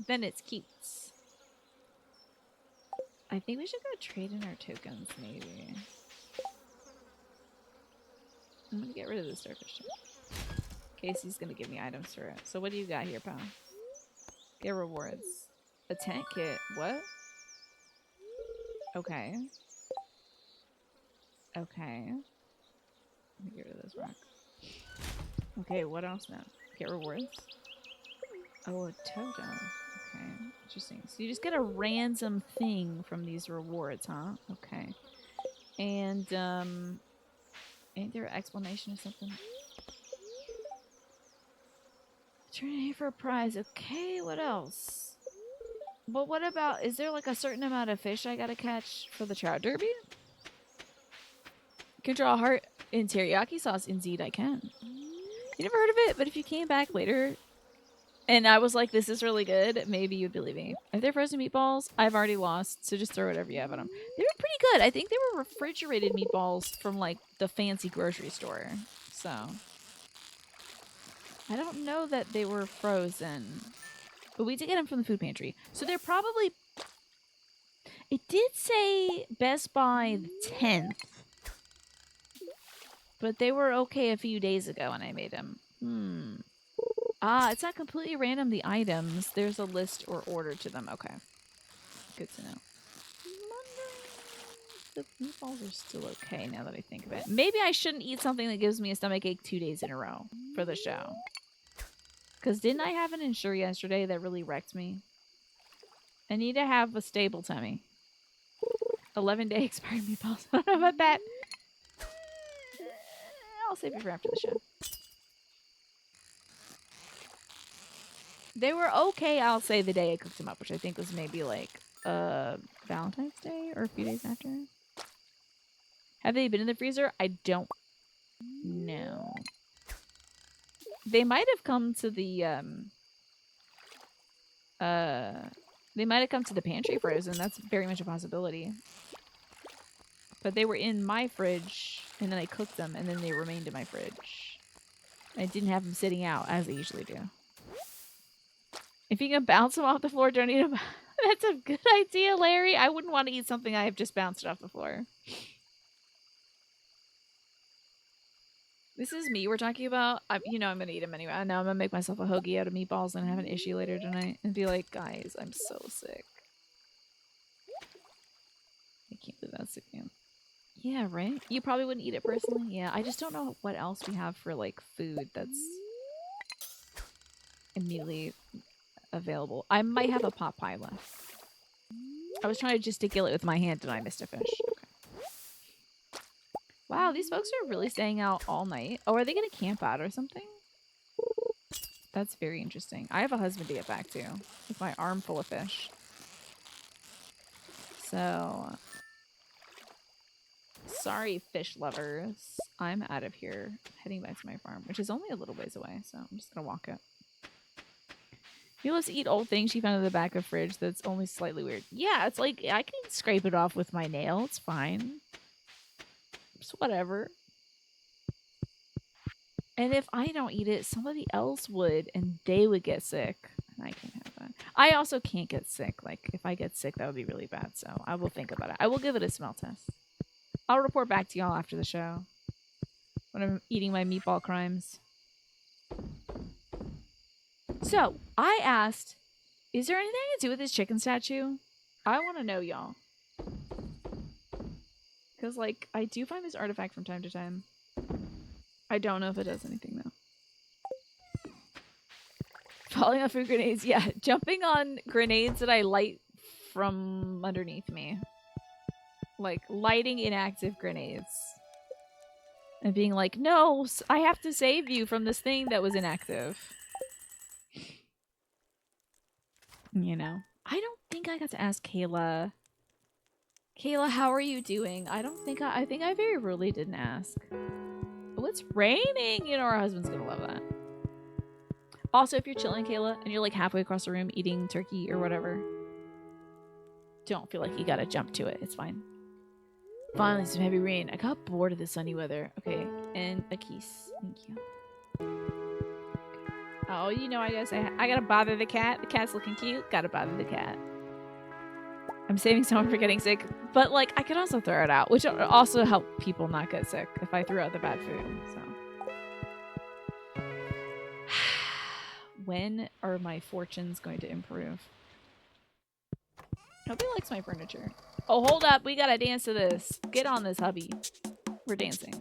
S1: Then it's cute. I think we should go trade in our tokens, maybe. I'm gonna get rid of the starfish. Casey's gonna give me items for it. So what do you got here, pal? Get rewards. A tent kit. What? Okay. Okay. Let me get rid of this rock. Okay, what else now? Get rewards. Oh, a totem. Okay, interesting. So you just get a random thing from these rewards, huh? Okay. And, ain't there an explanation or something? Turn in here for a prize. Okay, what else? But what about, is there like a certain amount of fish I gotta catch for the trout derby? Can draw a heart in teriyaki sauce. Indeed, I can. You never heard of it, but if you came back later and I was like, this is really good, maybe you'd believe me. If they're frozen meatballs, I've already lost, so just throw whatever you have on them. They were pretty good. I think they were refrigerated meatballs from like the fancy grocery store. So I don't know that they were frozen. But we did get them from the food pantry. So they're probably... It did say Best Buy the 10th. But they were okay a few days ago when I made them. It's not completely random, the items. There's a list or order to them. Okay. Good to know. The meatballs are still okay now that I think of it. Maybe I shouldn't eat something that gives me a stomachache 2 days in a row for the show. Because didn't I have an Ensure yesterday that really wrecked me? I need to have a stable tummy. 11-day expired meatballs. I don't know about that. I'll save it for after the show. They were okay, I'll say, the day I cooked them up, which I think was maybe like Valentine's Day or a few days after. Have they been in the freezer? I don't know. They might have come to the they might have come to the pantry frozen. That's very much a possibility. But they were in my fridge, and then I cooked them, and then they remained in my fridge. I didn't have them sitting out, as I usually do. If you can bounce them off the floor, don't eat them. That's a good idea, Larry. I wouldn't want to eat something I have just bounced off the floor. This is me we're talking about. You know I'm going to eat them anyway. I know I'm going to make myself a hoagie out of meatballs and have an issue later tonight and be like, guys, I'm so sick. I can't believe that's sick, man. Yeah, right? You probably wouldn't eat it personally? Yeah, I just don't know what else we have for, like, food that's immediately available. I might have a pot pie left. I was trying to gesticulate with my hand and I missed a fish. Okay. Wow, these folks are really staying out all night. Oh, are they going to camp out or something? That's very interesting. I have a husband to get back to with my arm full of fish. So... sorry, fish lovers. I'm out of here, heading back to my farm, which is only a little ways away, so I'm just gonna walk it. You let's eat old things she found in the back of the fridge that's only slightly weird. Yeah, it's like, I can scrape it off with my nail. It's fine. It's whatever. And if I don't eat it, somebody else would, and they would get sick. And I can't have that. I also can't get sick. Like, if I get sick, that would be really bad, so I will think about it. I will give it a smell test. I'll report back to y'all after the show when I'm eating my meatball crimes. So, I asked, is there anything to do with this chicken statue? I want to know, y'all. Because, like, I do find this artifact from time to time. I don't know if it does anything, though. Falling on food grenades. Yeah, jumping on grenades that I light from underneath me. Like, lighting inactive grenades. And being like, no, I have to save you from this thing that was inactive. You know. I don't think I got to ask Kayla. Kayla, how are you doing? I don't think I think I very rarely didn't ask. Oh, it's raining! You know, our husband's gonna love that. Also, if you're chilling, Kayla, and you're like halfway across the room eating turkey or whatever, don't feel like you gotta jump to it. It's fine. Finally, some heavy rain. I got bored of the sunny weather. Okay, and a kiss. Thank you. Oh, you know, I gotta bother the cat. The cat's looking cute. Gotta bother the cat. I'm saving someone for getting sick, but like I could also throw it out, which will also help people not get sick if I threw out the bad food. So, when are my fortunes going to improve? Nobody likes my furniture. Oh, hold up. We gotta dance to this. Get on this, hubby. We're dancing.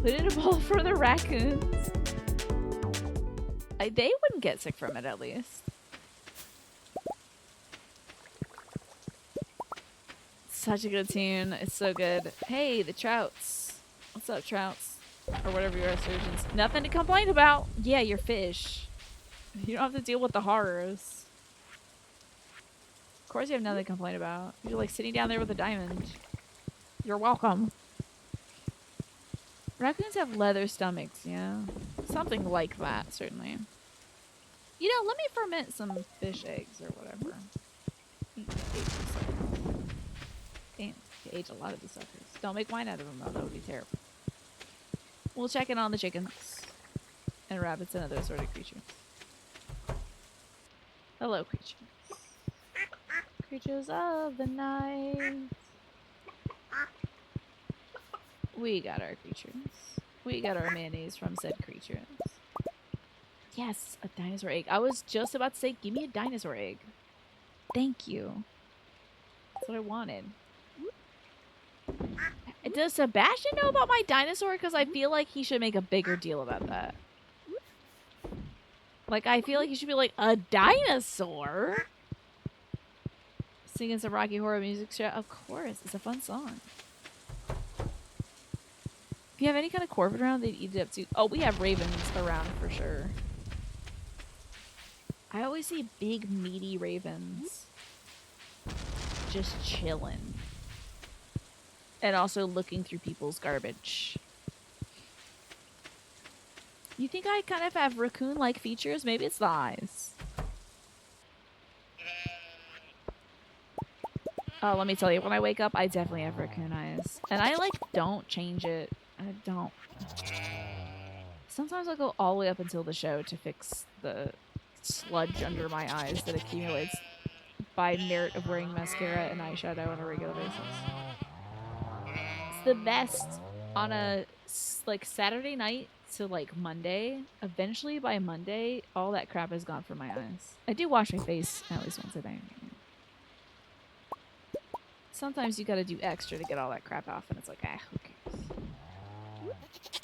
S1: Put in a bowl for the raccoons. They wouldn't get sick from it, at least. Such a good tune. It's so good. Hey, the Trouts. What's up, Trouts? Or whatever your surgeons. Nothing to complain about. Yeah, you're fish. You don't have to deal with the horrors. Of course you have nothing to complain about. You're like sitting down there with a diamond. You're welcome. Raccoons have leather stomachs, yeah. Something like that, certainly. You know, let me ferment some fish eggs or whatever. Damn, you ate a lot of these suckers. Don't make wine out of them though, that would be terrible. We'll check in on the chickens and rabbits and other assorted creatures. Hello, creatures. Creatures of the night. We got our creatures. We got our mayonnaise from said creatures. Yes, a dinosaur egg. I was just about to say, give me a dinosaur egg. Thank you. That's what I wanted. Does Sebastian know about my dinosaur? Because I feel like he should make a bigger deal about that. Like, I feel like he should be like, a dinosaur? Singing some Rocky Horror music show? Of course, it's a fun song. If you have any kind of corvid around, they'd eat it up too. Oh, we have ravens around for sure. I always see big, meaty ravens just chilling. And also looking through people's garbage. You think I kind of have raccoon-like features? Maybe it's the eyes. Oh, let me tell you, when I wake up, I definitely have raccoon eyes. And I, like, don't change it. I don't. Sometimes I'll go all the way up until the show to fix the sludge under my eyes that accumulates by merit of wearing mascara and eyeshadow on a regular basis. It's the best on a, like, Saturday night to, like, Monday. Eventually, by Monday, all that crap is gone from my eyes. I do wash my face at least once a day. Sometimes you gotta do extra to get all that crap off, and it's like, ah, who cares?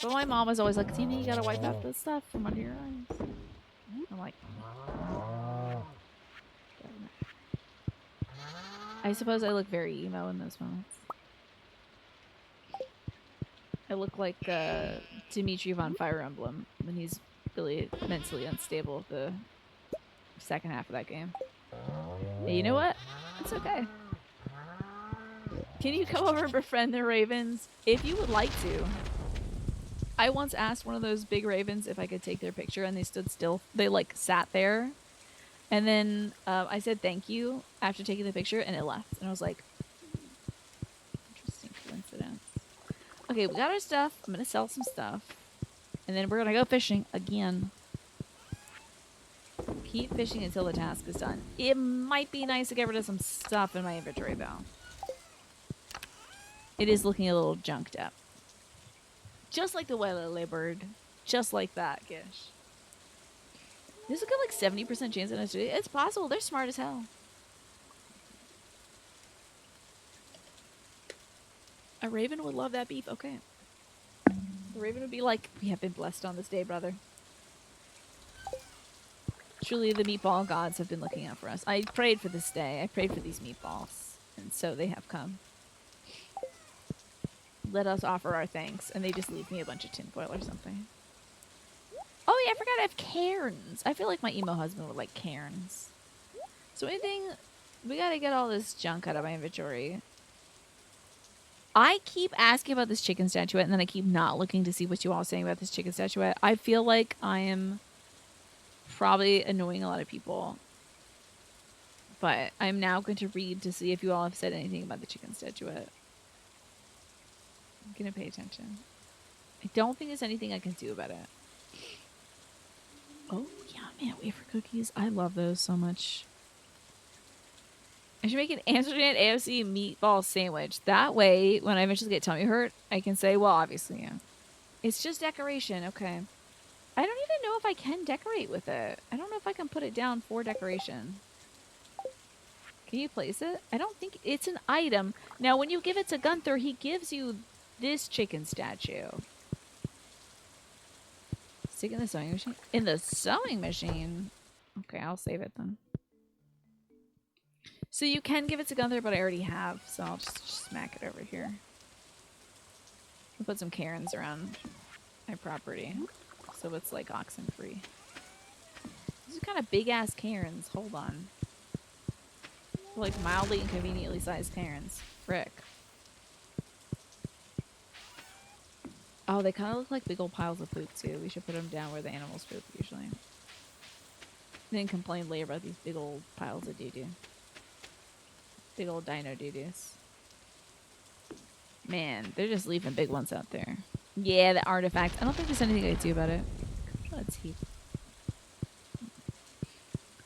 S1: But my mom was always like, Tina, you gotta wipe out the stuff from under your eyes. I'm like, I suppose I look very emo in those moments. I look like Dimitri von Fire Emblem when he's really mentally unstable the second half of that game. Hey, you know what? It's okay. Can you come over and befriend the ravens? If you would like to. I once asked one of those big ravens if I could take their picture, and they stood still. They, like, sat there. And then I said thank you after taking the picture, and it left. And I was like, interesting coincidence. Okay, we got our stuff. I'm going to sell some stuff. And then we're going to go fishing again. Keep fishing until the task is done. It might be nice to get rid of some stuff in my inventory, though. It is looking a little junked up. Just like the Wailele bird. Just like that, Gish. There's a good, like, 70% chance in us. It's possible. They're smart as hell. A raven would love that beef. Okay. The raven would be like, we have been blessed on this day, brother. Truly, the meatball gods have been looking out for us. I prayed for this day. I prayed for these meatballs. And so they have come. Let us offer our thanks. And they just leave me a bunch of tinfoil or something. Oh, yeah, I forgot I have cairns. I feel like my emo husband would like cairns. So anything... We gotta get all this junk out of my inventory. I keep asking about this chicken statuette, and then I keep not looking to see what you all are saying about this chicken statuette. I feel like I am probably annoying a lot of people. But I'm now going to read to see if you all have said anything about the chicken statuette. I'm going to pay attention. I don't think there's anything I can do about it. Oh, yeah, man, wafer cookies. I love those so much. I should make an Amsterdam AFC meatball sandwich. That way, when I eventually get tummy hurt, I can say, well, obviously, yeah. It's just decoration. Okay. I don't even know if I can decorate with it. I don't know if I can put it down for decoration. Can you place it? I don't think it's an item. Now, when you give it to Gunther, he gives you this chicken statue. Stick in the sewing machine? In the sewing machine? Okay, I'll save it then. So you can give it to Gunther, but I already have, so I'll just smack it over here. I'll put some cairns around my property, so it's like oxen free. These are kind of big ass cairns. Hold on. They're like mildly inconveniently sized cairns. Frick. Oh, they kind of look like big old piles of poop too. We should put them down where the animals poop usually. Then complain later about these big old piles of doo-doo. Big old dino doo-doos. Man, they're just leaving big ones out there. Yeah, the artifact. I don't think there's anything I can do about it. Let's see.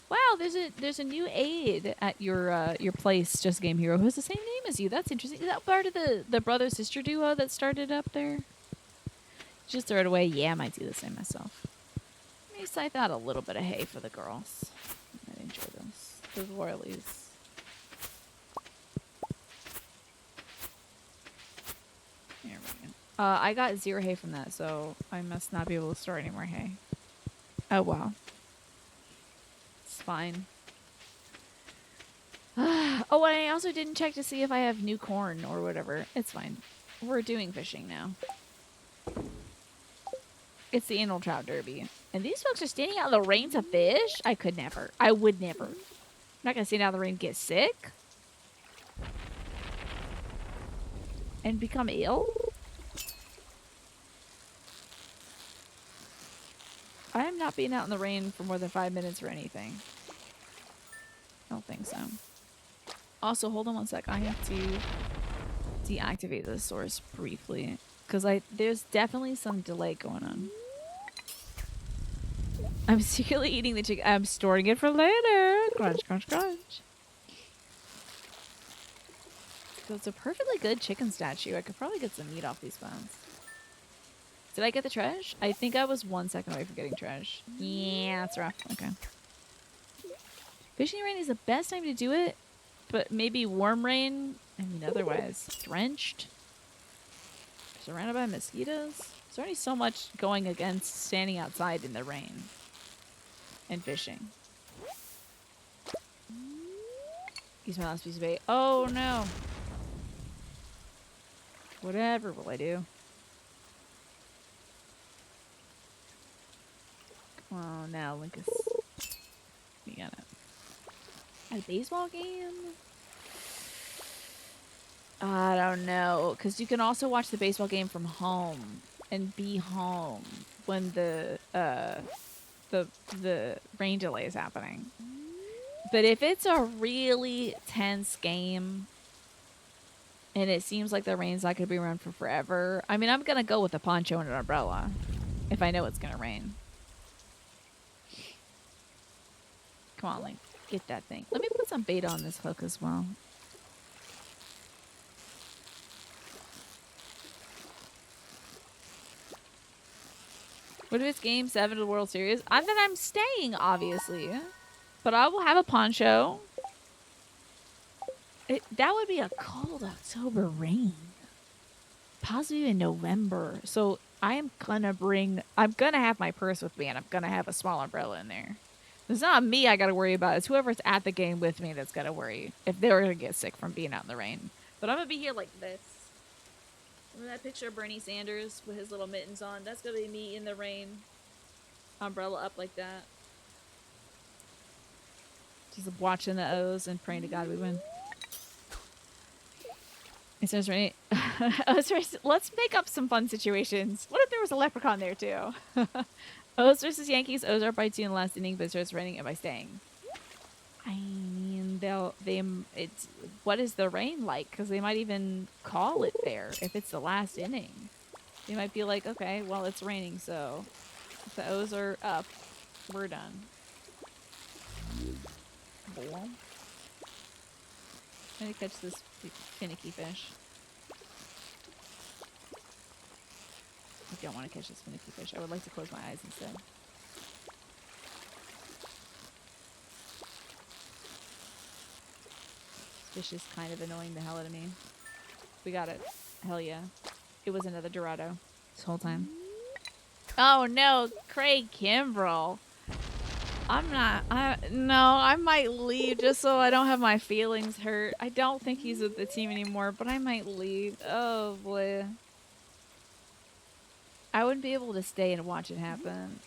S1: Wow, there's a new aide at your place, Just Game Hero, who has the same name as you. That's interesting. Is that part of the brother sister duo that started up there? Just throw it away. Yeah, I might do the same myself. Let me scythe out a little bit of hay for the girls. I enjoy those royalies. There we go. I got 0 hay from that, so I must not be able to store any more hay. Oh wow. It's fine. Oh, and I also didn't check to see if I have new corn or whatever. It's fine. We're doing fishing now. It's the annual trout derby. And these folks are standing out in the rain to fish? I could never. I would never. I'm not going to stand out in the rain and get sick. And become ill? I am not being out in the rain for more than 5 minutes or anything. I don't think so. Also, hold on one sec. I have to deactivate the source briefly. Because there's definitely some delay going on. I'm secretly eating the chicken. I'm storing it for later. Crunch, crunch, crunch. So it's a perfectly good chicken statue. I could probably get some meat off these bones. Did I get the trash? I think I was 1 second away from getting trash. Yeah, that's rough. Okay. Fishing rain is the best time to do it, but maybe warm rain. I mean, otherwise, drenched. Surrounded by mosquitoes. There's already so much going against standing outside in the rain and fishing. Use my last piece of bait. Oh no. Whatever will I do? Oh, now Linkus. We got it. At a baseball game? I don't know, because you can also watch the baseball game from home and be home when the rain delay is happening. But if it's a really tense game and it seems like the rain's not going to be around for forever, I mean, I'm going to go with a poncho and an umbrella if I know it's going to rain. Come on, Link. Get that thing. Let me put some bait on this hook as well. What if it's Game 7 of the World Series? Then I'm staying, obviously. But I will have a poncho. That would be a cold October rain. Possibly in November. So I'm gonna have my purse with me and I'm gonna have a small umbrella in there. It's not me I gotta worry about. It's whoever's at the game with me that's gotta worry if they're gonna get sick from being out in the rain. But I'm gonna be here like this. Remember that picture of Bernie Sanders with his little mittens on? That's gonna be me in the rain. Umbrella up like that. Just watching the O's and praying to God we win. It says right. Let's make up some fun situations. What if there was a leprechaun there too? O's versus Yankees. O's are by 2 in the last inning, but it starts raining and by staying. I mean, what is the rain like? Because they might even call it there if it's the last inning. They might be like, okay, well, it's raining, so if the O's are up, we're done. Boom. I'm gonna catch this finicky fish. I don't want to catch this finicky fish. I would like to close my eyes instead. This fish is kind of annoying the hell out of me. We got it. Hell yeah. It was another Dorado this whole time. Oh no, Craig Kimbrell. I might leave just so I don't have my feelings hurt. I don't think he's with the team anymore, but I might leave. Oh boy. I wouldn't be able to stay and watch it happen.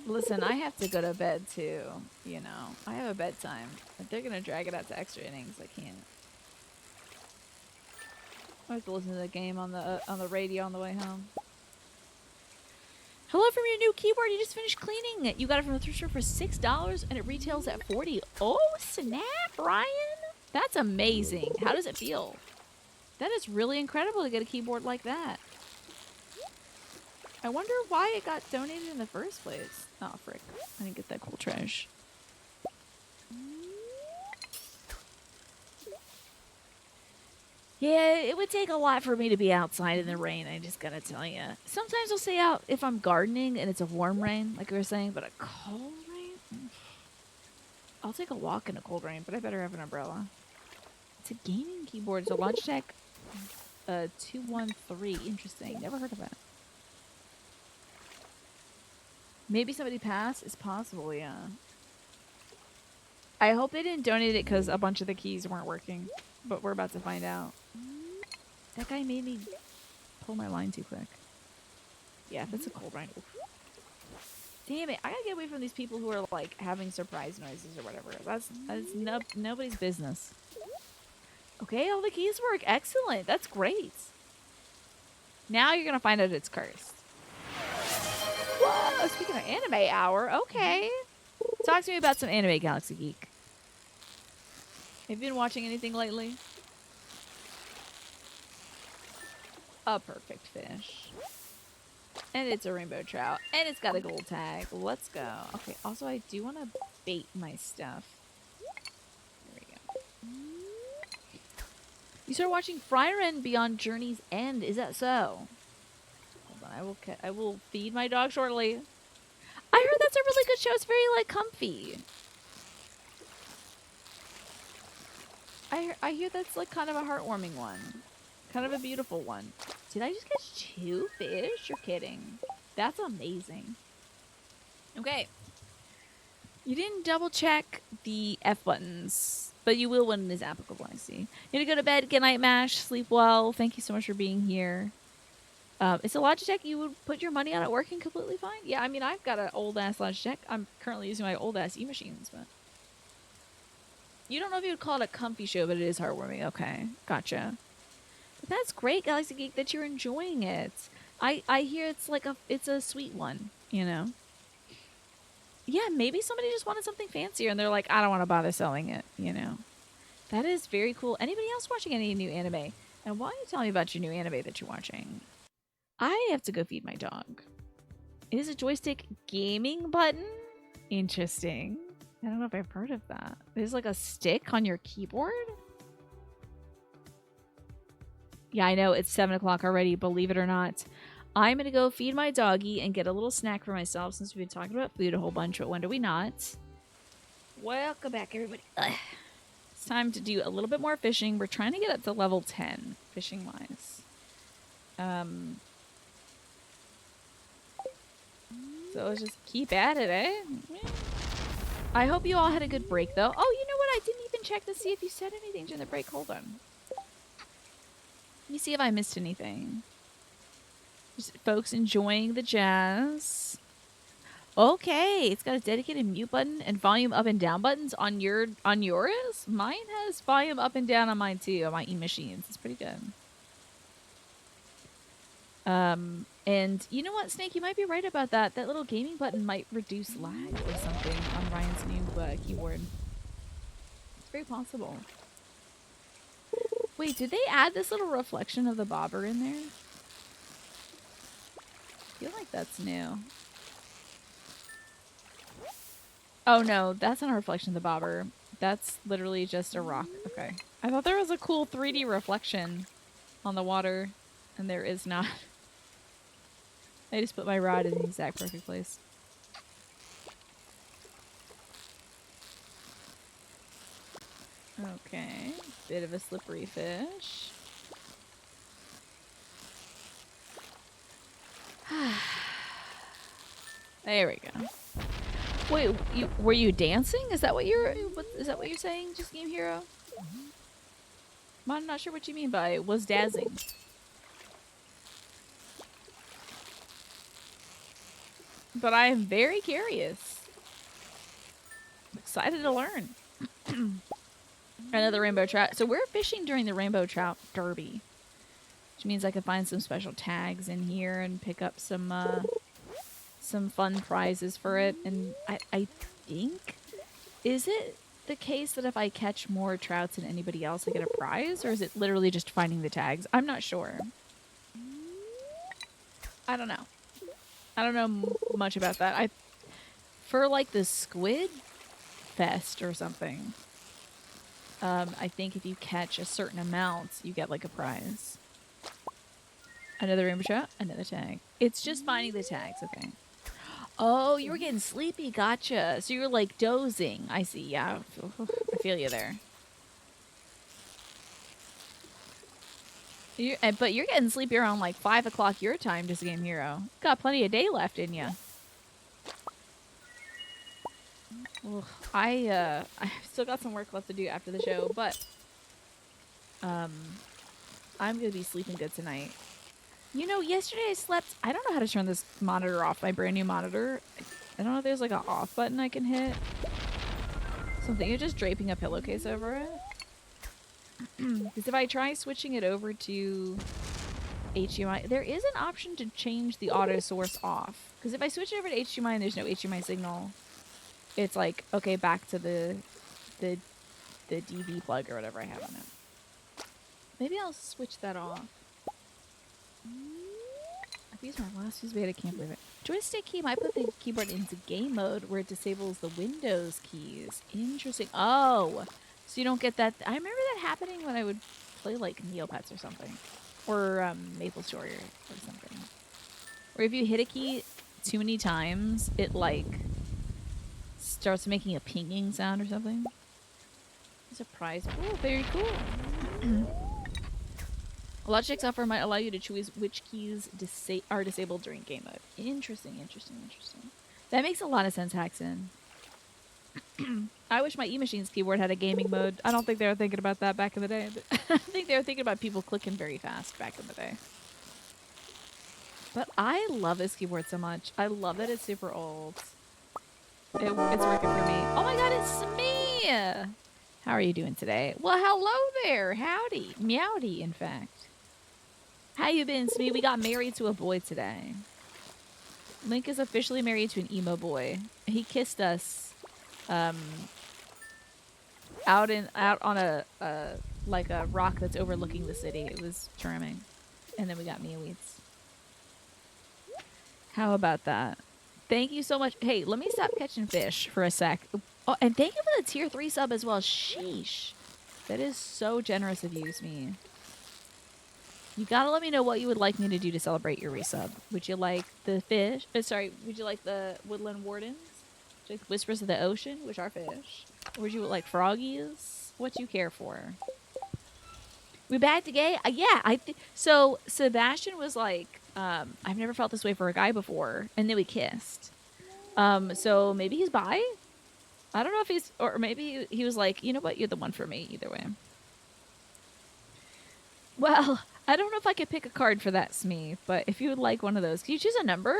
S1: Listen, I have to go to bed too, you know. I have a bedtime. If they're gonna drag it out to extra innings, I can't. I have to listen to the game on the radio on the way home. Hello from your new keyboard. You just finished cleaning it. You got it from the thrift store for $6 and it retails at $40. Oh, snap, Ryan. That's amazing. How does it feel? That is really incredible to get a keyboard like that. I wonder why it got donated in the first place. Oh, frick. I didn't get that cool trash. Yeah, it would take a lot for me to be outside in the rain, I just gotta tell you. Sometimes I'll stay out if I'm gardening and it's a warm rain, like we were saying, but a cold rain? I'll take a walk in a cold rain, but I better have an umbrella. It's a gaming keyboard. It's a Logitech 213. Interesting. Never heard of it. Maybe somebody passed? It's possible, yeah. I hope they didn't donate it because a bunch of the keys weren't working, but we're about to find out. That guy made me pull my line too quick. Yeah, that's a cold rain. Oof. Damn it, I gotta get away from these people who are like having surprise noises or whatever. That's nobody's business. Okay, all the keys work. Excellent. That's great. Now you're gonna find out it's cursed. Whoa, speaking of anime hour, okay. Talk to me about some anime, Galaxy Geek. Have you been watching anything lately? A perfect fish. And it's a rainbow trout. And it's got a gold tag. Let's go. Okay, also I do want to bait my stuff. There we go. You started watching Frieren Beyond Journey's End. Is that so? Hold on, I will feed my dog shortly. I heard that's a really good show. It's very, like, comfy. I hear that's, like, kind of a heartwarming one. Kind of a beautiful one. Did I just catch 2 fish? You're kidding. That's amazing. Okay. You didn't double check the F buttons, but you will when it is applicable, I see. You need to go to bed, get night mash, sleep well. Thank you so much for being here. It's a Logitech you would put your money on it working completely fine. Yeah, I mean, I've got an old-ass Logitech. I'm currently using my old-ass e-machines, but... You don't know if you would call it a comfy show, but it is heartwarming. Okay, gotcha. But that's great, Galaxy Geek, that you're enjoying it. I hear it's a sweet one, you know? Yeah, maybe somebody just wanted something fancier, and they're like, I don't want to bother selling it, you know? That is very cool. Anybody else watching any new anime? And why don't you tell me about your new anime that you're watching? I have to go feed my dog. It is a joystick gaming button? Interesting. I don't know if I've heard of that. There's like a stick on your keyboard? Yeah, I know. It's 7 o'clock already, believe it or not. I'm going to go feed my doggy and get a little snack for myself since we've been talking about food a whole bunch, but when do we not? Welcome back, everybody. Ugh. It's time to do a little bit more fishing. We're trying to get up to level 10, fishing-wise. So let's just keep at it, eh? I hope you all had a good break, though. Oh, you know what? I didn't even check to see if you said anything during the break. Hold on. Let me see if I missed anything. Just folks enjoying the jazz. Okay, it's got a dedicated mute button and volume up and down buttons on yours. Mine has volume up and down on mine too, on my e-machines. It's pretty good. And you know what, Snake? You might be right about that. That little gaming button might reduce lag or something on Ryan's new keyboard. It's very possible. Wait, did they add this little reflection of the bobber in there? I feel like that's new. Oh no, that's not a reflection of the bobber. That's literally just a rock. Okay. I thought there was a cool 3D reflection on the water, and there is not. I just put my rod in the exact perfect place. Okay. Bit of a slippery fish. There we go. Wait, were you dancing? Is that what you're saying, Just Game Hero? I'm not sure what you mean by was dazzing. But I am very curious. I'm excited to learn. Another rainbow trout. So we're fishing during the rainbow trout derby, which means I can find some special tags in here and pick up some fun prizes for it. And I think, is it the case that if I catch more trouts than anybody else, I get a prize? Or is it literally just finding the tags? I'm not sure. I don't know. I don't know much about that. For like the squid fest or something, I think if you catch a certain amount, you get like a prize. Another rainbow trout, another tag. It's just finding the tags, I think. Oh, you were getting sleepy. Gotcha. So you were like dozing. I see. Yeah, I feel you there. But you're getting sleepy around like 5 o'clock your time, just Game Hero. Got plenty of day left in you. Well, I still got some work left to do after the show, but I'm gonna be sleeping good tonight. You know, yesterday I slept. I don't know how to turn this monitor off. My brand new monitor. I don't know if there's like an off button I can hit. Something. You're just draping a pillowcase over it. Because if I try switching it over to HDMI, there is an option to change the auto source off. Because if I switch it over to HDMI and there's no HDMI signal, it's like, okay, back to the DV plug or whatever I have on it. Maybe I'll switch that off. I've used my last use beta, I can't believe it. Joystick key might put the keyboard into game mode where it disables the Windows keys. Interesting. Oh, so you don't get that. I remember that happening when I would play like Neopets or something. Or Maple Story or something. Or if you hit a key too many times, it like starts making a pinging sound or something. Surprise. Oh, very cool. Logitech software might allow you to choose which keys are disabled during game mode. Interesting. That makes a lot of sense, Haxon. I wish my eMachine's keyboard had a gaming mode. I don't think they were thinking about that back in the day. But I think they were thinking about people clicking very fast back in the day. But I love this keyboard so much. I love that it's super old. It's working for me. Oh my god, it's me! How are you doing today? Well, hello there. Howdy. Meowdy, in fact. How you been, Smee? We got married to a boy today. Link is officially married to an emo boy. He kissed us out on a like a rock that's overlooking the city. It was charming. And then we got Meoweeds. How about that? Thank you so much. Hey, let me stop catching fish for a sec. Oh, and thank you for the tier 3 sub as well. Sheesh. That is so generous of you, Smee. You gotta let me know what you would like me to do to celebrate your resub. Would you like the fish? Would you like the woodland wardens? Would you like the whispers of the ocean, which are fish? Or would you like froggies? What do you care for? We back together? Yeah, so. Sebastian was like, I've never felt this way for a guy before, and then we kissed. So maybe he's bi. I don't know if he's, or maybe he was like, you know what, you're the one for me. Either way. Well, I don't know if I could pick a card for that, Smee, but if you would like one of those, can you choose a number?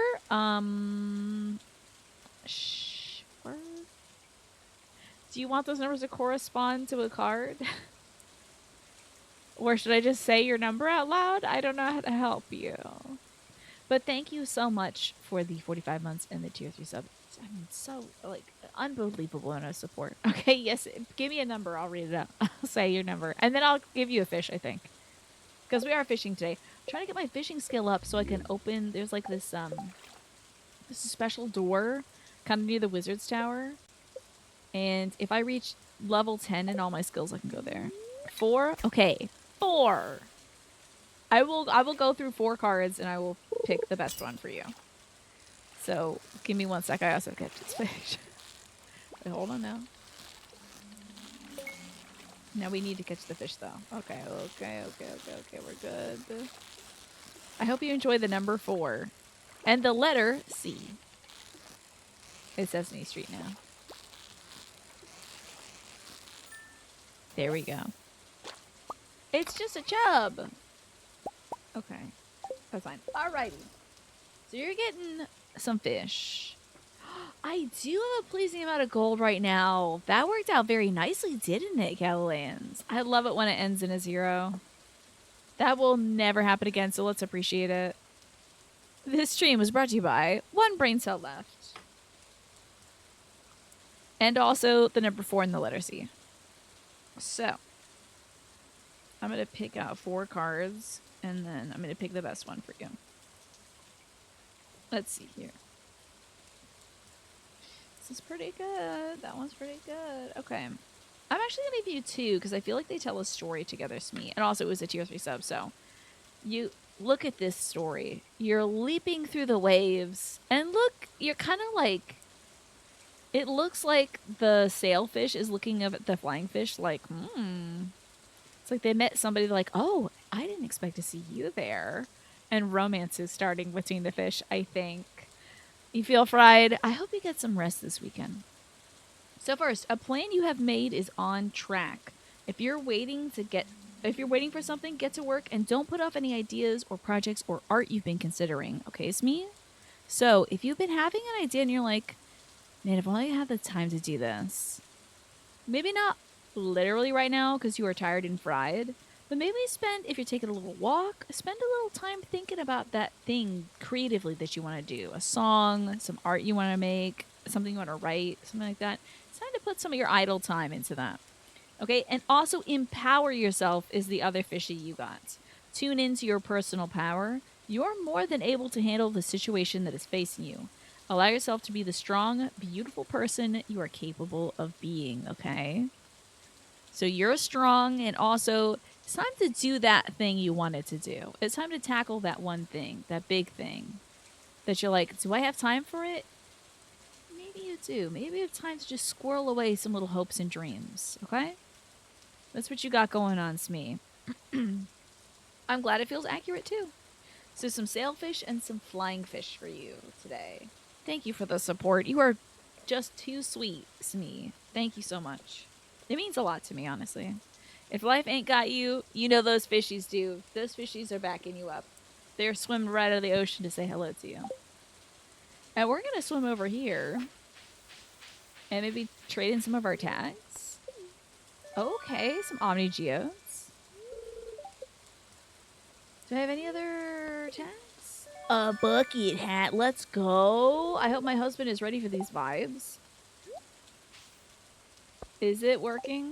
S1: Sure. Do you want those numbers to correspond to a card? Or should I just say your number out loud? I don't know how to help you. But thank you so much for the 45 months and the tier 3 sub. I mean, so, like, unbelievable amount of support. Okay, yes, give me a number. I'll read it out. I'll say your number. And then I'll give you a fish, I think. Because we are fishing today. I'm trying to get my fishing skill up so I can open... There's, like, this special door kind of near the wizard's tower. And if I reach level 10 in all my skills, I can go there. 4? Okay. 4. I will go through 4 cards and I will pick the best one for you. So give me 1 sec. I also catch this fish. Wait, hold on now. Now we need to catch the fish though. Okay. We're good. I hope you enjoy the number 4 and the letter C. It's Sesame Street now. There we go. It's just a chub. Okay. That's fine. Alrighty. So you're getting some fish. I do have a pleasing amount of gold right now. That worked out very nicely, didn't it, Galileans? I love it when it ends in a 0. That will never happen again, so let's appreciate it. This stream was brought to you by One Brain Cell Left. And also the number 4 in the letter C. So I'm going to pick out 4 cards, and then I'm going to pick the best one for you. Let's see here. This is pretty good. That one's pretty good. Okay. I'm actually going to give you 2 because I feel like they tell a story together, Smee. And also it was a tier 3 sub, so you look at this story. You're leaping through the waves, and look, you're kind of like, it looks like the sailfish is looking up at the flying fish like, It's like they met somebody like, oh, I didn't expect to see you there. And romance is starting between the fish, I think. You feel fried? I hope you get some rest this weekend. So first, a plan you have made is on track. If you're waiting for something, get to work and don't put off any ideas or projects or art you've been considering. Okay, Smee? So if you've been having an idea and you're like, man, if only I had the time to do this. Maybe not literally right now because you are tired and fried, but maybe if you're taking a little walk, spend a little time thinking about that thing creatively that you want to do. A song, some art you want to make, something you want to write, something like that. It's time to put some of your idle time into that. Okay, and also empower yourself is the other fishy you got. Tune into your personal power. You're more than able to handle the situation that is facing you. Allow yourself to be the strong, beautiful person you are capable of being, okay? So you're strong, and also it's time to do that thing you wanted to do. It's time to tackle that one thing, that big thing that you're like, do I have time for it? Maybe you do. Maybe you have time to just squirrel away some little hopes and dreams, okay? That's what you got going on, Smee. I'm glad it feels accurate too. So some sailfish and some flying fish for you today. Thank you for the support. You are just too sweet, Smee. Thank you so much. It means a lot to me, honestly. If life ain't got you, you know those fishies do. Those fishies are backing you up. They're swimming right out of the ocean to say hello to you. And we're going to swim over here and maybe trade in some of our tags. Okay, some Omni Geodes. Do I have any other tags? A bucket hat. Let's go. I hope my husband is ready for these vibes. Is it working?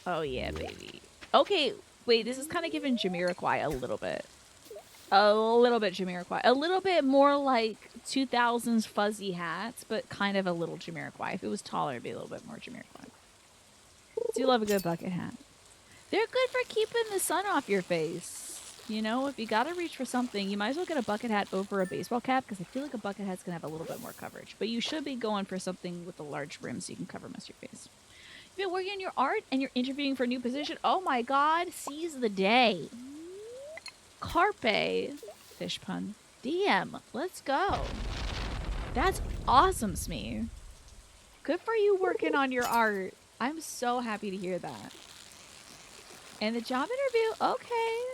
S1: Oh, yeah, baby. Okay, wait, this is kind of giving Jamiroquai a little bit. A little bit Jamiroquai. A little bit more like 2000s fuzzy hats, but kind of a little Jamiroquai. If it was taller, it'd be a little bit more Jamiroquai. Do love a good bucket hat. They're good for keeping the sun off your face. You know, if you gotta reach for something, you might as well get a bucket hat over a baseball cap because I feel like a bucket hat's gonna have a little bit more coverage. But you should be going for something with a large rim so you can cover most of your face. If you're working on your art and you're interviewing for a new position, oh my god, seize the day. Carpe, fish pun, DM, let's go. That's awesome, Smee. Good for you working on your art. I'm so happy to hear that. And the job interview, okay.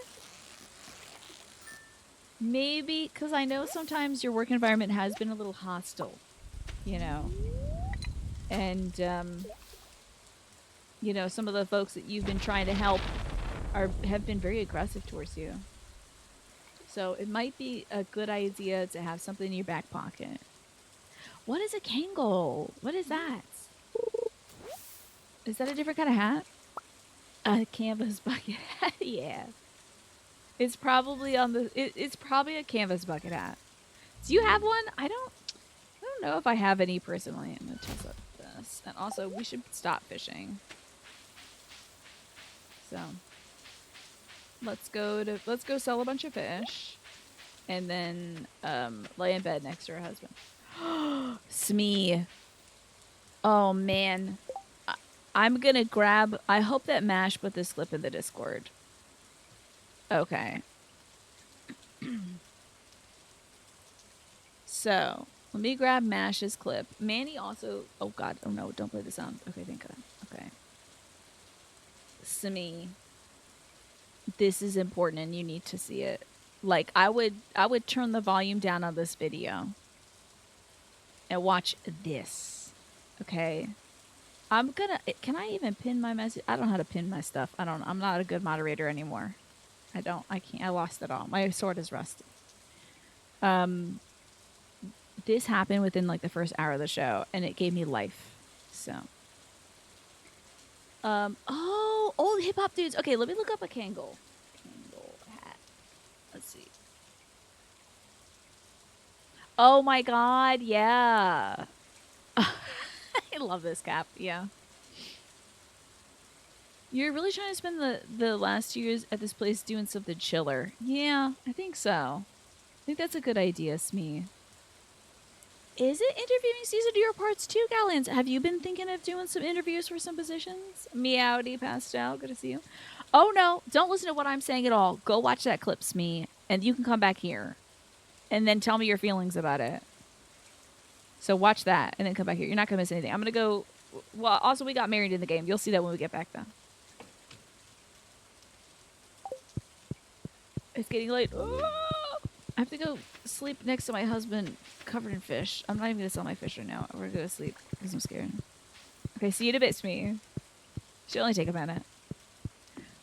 S1: Maybe, because I know sometimes your work environment has been a little hostile, you know. And, you know, some of the folks that you've been trying to help have been very aggressive towards you. So it might be a good idea to have something in your back pocket. What is a Kangol? What is that? Is that a different kind of hat? A canvas bucket hat? Yeah. It's probably on the. It's probably a canvas bucket hat. Do you have one? I don't know if I have any personally. I'm gonna toss up this, and also we should stop fishing. So let's go sell a bunch of fish, and then lay in bed next to her husband. Smee. Oh man, I'm gonna grab. I hope that Mash put this clip in the Discord. Okay. So let me grab Mash's clip. Manny also. Oh God. Oh no! Don't play the sound. Okay, thank God. Okay. Smee. This is important, and you need to see it. Like I would turn the volume down on this video and watch this. Okay. Can I even pin my message? I don't know how to pin my stuff. I'm not a good moderator anymore. I can't. I lost it all. My sword is rusty. this happened within like the first hour of the show, and it gave me life. So, oh, old hip hop dudes. Okay, let me look up a Kangol. Kangol hat. Let's see. Oh my god, yeah. I love this cap. Yeah. You're really trying to spend the last 2 years at this place doing something chiller. Yeah, I think so. I think that's a good idea, Smee. Is it interviewing season to your parts too, Galleons? Have you been thinking of doing some interviews for some positions? Meowdy Pastel, good to see you. Oh no, don't listen to what I'm saying at all. Go watch that clip, Smee, and you can come back here. And then tell me your feelings about it. So watch that, and then come back here. You're not going to miss anything. I'm going to go... Well, also, we got married in the game. You'll see that when we get back, though. It's getting late. Oh! I have to go sleep next to my husband covered in fish. I'm not even going to sell my fish right now. We're going to go to sleep because I'm scared. Okay, see you in a bit, Smee. Should only take a minute.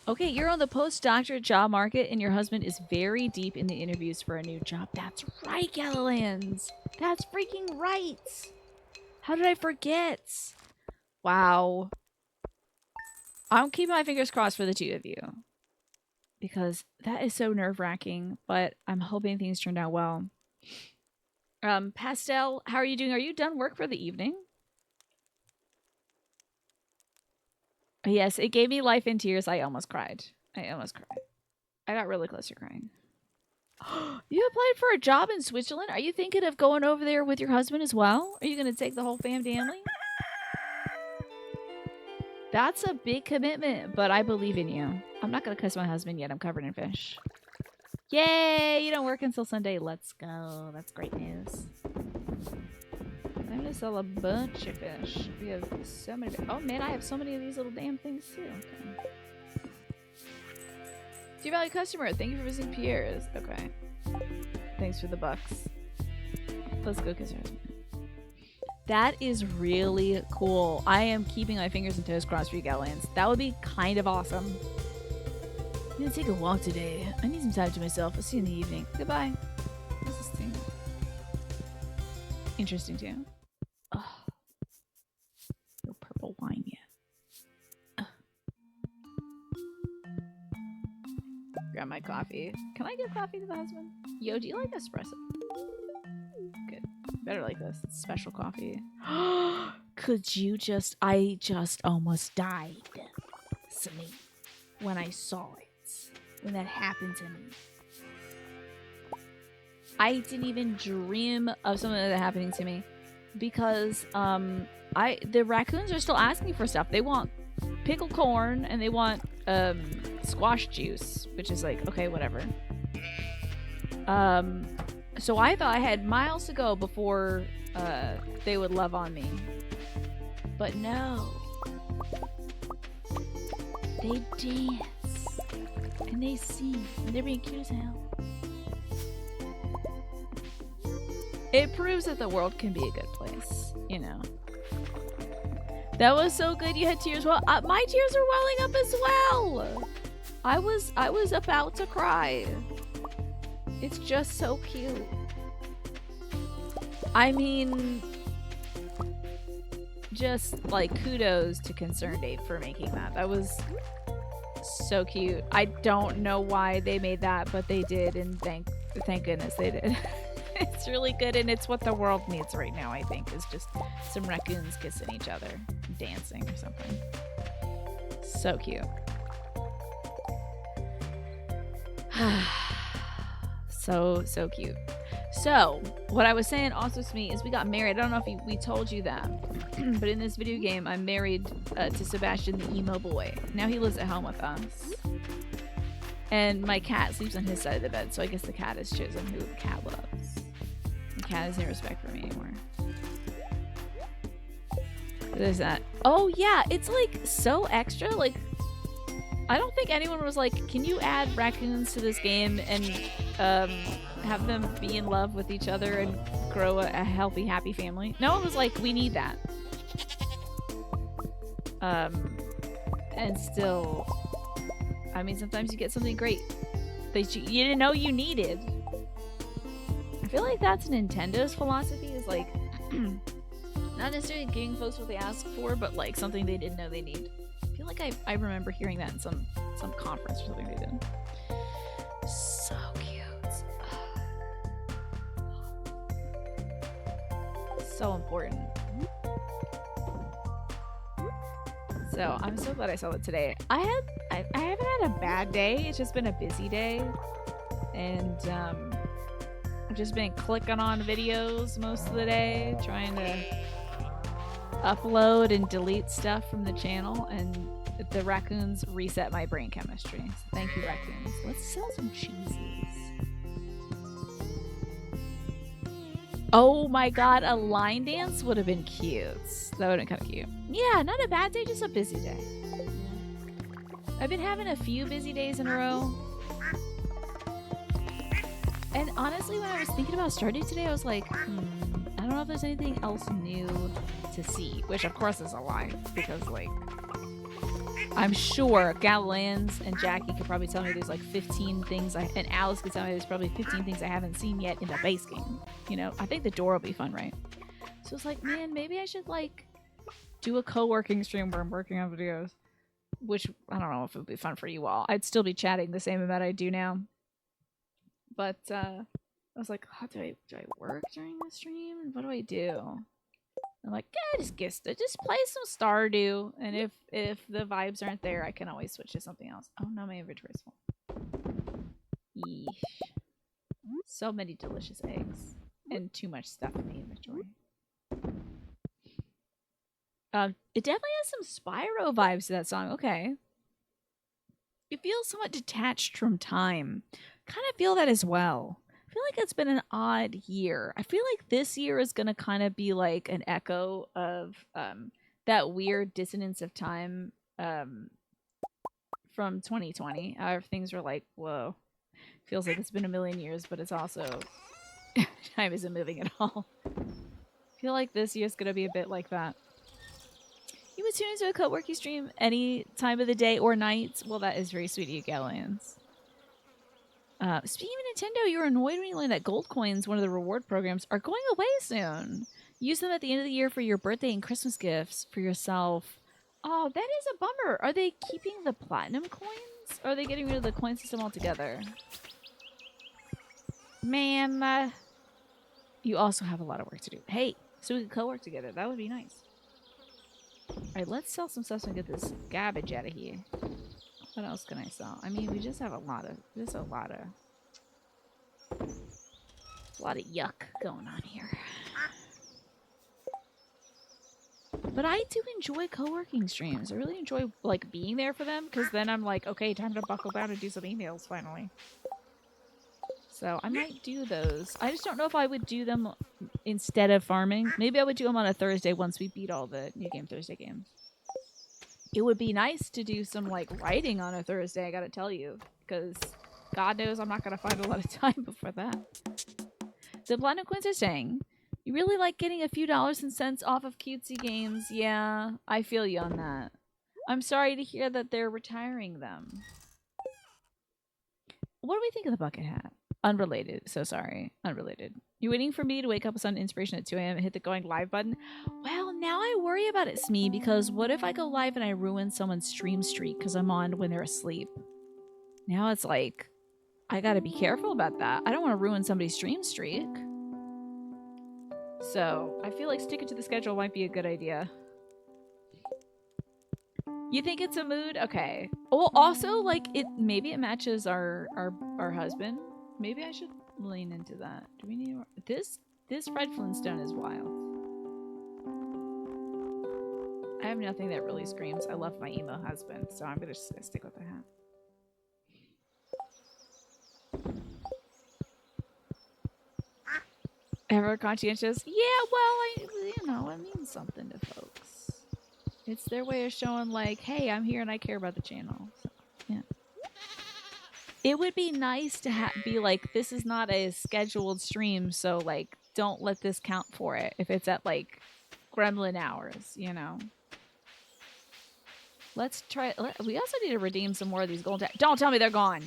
S1: Okay, you're on the postdoctorate job market, and your husband is very deep in the interviews for a new job. That's right, Galileans. That's freaking right. How did I forget? Wow. I'm keeping my fingers crossed for the two of you. Because that is so nerve-wracking, but I'm hoping things turned out well. Pastel, how are you doing? Are you done work for the evening? Yes, it gave me life and tears. I almost cried. I got really close to crying. You applied for a job in Switzerland? Are you thinking of going over there with your husband as well? Are you going to take the whole family? That's a big commitment, but I believe in you. I'm not going to kiss my husband yet. I'm covered in fish. Yay! You don't work until Sunday. Let's go. That's great news. I'm going to sell a bunch of fish. We have so many. Oh, man, I have so many of these little damn things, too. Okay. Dear valued customer, thank you for visiting Pierre's. Okay. Thanks for the bucks. Let's go kiss her husband. That is really cool. I am keeping my fingers and toes crossed for you, Galleons. That would be kind of awesome. I'm gonna take a walk today. I need some time to myself. I'll see you in the evening. Goodbye. This is too interesting too. Oh, no purple wine yet. Grab my coffee. Can I give coffee to the husband? Yo, do you like espresso? Good. Better like this. It's special coffee. Could you just... I just almost died. Simi. When I saw it. When that happened to me. I didn't even dream of something like that happening to me. Because the raccoons are still asking for stuff. They want pickled corn and they want squash juice. Which is like, okay, whatever. So I thought I had miles to go before they would love on me. But no. They dance. And they sing. And they're being cute as hell. It proves that the world can be a good place. You know. That was so good. You had tears. Well, my tears are welling up as well. I was about to cry. It's just so cute. I mean, just like kudos to Concerned Ape for making that. That was so cute. I don't know why they made that, but they did, and thank goodness they did. It's really good, and it's what the world needs right now, I think, is just some raccoons kissing each other, dancing or something. So cute. So cute. So, what I was saying also to me is we got married. I don't know if we told you that, but in this video game, I'm married to Sebastian, the emo boy. Now he lives at home with us. And my cat sleeps on his side of the bed, so I guess the cat has chosen who the cat loves. The cat has no respect for me anymore. What is that? Oh, yeah, it's like so extra. Like, I don't think anyone was like, can you add raccoons to this game and have them be in love with each other and grow a healthy, happy family? No one was like, we need that. And still, I mean, sometimes you get something great that you didn't know you needed. I feel like that's Nintendo's philosophy like not necessarily giving folks what they ask for, but like something they didn't know they need. I feel like I remember hearing that in some conference or something they did. So cute. So important. So I'm so glad I saw it today. I haven't had a bad day. It's just been a busy day, and I've just been clicking on videos most of the day, trying to upload and delete stuff from the channel, and the raccoons reset my brain chemistry. So thank you, raccoons. Let's sell some cheeses. Oh my god, a line dance would have been cute. That would have been kind of cute. Yeah, not a bad day, just a busy day. I've been having a few busy days in a row. And honestly, when I was thinking about Stardew today, I was like, I don't know if there's anything else new to see. Which, of course, is a lie. Because, like, I'm sure Galileans and Jackie could probably tell me there's like 15 things and Alice could tell me there's probably 15 things I haven't seen yet in the base game. You know, I think the door will be fun, right? So it's like, man, maybe I should like do a co-working stream where I'm working on videos. Which I don't know if it would be fun for you all. I'd still be chatting the same amount I do now. But I was like, oh, do I work during the stream? What do I do? I'm like, yeah, just play some Stardew, and if the vibes aren't there, I can always switch to something else. Oh no, my inventory's full. Yeesh. So many delicious eggs and too much stuff in the inventory. It definitely has some Spyro vibes to that song. Okay. It feels somewhat detached from time. Kind of feel that as well. I feel like it's been an odd year. I feel like this year is going to kind of be like an echo of that weird dissonance of time from 2020. How things were like, whoa. Feels like it's been a million years, but it's also time isn't moving at all. I feel like this year's going to be a bit like that. You would tune into a co-working stream any time of the day or night? Well, that is very sweet of you, Gallians. Speaking of Nintendo, you were annoyed when you learned that gold coins, one of the reward programs, are going away soon. Use them at the end of the year for your birthday and Christmas gifts for yourself. Oh, that is a bummer. Are they keeping the platinum coins? Or are they getting rid of the coin system altogether? Man, you also have a lot of work to do. Hey, so we can co-work together. That would be nice. Alright, let's sell some stuff so we can get this garbage out of here. What else can I sell? I mean, we just have a lot of yuck going on here. But I do enjoy co-working streams. I really enjoy like being there for them, because then I'm like, okay, time to buckle down and do some emails finally. So I might do those. I just don't know if I would do them instead of farming. Maybe I would do them on a Thursday once we beat all the New Game Thursday games. It would be nice to do some like writing on a Thursday, I gotta tell you, because God knows I'm not gonna find a lot of time before that. The Platinum Coins are saying, you really like getting a few dollars and cents off of cutesy games. Yeah, I feel you on that. I'm sorry to hear that they're retiring them. What do we think of the bucket hat? Unrelated. So sorry. Unrelated. You waiting for me to wake up with some inspiration at 2 a.m. and hit the going live button? Well, now I worry about it, Smee, because what if I go live and I ruin someone's stream streak because I'm on when they're asleep? Now it's like, I gotta be careful about that. I don't want to ruin somebody's stream streak. So I feel like sticking to the schedule might be a good idea. You think it's a mood? Okay. Well, also, like, maybe it matches our husband. Maybe I should lean into that. Do we need more? This Fred Flintstone is wild. I have nothing that really screams, I love my emo husband, so I'm gonna stick with the hat. Ever conscientious? Yeah, well, it means something to folks. It's their way of showing, like, hey, I'm here and I care about the channel. So, yeah. It would be nice to be like, this is not a scheduled stream, so, like, don't let this count for it if it's at, like, gremlin hours, you know? Let's try... We also need to redeem some more of these gold... Don't tell me they're gone!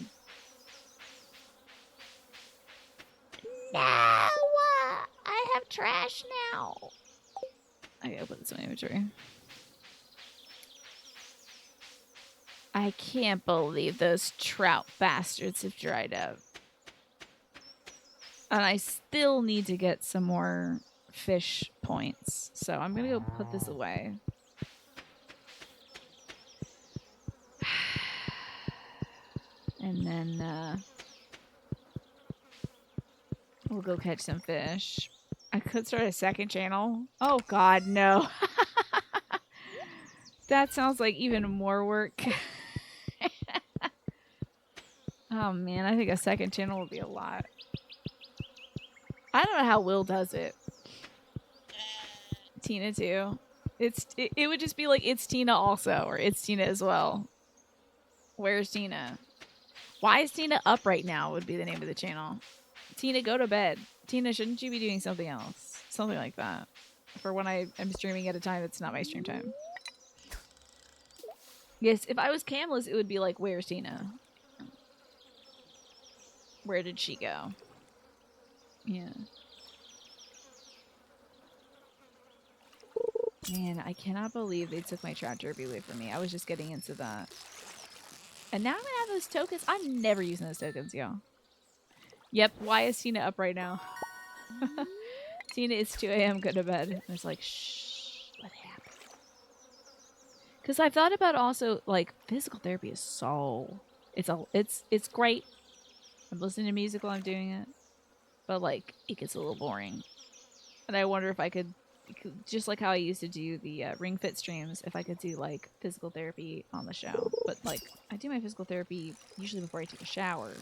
S1: No! I have trash now. I gotta put this in my inventory. I can't believe those trout bastards have dried up. And I still need to get some more fish points. So I'm gonna go put this away. And then we'll go catch some fish. I could start a second channel. Oh god, no. That sounds like even more work. Oh man, I think a second channel would be a lot. I don't know how Will does it. Tina too. It would just be like it's Tina also, or it's Tina as well. Where's Tina? Why is Tina up right now would be the name of the channel. Tina, go to bed. Tina, shouldn't you be doing something else? Something like that. For when I am streaming at a time that's not my stream time. Yes, if I was camless, it would be like, where's Tina? Where did she go? Yeah. Man, I cannot believe they took my trout derby away from me. I was just getting into that. And now I'm gonna have those tokens. I'm never using those tokens, y'all. Yep, why is Tina up right now? Tina, it's 2 a.m. Go to bed. And it's like, shh, what happened? Because I've thought about also, like, physical therapy is so... It's great. I'm listening to music while I'm doing it. But, like, it gets a little boring. And I wonder if I could just like how I used to do the Ring Fit streams, if I could do like physical therapy on the show. But like I do my physical therapy usually before I take a shower.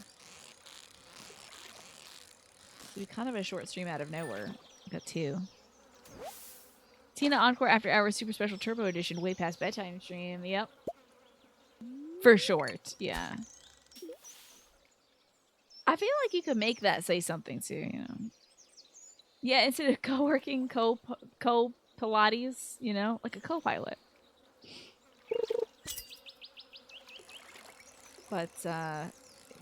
S1: So kind of a short stream out of nowhere. I got 2. Tina Encore After Hours Super Special Turbo Edition, way past bedtime stream. Yep. For short, yeah. I feel like you could make that say something too, you know. Yeah, instead of co-working, co-Pilates, you know, like a co-pilot. But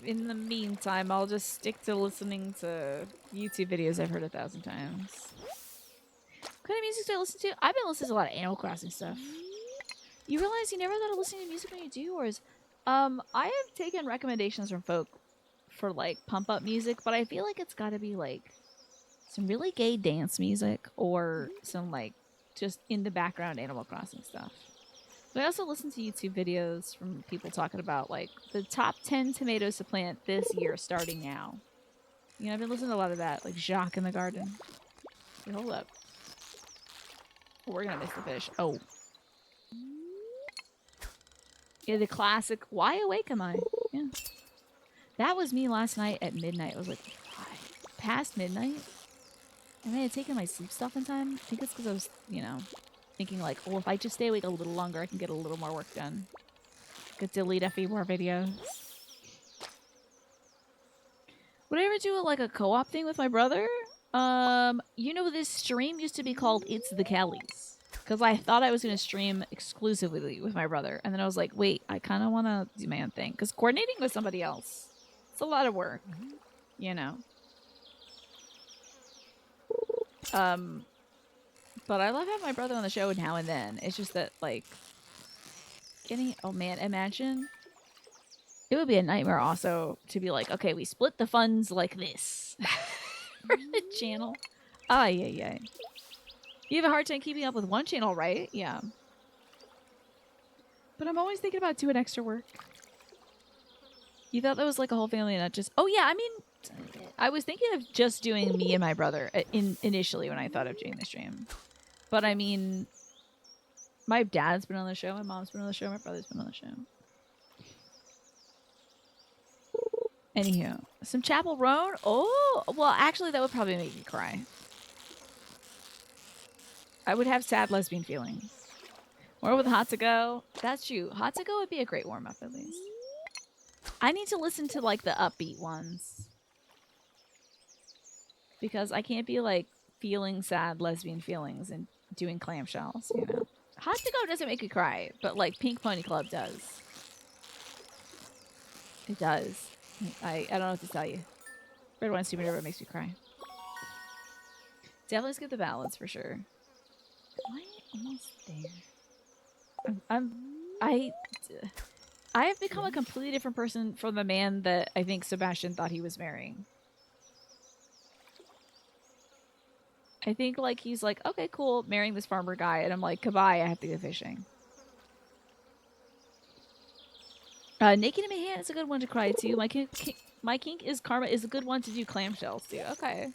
S1: in the meantime, I'll just stick to listening to YouTube videos I've heard 1,000 times. What kind of music do I listen to? I've been listening to a lot of Animal Crossing stuff. You realize you never thought of listening to music when you do, or is I have taken recommendations from folk for like pump up music, but I feel like it's got to be like some really gay dance music or some like just in the background Animal Crossing stuff. But I also listen to YouTube videos from people talking about like the top 10 tomatoes to plant this year starting now. You know, I've been listening to a lot of that, like Jacques in the Garden. Wait, hold up. Oh, we're gonna miss the fish. Oh. Yeah, the classic, why awake am I? Yeah. That was me last night at midnight. I was like, why? Past midnight? And I had taken my sleep stuff in time. I think it's because I was, you know, thinking like, well, if I just stay awake a little longer, I can get a little more work done. Could delete a few more videos. Would I ever do like a co-op thing with my brother? You know, this stream used to be called It's the Kellys. Because I thought I was going to stream exclusively with my brother. And then I was like, wait, I kind of want to do my own thing. Because coordinating with somebody else, it's a lot of work, you know. But I love having my brother on the show now and then. It's just that, like, oh man, imagine. It would be a nightmare also to be like, okay, we split the funds like this for the channel. Yeah. You have a hard time keeping up with one channel, right? Yeah. But I'm always thinking about doing extra work. You thought that was like a whole family, not just... Oh, yeah, I mean, I was thinking of just doing me and my brother initially when I thought of doing the stream. But, I mean, my dad's been on the show, my mom's been on the show, my brother's been on the show. Anywho, some Chapel Roan? Oh, well, actually, that would probably make me cry. I would have sad lesbian feelings. More with Hot to Go. That's true. Hot to Go would be a great warm-up, at least. I need to listen to, like, the upbeat ones. Because I can't be, like, feeling sad lesbian feelings and doing clamshells, you know? Hot to Go doesn't make me cry, but, like, Pink Pony Club does. It does. I don't know what to tell you. Red Wine Stupid River makes me cry. Definitely skip the ballads for sure. Am I almost there? I I have become a completely different person from the man that I think Sebastian thought he was marrying. I think like he's like, okay, cool, marrying this farmer guy, and I'm like, goodbye, I have to go fishing. Naked in my hand is a good one to cry to. My kink is karma is a good one to do clamshells to. Okay.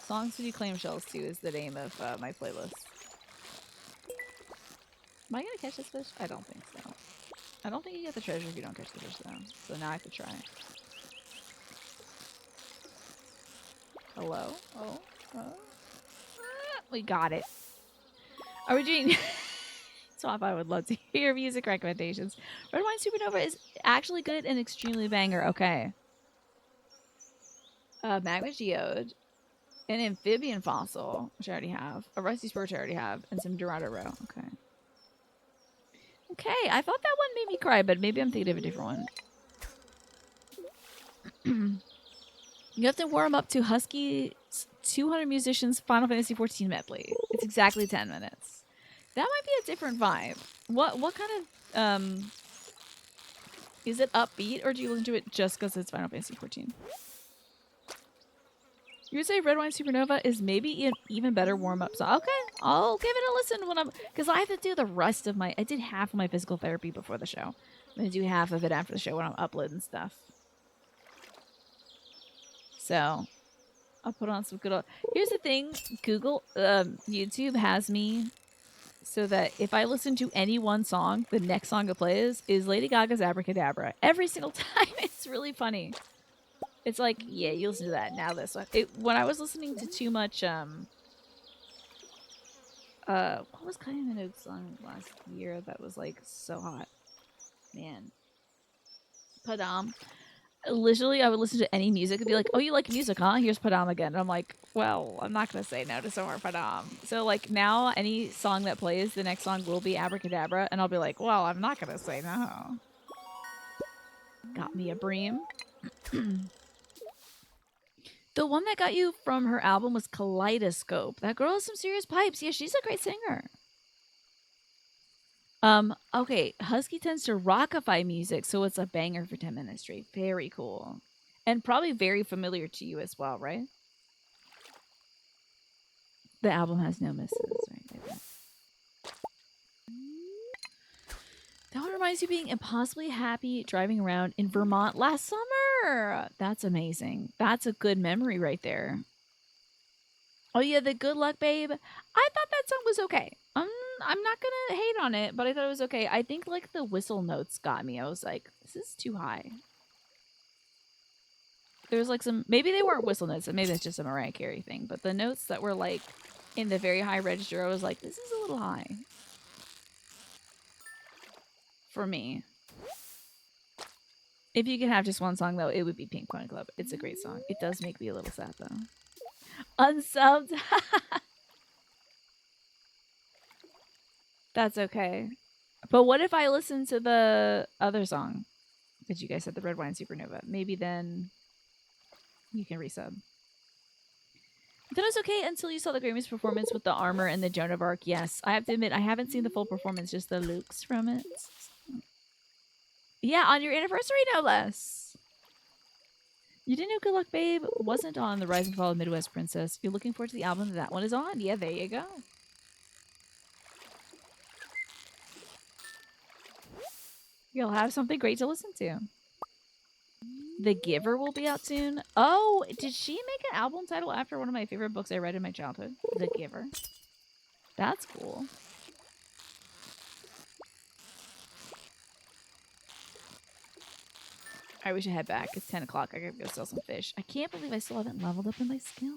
S1: Songs to do clamshells to is the name of my playlist. Am I gonna catch this fish? I don't think so. I don't think you get the treasure if you don't catch the fish though. So now I have to try. Hello? Oh. We got it. Are we doing Swap? I would love to hear music recommendations. Red Wine Supernova is actually good and extremely banger. Okay. Magma Geode. An amphibian fossil, which I already have. A rusty spur, which I already have. And some Dorado row. Okay. Okay, I thought that one made me cry, but maybe I'm thinking of a different one. You have to warm up to Husky's 200 Musicians Final Fantasy 14 medley. It's exactly 10 minutes. That might be a different vibe. What kind of is it upbeat or do you listen to it just because it's Final Fantasy 14? You would say Red Wine Supernova is maybe an even better warm up song. Okay, I'll give it a listen when I'm because I have to do the rest of I did half of my physical therapy before the show. I'm gonna do half of it after the show when I'm uploading stuff. So I'll put on some good old. Here's the thing: YouTube has me so that if I listen to any one song, the next song it plays is Lady Gaga's Abracadabra every single time. It's really funny. It's like, yeah, you listen to that now. This one, when I was listening to too much, what was Kylie Minogue's song last year that was like so hot, man? Padam. Literally, I would listen to any music and be like, "Oh, you like music, huh? Here's Padam again." And I'm like, "Well, I'm not gonna say no to some more Padam." So like now, any song that plays, the next song will be Abracadabra, and I'll be like, "Well, I'm not gonna say no." Got me a bream. The one that got you from her album was Kaleidoscope. That girl has some serious pipes. Yeah, she's a great singer. Okay, Husky tends to rockify music, so it's a banger for 10 minutes straight. Very cool. And probably very familiar to you as well, right? The album has no misses, right? That one reminds you of being impossibly happy driving around in Vermont last summer. That's amazing. That's a good memory right there. Oh yeah, the Good Luck Babe. I thought that song was okay. I'm not gonna hate on it, but I thought it was okay. I think like the whistle notes got me. I was like, this is too high. There was like some maybe they weren't whistle notes, and maybe it's just a Mariah Carey thing, but the notes that were like in the very high register, I was like, this is a little high. For me. If you could have just one song though, it would be Pink Pony Club. It's a great song. It does make me a little sad though. Unsubbed. That's okay. But what if I listen to the other song that you guys said, the Red Wine Supernova? Maybe then you can resub. That was okay until you saw the Grammys performance with the armor and the Joan of Arc. Yes, I have to admit, I haven't seen the full performance, just the looks from it. Yeah, on your anniversary, no less. You didn't know Good Luck Babe wasn't on the Rise and Fall of Midwest Princess. You're looking forward to the album that one is on. Yeah, there you go. You'll have something great to listen to. The Giver will be out soon. Oh, did she make an album title after one of my favorite books I read in my childhood? The Giver. That's cool. I wish I head back. It's 10 o'clock. I gotta go sell some fish. I can't believe I still haven't leveled up in my skill.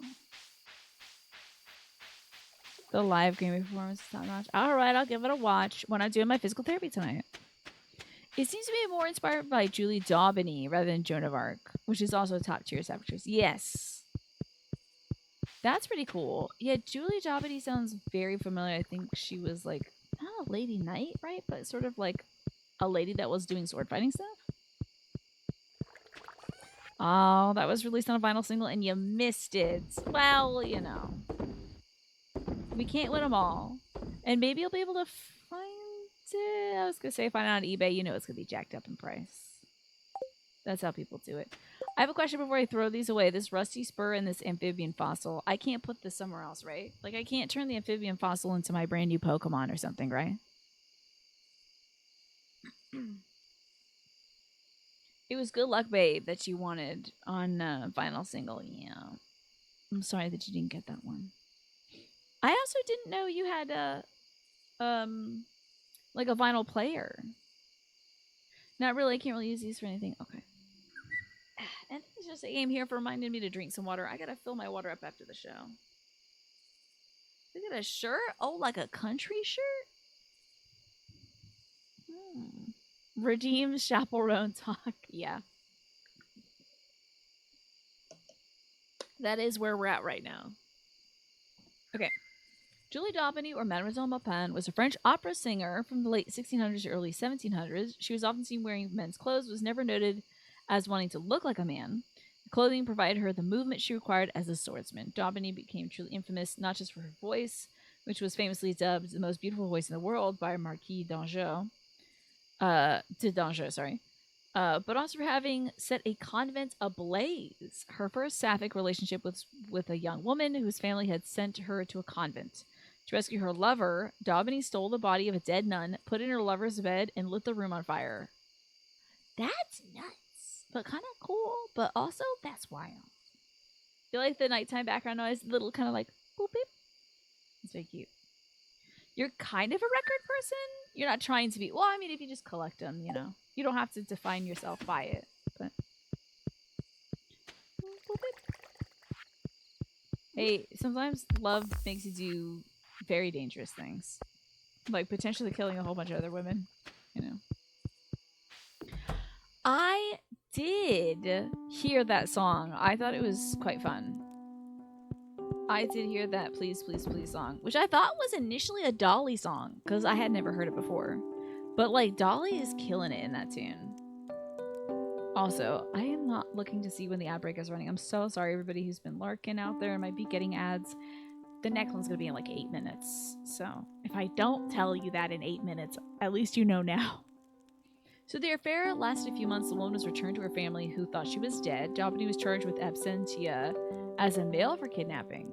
S1: The live Grammy performance is top notch. All right, I'll give it a watch when I'm doing my physical therapy tonight. It seems to be more inspired by Julie Daubeny rather than Joan of Arc, which is also a top tier actress. Yes. That's pretty cool. Yeah, Julie Daubeny sounds very familiar. I think she was like, not a lady knight, right? But sort of like a lady that was doing sword fighting stuff. Oh, that was released on a vinyl single and you missed it. Well, you know. We can't win them all. And maybe you'll be able to find it. I was going to say find it on eBay. You know it's going to be jacked up in price. That's how people do it. I have a question before I throw these away. This rusty spur and this amphibian fossil. I can't put this somewhere else, right? Like, I can't turn the amphibian fossil into my brand new Pokemon or something, right? It was Good Luck Babe that you wanted on vinyl single. Yeah. I'm sorry that you didn't get that one. I also didn't know you had like a vinyl player. Not really. I can't really use these for anything. Okay. And it's just a game here for reminding me to drink some water. I gotta fill my water up after the show. Look at a shirt. Oh, like a country shirt? Redeem chaperone talk. Yeah. That is where we're at right now. Okay. Julie Daubeny, or Mademoiselle Maupin, was a French opera singer from the late 1600s to early 1700s. She was often seen wearing men's clothes, was never noted as wanting to look like a man. The clothing provided her the movement she required as a swordsman. Daubeny became truly infamous not just for her voice, which was famously dubbed the most beautiful voice in the world by Marquis d'Anjou, but also for having set a convent ablaze. Her first sapphic relationship was with a young woman whose family had sent her to a convent. To rescue her lover, Daubeny stole the body of a dead nun, put it in her lover's bed, and lit the room on fire. That's nuts, but kind of cool, but also that's wild. Feel like the nighttime background noise, little kind of like boop beep. It's very cute. You're kind of a record person. You're not trying to be. Well, I mean, if you just collect them, you know, you don't have to define yourself by it. But hey, sometimes love makes you do very dangerous things, like potentially killing a whole bunch of other women. You know. I did hear that song. I thought it was quite fun. I did hear that Please, Please, Please song, which I thought was initially a Dolly song because I had never heard it before. But like Dolly is killing it in that tune. Also, I am not looking to see when the ad break is running. I'm so sorry, everybody who's been lurking out there and might be getting ads. The next one's going to be in like 8 minutes. So if I don't tell you that in 8 minutes, at least you know now. So the affair lasted a few months. The woman was returned to her family, who thought she was dead. Daubeny was charged with absentia as a male for kidnapping,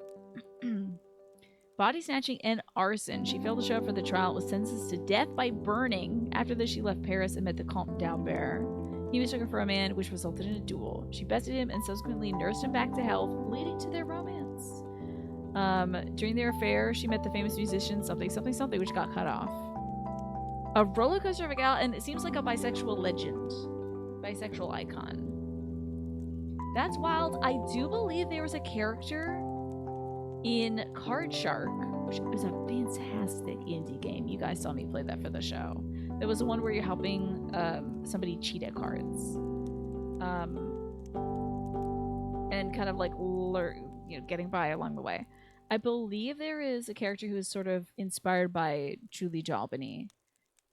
S1: body snatching, and arson. She failed to show up for the trial. Was sentenced to death by burning. After this, she left Paris and met the Comte d'Albert. He mistook her for a man, which resulted in a duel. She bested him and subsequently nursed him back to health, leading to their romance. During their affair, she met the famous musician something, which got cut off. A roller coaster of a gal, and it seems like a bisexual legend. Bisexual icon. That's wild. I do believe there was a character in Card Shark, which was a fantastic indie game. You guys saw me play that for the show. There was the one where you're helping somebody cheat at cards. And kind of like getting by along the way. I believe there is a character who is sort of inspired by Julie Daubeny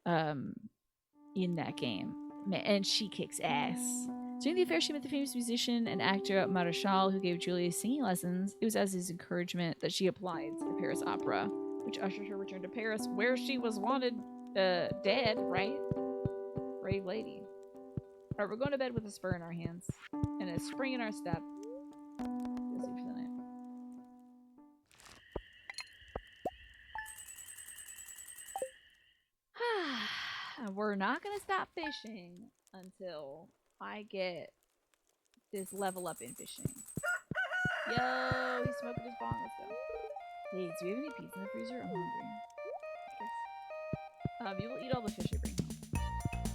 S1: in that game. And she kicks ass. During the affair, she met the famous musician and actor Maréchal, who gave Julie singing lessons. It was as his encouragement that she applied to the Paris Opera, which ushered her return to Paris, where she was wanted dead, right? Brave lady. All right, we're going to bed with a spur in our hands and a spring in our step. Busy for the night. We're not going to stop fishing until I get this level up in fishing. Yo, he's smoking his bong. Let's go. Hey, do you have any pizza in the freezer? I'm hungry. You will eat all the fish I bring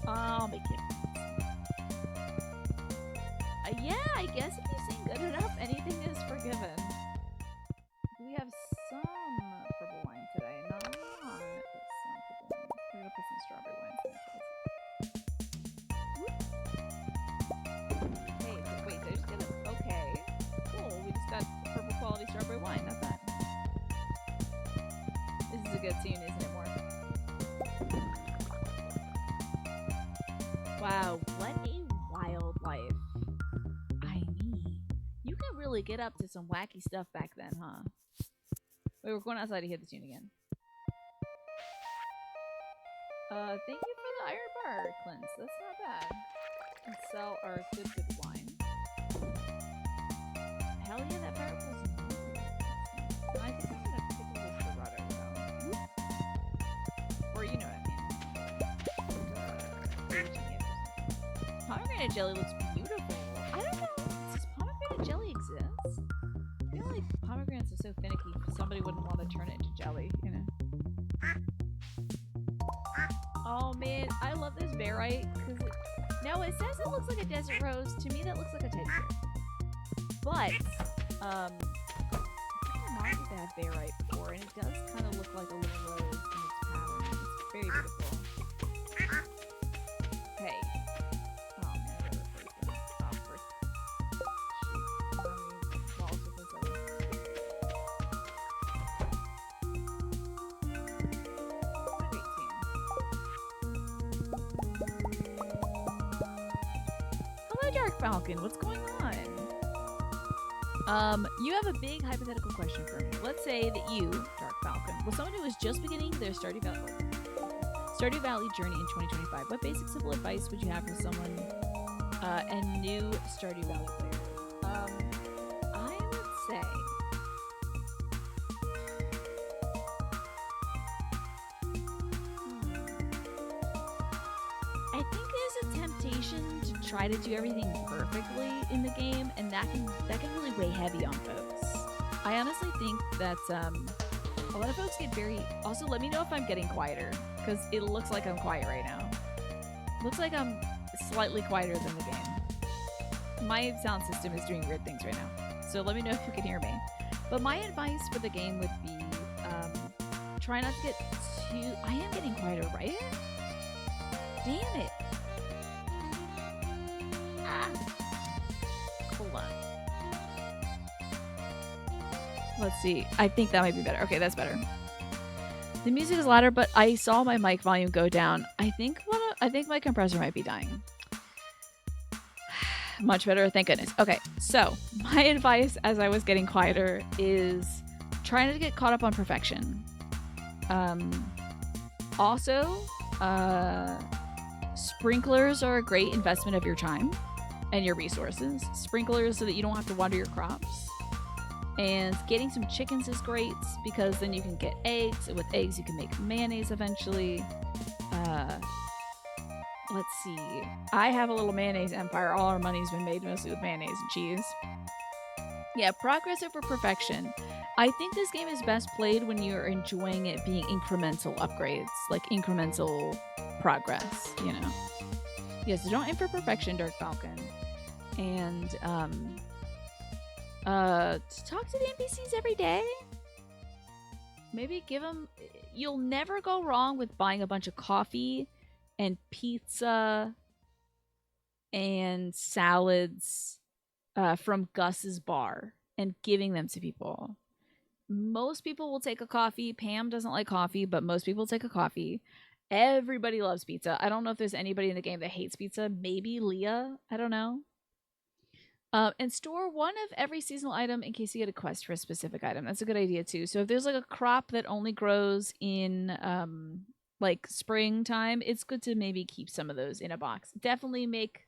S1: home. I'll make it. Yeah, I guess if you sing good enough, anything is forgiven. We have some purple wine today. Not a lot, but some purple wine. We're gonna put some strawberry wine in it. Hey, wait, there's gonna. Okay, cool. We just got purple quality strawberry wine. Not bad. This is a good tune, isn't it, Morph? Wow, what a wild life. I get up to some wacky stuff back then, huh? Wait, we're going outside to hear the tune again. Thank you for the iron bar, Clint. That's not bad. And sell our good wine. Hell yeah, that bar was. I think it's gonna pick this Dorado though. Or you know what I mean. Pomegranate jelly looks beautiful. I don't know. Does pomegranate jelly exist? I feel like pomegranates are so finicky. Somebody wouldn't want to turn it into jelly, you know. Oh man, I love this barite because now it says it looks like a desert rose. To me, that looks like a teddy bear. But I think my mom used to have barite before, and it does kind of look like a little rose in its pattern. It's very beautiful. Hey. Oh man, I gotta replace that. Oh, first. Hello, Dark Falcon. What's going on? You have a big hypothetical question for me. Let's say that you, Dark Falcon, was someone who was just beginning their Stardew Valley journey in 2025. What basic simple advice would you have for someone, a new Stardew Valley player? I would say I think there's a temptation to try to do everything perfectly in the game, and that can really weigh heavy on folks. I honestly think that a lot of folks get very. Also, let me know if I'm getting quieter because it looks like I'm quiet right now. Looks like I'm slightly quieter than the game. My sound system is doing weird things right now, so let me know if you can hear me. But my advice for the game would be try not to get too. I am getting quieter, right? Damn it. Ah. Hold on. Let's see. I think that might be better. Okay, that's better. The music is louder, but I saw my mic volume go down. I think my compressor might be dying. Much better, thank goodness. Okay, so my advice as I was getting quieter is try not to get caught up on perfection. Also, sprinklers are a great investment of your time and your resources. Sprinklers so that you don't have to water your crops. And getting some chickens is great because then you can get eggs. And with eggs, you can make mayonnaise eventually. Let's see. I have a little mayonnaise empire. All our money's been made mostly with mayonnaise and cheese. Yeah, progress over perfection. I think this game is best played when you're enjoying it being incremental upgrades, like incremental progress, you know? Yeah, so don't aim for perfection, Dark Falcon. And, talk to the NPCs every day. Maybe give them... You'll never go wrong with buying a bunch of coffee and pizza and salads from Gus's bar and giving them to people. Most people will take a coffee. Pam doesn't like coffee, but most people take a coffee. Everybody loves pizza. I don't know if there's anybody in the game that hates pizza. Maybe Leah. I don't know. And store one of every seasonal item in case you get a quest for a specific item. That's a good idea too. So if there's like a crop that only grows in like springtime, it's good to maybe keep some of those in a box. Definitely make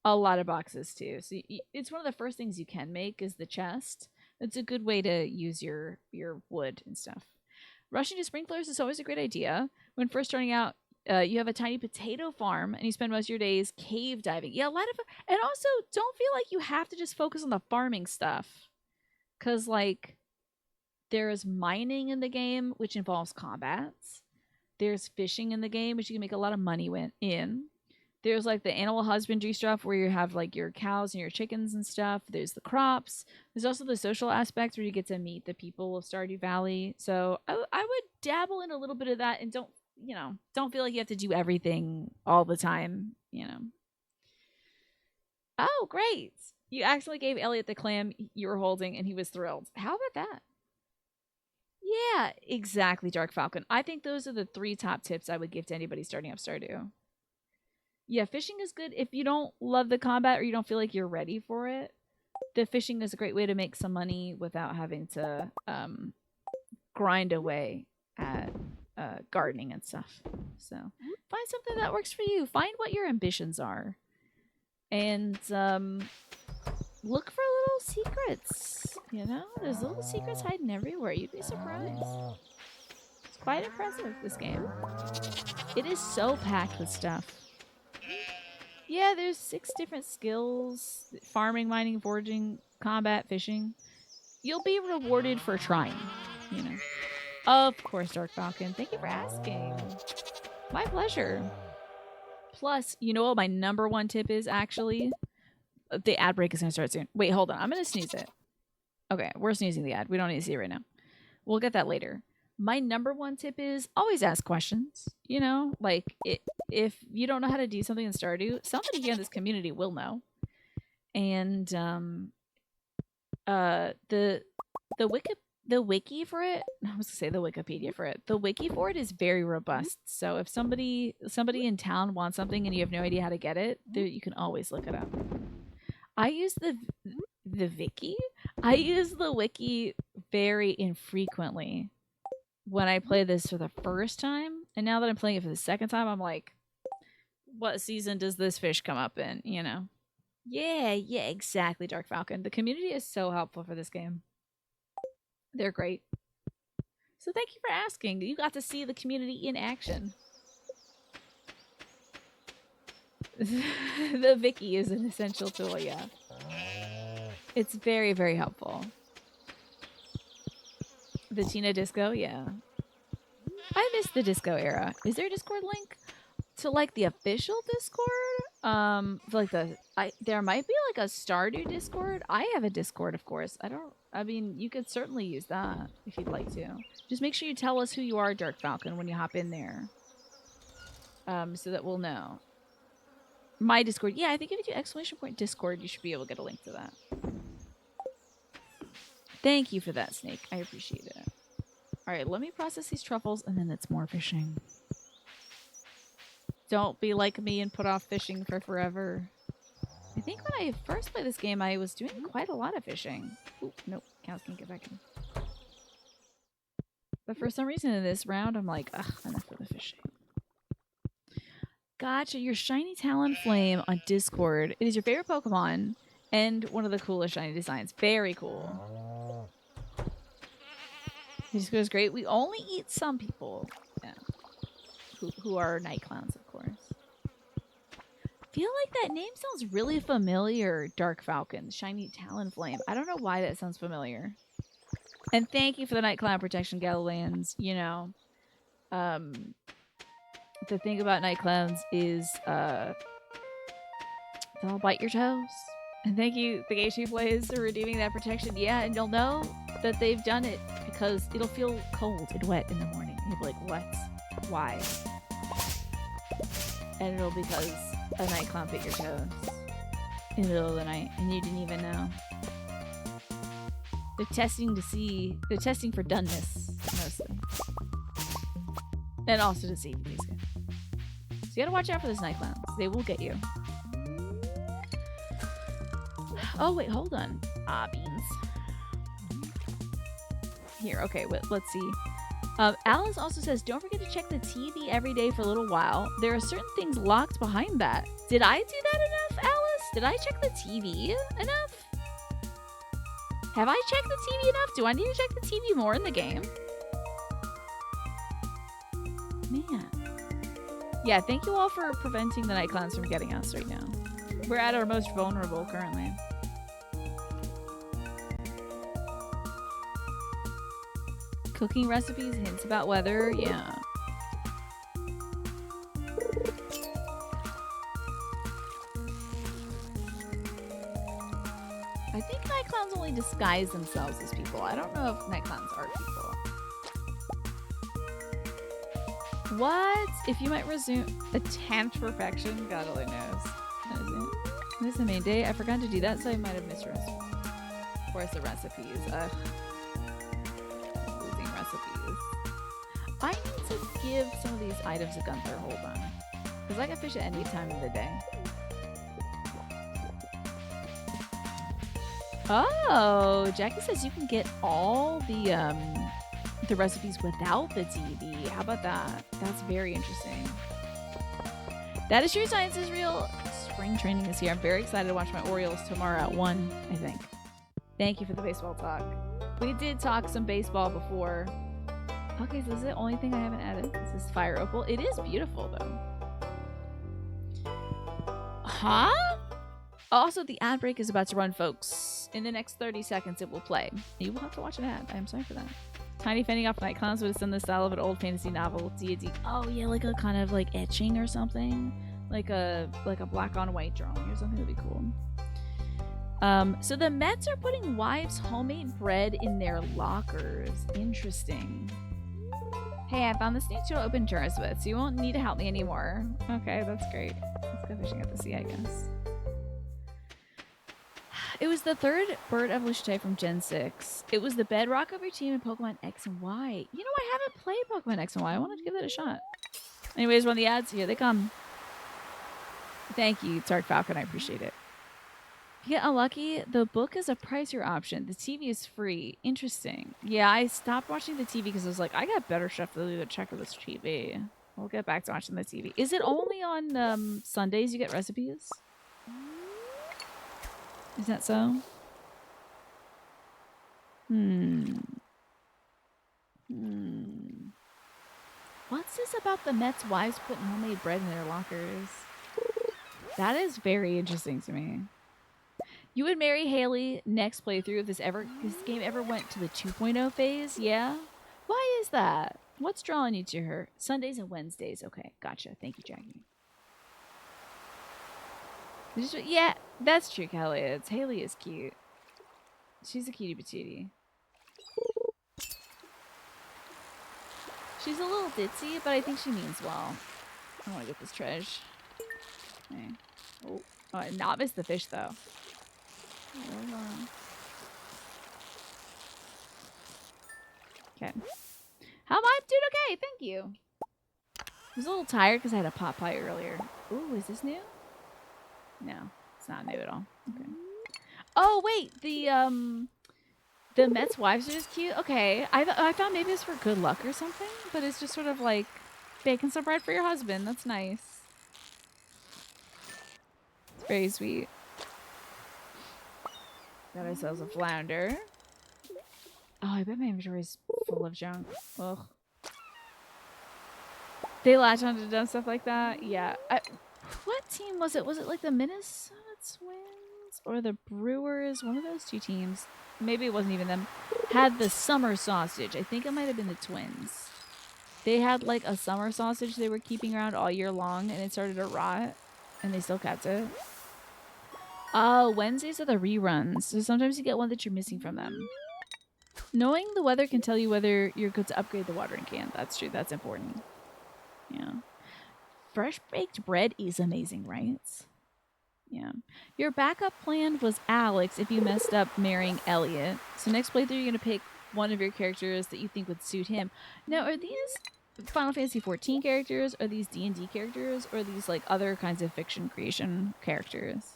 S1: a lot of boxes too. So it's one of the first things you can make is the chest. It's a good way to use your wood and stuff. Rushing to sprinklers is always a great idea. When first starting out, you have a tiny potato farm and you spend most of your days cave diving. Yeah, a lot of... And also, don't feel like you have to just focus on the farming stuff. Because, like, there's mining in the game, which involves combats. There's fishing in the game, which you can make a lot of money in. There's, like, the animal husbandry stuff where you have, like, your cows and your chickens and stuff. There's the crops. There's also the social aspects where you get to meet the people of Stardew Valley. So I would dabble in a little bit of that and don't feel like you have to do everything all the time, you know. Oh, great. You actually gave Elliot the clam you were holding and he was thrilled. How about that? Yeah, exactly, Dark Falcon. I think those are the 3 top tips I would give to anybody starting up Stardew. Yeah, fishing is good if you don't love the combat or you don't feel like you're ready for it. the fishing is a great way to make some money without having to grind away at gardening and stuff. So find something that works for you. Find what your ambitions are, and look for little secrets. You know, there's little secrets hiding everywhere. You'd be surprised. It's quite impressive, this game. It is so packed with stuff. Yeah, there's 6 different skills: farming, mining, foraging, combat, fishing. You'll be rewarded for trying, you know. Of course, Dark Falcon. Thank you for asking. My pleasure. Plus, you know what my number one tip is, actually? The ad break is going to start soon. Wait, hold on. I'm going to sneeze it. Okay, we're sneezing the ad. We don't need to see it right now. We'll get that later. My number one tip is always ask questions. You know, like if you don't know how to do something in Stardew, somebody here in this community will know. And the wiki for it, I was gonna say the Wikipedia for it. The wiki for it is very robust. So if somebody in town wants something and you have no idea how to get it, you can always look it up. I use the wiki. I use the wiki very infrequently when I play this for the first time, and now that I'm playing it for the second time, I'm like, what season does this fish come up in? You know? Yeah, exactly, Dark Falcon. The community is so helpful for this game. They're great. So thank you for asking. You got to see the community in action. The wiki is an essential tool, yeah. It's very, very helpful. The Tina Disco, yeah. I miss the disco era. Is there a Discord link to like the official Discord? Like there might be like a Stardew Discord. I have a Discord, of course. I mean, you could certainly use that if you'd like to. Just make sure you tell us who you are, Dark Falcon, when you hop in there. So that we'll know. My Discord. Yeah, I think if you do ! Discord, you should be able to get a link to that. Thank you for that, Snake. I appreciate it. All right, let me process these truffles, and then it's more fishing. Don't be like me and put off fishing for forever. I think when I first played this game, I was doing quite a lot of fishing. Ooh, nope, cows can't get back in. But for some reason in this round, I'm like, ugh, enough of the fishing. Gotcha, your shiny Talonflame on Discord. It is your favorite Pokemon and one of the coolest shiny designs. Very cool. It just goes great. We only eat some people, yeah, who are night clowns, of course. Feel like that name sounds really familiar, Dark Falcon, shiny Talonflame. I don't know why that sounds familiar. And thank you for the night clown protection, Galileans. You know, the thing about night clowns is they'll bite your toes. And thank you, the Geishi Blaze, for redeeming that protection. Yeah, and you'll know that they've done it because it'll feel cold and wet in the morning. You'll be like, what? Why? And it'll be because a night clown bit your toes in the middle of the night and you didn't even know. They're testing for doneness, mostly. And also to see if he's good. So you gotta watch out for those night clowns. They will get you. Oh, wait, hold on. Ah, beans. Here, okay, let's see. Alice also says, don't forget to check the TV every day for a little while. There are certain things locked behind that. Did I do that enough, Alice? Did I check the TV enough? Have I checked the TV enough? Do I need to check the TV more in the game? Man. Yeah, thank you all for preventing the night clowns from getting us right now. We're at our most vulnerable currently. Cooking recipes, hints about weather, yeah. I think night clowns only disguise themselves as people. I don't know if night clowns are people. What? If you might resume attempt perfection? God only knows. This is the main day. I forgot to do that, so I might have missed recipes. Of course, the recipes. Ugh. Recipes. I need to give some of these items a Gunther. Hold on. Because I can fish at any time of the day. Oh, Jackie says you can get all the recipes without the TV. How about that? That's very interesting. That is true. Science is real. Spring training is here. I'm very excited to watch my Orioles tomorrow at 1, I think. Thank you for the baseball talk. We did talk some baseball before. Okay, so this is the only thing I haven't added. This is Fire Opal. It is beautiful, though. Huh? Also, the ad break is about to run, folks. In the next 30 seconds, it will play. You will have to watch an ad. I'm sorry for that. Tiny fending off night clowns would have done the style of an old fantasy novel. D&D. Oh yeah, like a kind of like etching or something, like a black on white drawing or something. That'd be cool. So the Mets are putting wives' homemade bread in their lockers. Interesting. Hey, I found this new tool to open jars with, so you won't need to help me anymore. Okay, that's great. Let's go fishing at the sea, I guess. It was the third bird evolution type from Gen 6. It was the bedrock of your team in Pokemon X and Y. You know, I haven't played Pokemon X and Y. I wanted to give that a shot. Anyways, run the ads. Here they come. Thank you, Tark Falcon. I appreciate it. If you get unlucky, the book is a pricier option. The TV is free. Interesting. Yeah, I stopped watching the TV because I was like, I got better stuff to do than check out this TV. We'll get back to watching the TV. Is it only on Sundays you get recipes? Is that so? What's this about the Mets' wives putting homemade bread in their lockers? That is very interesting to me. You would marry Haley next playthrough if this game ever went to the 2.0 phase, yeah? Why is that? What's drawing you to her? Sundays and Wednesdays. Okay, gotcha. Thank you, Jackie. Yeah, that's true, Kelly. Haley is cute. She's a cutie patootie. She's a little ditzy, but I think she means well. I want to get this treasure. Okay. Oh, I did not miss the fish, though. Hold on. Okay. How am I? Dude, okay. Thank you. I was a little tired because I had a pot pie earlier. Ooh, is this new? No, it's not new at all. Okay. Oh, wait. The Mets' wives are just cute. Okay. I thought maybe it's for good luck or something, but it's just sort of like baking some bread for your husband. That's nice. It's very sweet. Got ourselves a flounder. Oh, I bet my inventory is full of junk. Ugh. They latch onto dumb stuff like that? Yeah. What team was it? Was it like the Minnesota Twins or the Brewers? One of those two teams. Maybe it wasn't even them. Had the summer sausage. I think it might have been the Twins. They had like a summer sausage they were keeping around all year long and it started to rot and they still kept it. Oh, Wednesdays are the reruns. So sometimes you get one that you're missing from them. Knowing the weather can tell you whether you're good to upgrade the watering can. That's true. That's important. Yeah. Fresh baked bread is amazing, right? Yeah. Your backup plan was Alex if you messed up marrying Elliot. So next playthrough, you're going to pick one of your characters that you think would suit him. Now, are these Final Fantasy XIV characters? Are these D&D characters? Or are these like other kinds of fiction creation characters?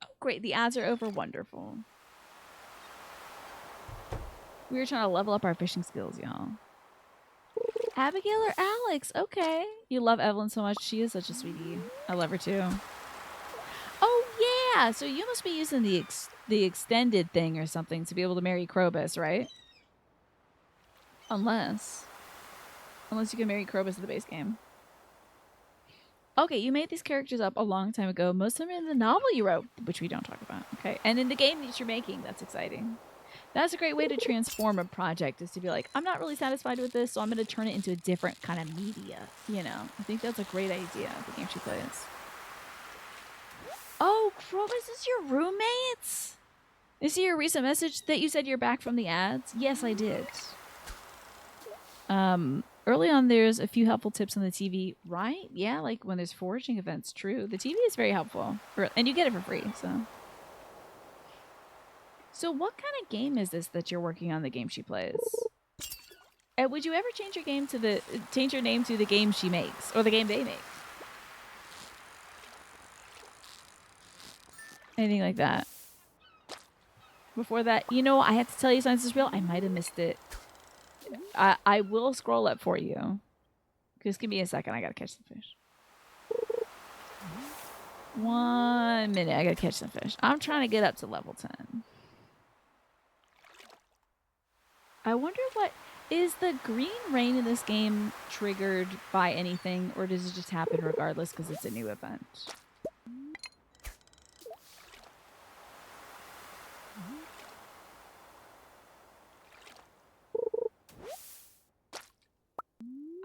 S1: Oh, great. The ads are over. Wonderful. We were trying to level up our fishing skills, y'all. Abigail or Alex? Okay. You love Evelyn so much. She is such a sweetie. I love her too. Oh, yeah. So you must be using the extended thing or something to be able to marry Krobus, right? Unless you can marry Krobus in the base game. Okay, you made these characters up a long time ago. Most of them are in the novel you wrote, which we don't talk about. Okay. And in the game that you're making. That's exciting. That's a great way to transform a project, is to be like, I'm not really satisfied with this, so I'm going to turn it into a different kind of media, you know? I think that's a great idea, the game she plays. Oh, Krobus is your roommate? Is he your recent message that you said you're back from the ads? Yes, I did. Early on, there's a few helpful tips on the TV, right? Yeah, like when there's foraging events, true. The TV is very helpful, and you get it for free, so... So what kind of game is this that you're working on, the game she plays? And would you ever change your name to the game she makes or the game they make? anything like that. Before that, you know, I have to tell you, Science is Real. I might have missed it. I will scroll up for you. Just give me a second. I gotta catch some fish. 1 minute. I gotta catch some fish. I'm trying to get up to level 10. I wonder what is the green rain in this game triggered by anything, or does it just happen regardless because it's a new event?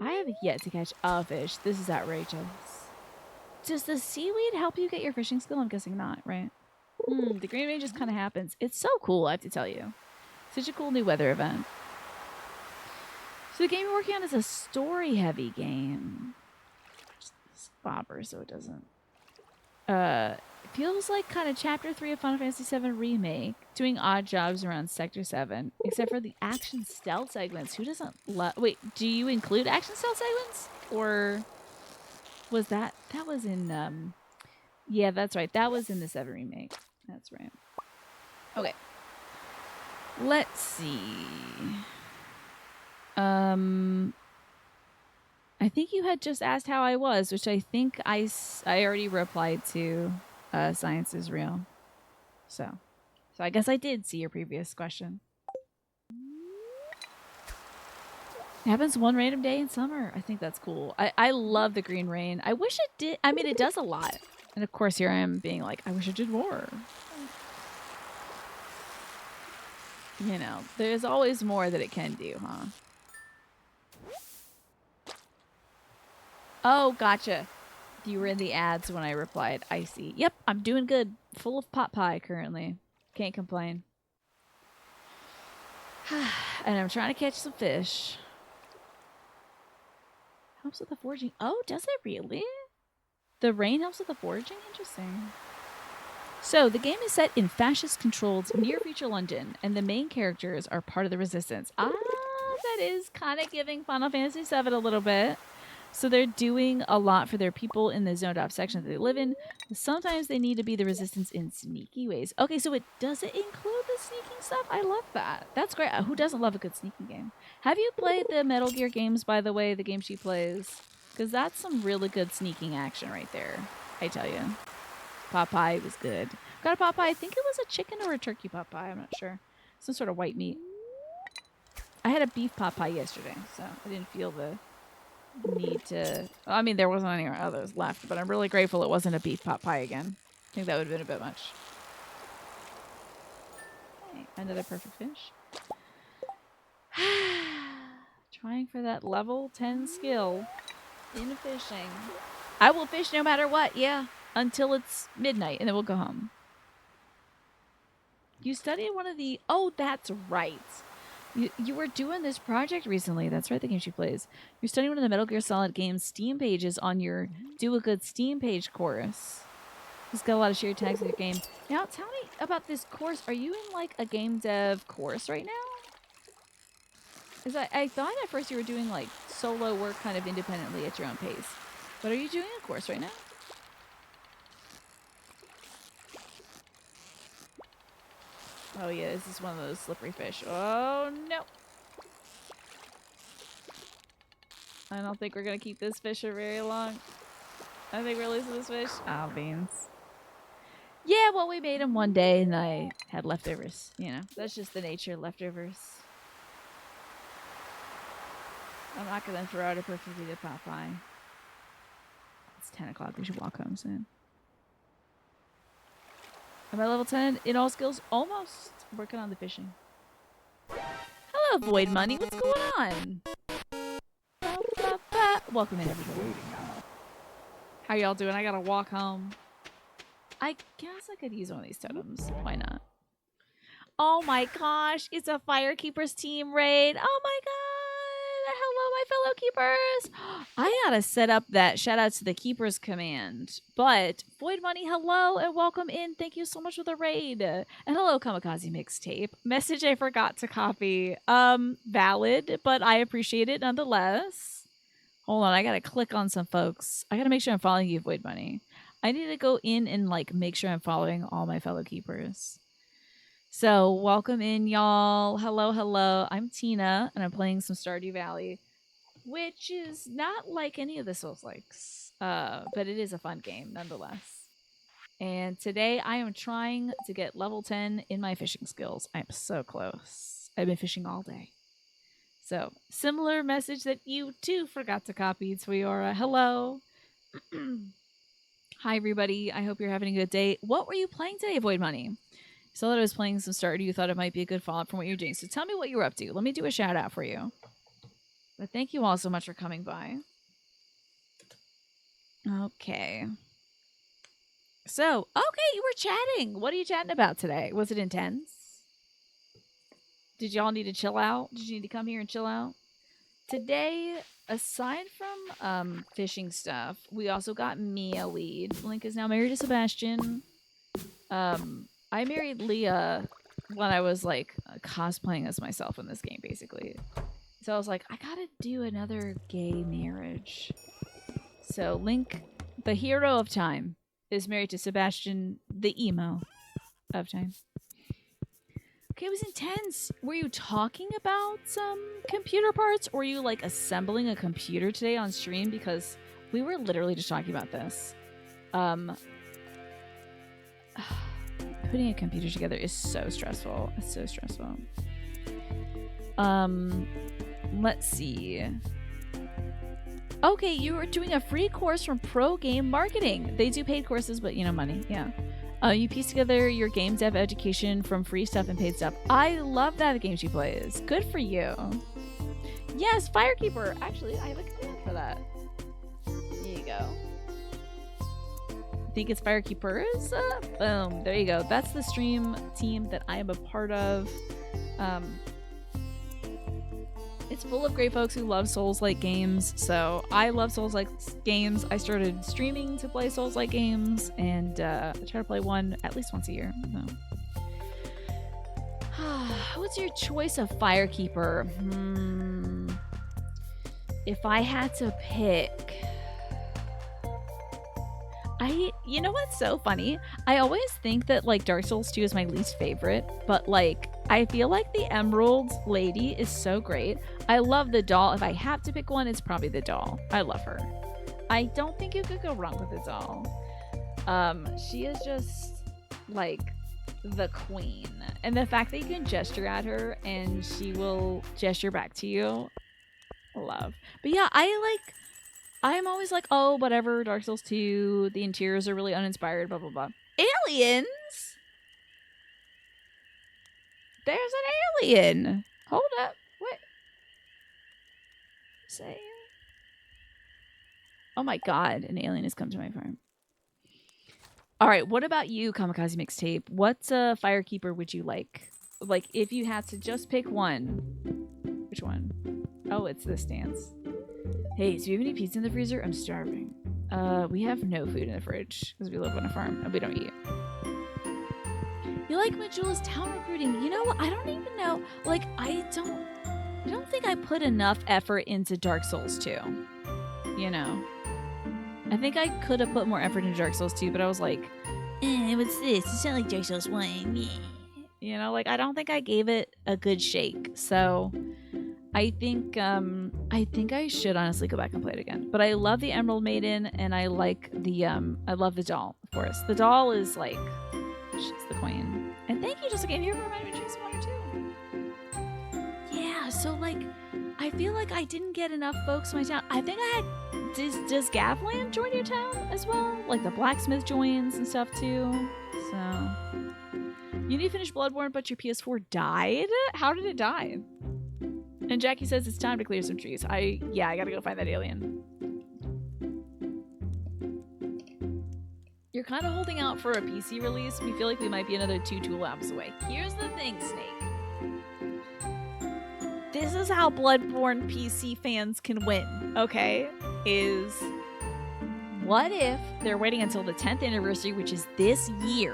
S1: I have yet to catch a fish. This is outrageous. Does the seaweed help you get your fishing skill? I'm guessing not, right? The green rain just kind of happens. It's so cool, I have to tell you. Such a cool new weather event. So the game you're working on is a story-heavy game. This bobber, so it doesn't. It feels like kind of Chapter 3 of Final Fantasy VII Remake, doing odd jobs around Sector 7, except for the action stealth segments. Who doesn't love... Wait, do you include action stealth segments? Or was that... That was in... Yeah, that's right. That was in the 7 Remake. That's right. Okay. Let's see. I think you had just asked how I was, which I think I already replied to. Science is Real. So I guess I did see your previous question. It happens one random day in summer. I think that's cool. I love the green rain. I wish it did. I mean, it does a lot. And of course, here I am being like, I wish it did more. You know, there's always more that it can do, huh? Oh, gotcha. You were in the ads when I replied. I see. Yep, I'm doing good. Full of pot pie currently. Can't complain. And I'm trying to catch some fish. Helps with the foraging. Oh, does it really? The rain helps with the foraging? Interesting. So, the game is set in fascist-controlled near-future London, and the main characters are part of the resistance. Ah, that is kind of giving Final Fantasy VII a little bit. So they're doing a lot for their people in the zoned-off section that they live in. Sometimes they need to be the resistance in sneaky ways. Okay, so it doesn't include the sneaking stuff? I love that. That's great. Who doesn't love a good sneaking game? Have you played the Metal Gear games, by the way, the game she plays? Because that's some really good sneaking action right there, I tell you. Pot pie was good. Got a pot pie. I think it was a chicken or a turkey pot pie. I'm not sure. Some sort of white meat. I had a beef pot pie yesterday, so I didn't feel the need to... I mean, there wasn't any others left, but I'm really grateful it wasn't a beef pot pie again. I think that would have been a bit much. Okay, another perfect fish. Trying for that level 10 skill in fishing. I will fish no matter what, yeah. Until it's midnight, and then we'll go home. You studied one of the... Oh, that's right. You were doing this project recently. That's right, the game she plays. You're studying one of the Metal Gear Solid game's Steam pages on your Do a Good Steam page course. It's got a lot of shared tags in your game. Now, tell me about this course. Are you in, like, a game dev course right now? Because I thought at first you were doing, like, solo work kind of independently at your own pace. But are you doing a course right now? Oh, yeah, this is one of those slippery fish. Oh, no. I don't think we're going to keep this fish for very long. I think we're losing this fish. Oh, beans. Yeah, well, we made them one day, and I had leftovers. You know, that's just the nature of leftovers. I'm not going to throw out a perfectly good pot pie. It's 10 o'clock. We should walk home soon. Am I level 10 in all skills? Almost. Working on the fishing. Hello, Void Money. What's going on? Welcome in, everybody. How y'all doing? I gotta walk home. I guess I could use one of these totems. Why not? Oh my gosh. It's a Firekeepers team raid. Oh my god. Hello, my fellow keepers. I gotta set up that shout out to the keepers command. But Void Money, hello and welcome in. Thank you so much for the raid. And hello, Kamikaze Mixtape. Message I forgot to copy. Valid, but I appreciate it nonetheless. Hold on, I gotta click on some folks. I gotta make sure I'm following you, Void Money. I need to go in and like make sure I'm following all my fellow keepers. So welcome in, y'all. Hello, hello. I'm Tina, and I'm playing some Stardew Valley, which is not like any of the Souls-likes, but it is a fun game nonetheless. And today I am trying to get level 10 in my fishing skills. I'm so close. I've been fishing all day. So, similar message that you too forgot to copy, Tweora. Hello. Hi, everybody. I hope you're having a good day. What were you playing today, Void Money? So that I was playing some Stardew. You thought it might be a good follow-up from what you're doing. So tell me what you were up to. Let me do a shout out for you. But thank you all so much for coming by. Okay. So, okay, you were chatting. What are you chatting about today? Was it intense? Did y'all need to chill out? Did you need to come here and chill out? Today, aside from fishing stuff, we also got me a lead. Link is now married to Sebastian. I married Leah when I was like cosplaying as myself in this game, basically. So I was like, I gotta do another gay marriage. So Link, the hero of time, is married to Sebastian, the emo of time. Okay, it was intense. Were you talking about some computer parts, or were you like assembling a computer today on stream? Because we were literally just talking about this. Putting a computer together is so stressful. It's so stressful. Let's see. Okay, you were doing a free course from Pro Game Marketing. They do paid courses, but you know, money. Yeah. You piece together your game dev education from free stuff and paid stuff. I love that the game she plays. Good for you. Yes, Firekeeper. Actually, I have a command for that. There you go. Think it's Firekeepers? Boom. There you go. That's the stream team that I am a part of. It's full of great folks who love Souls-like games. So I love Souls-like games. I started streaming to play Souls-like games, and I try to play one at least once a year. So. What's your choice of Firekeeper? If I had to pick... You know what's so funny? I always think that like Dark Souls 2 is my least favorite, but like I feel like the Emerald Lady is so great. I love the doll. If I have to pick one, it's probably the doll. I love her. I don't think you could go wrong with the doll. She is just like the queen. And the fact that you can gesture at her and she will gesture back to you. Love. But yeah, I'm always like, oh, whatever, Dark Souls 2, the interiors are really uninspired, blah, blah, blah. Aliens? There's an alien. Hold up. What? Say. Oh my god, an alien has come to my farm. All right, what about you, Kamikaze Mixtape? What Firekeeper would you like? Like, if you had to just pick one. Which one? Oh, it's this dance. Hey, do you have any pizza in the freezer? I'm starving. We have no food in the fridge because we live on a farm and we don't eat. You like Majula's town recruiting? You know what? I don't even know. Like, I don't think I put enough effort into Dark Souls 2. You know? I think I could have put more effort into Dark Souls 2, but I was like, what's this? It's not like Dark Souls 1. You know, like, I don't think I gave it a good shake. So... I think I should honestly go back and play it again. But I love the Emerald Maiden, and I like the I love the doll, of course. The doll is like, she's the queen. And thank you, Jessica, here for reminding me to drink some water too. Yeah, so like, I feel like I didn't get enough folks in my town. I think I had, does Gavland join your town as well? Like the blacksmith joins and stuff too. So, you need to finish Bloodborne, but your PS4 died? How did it die? And Jackie says it's time to clear some trees. I gotta go find that alien. You're kind of holding out for a PC release. We feel like we might be another 2 tool apps away. Here's the thing, Snake. This is how Bloodborne PC fans can win, okay? Is what if they're waiting until the 10th anniversary, which is this year.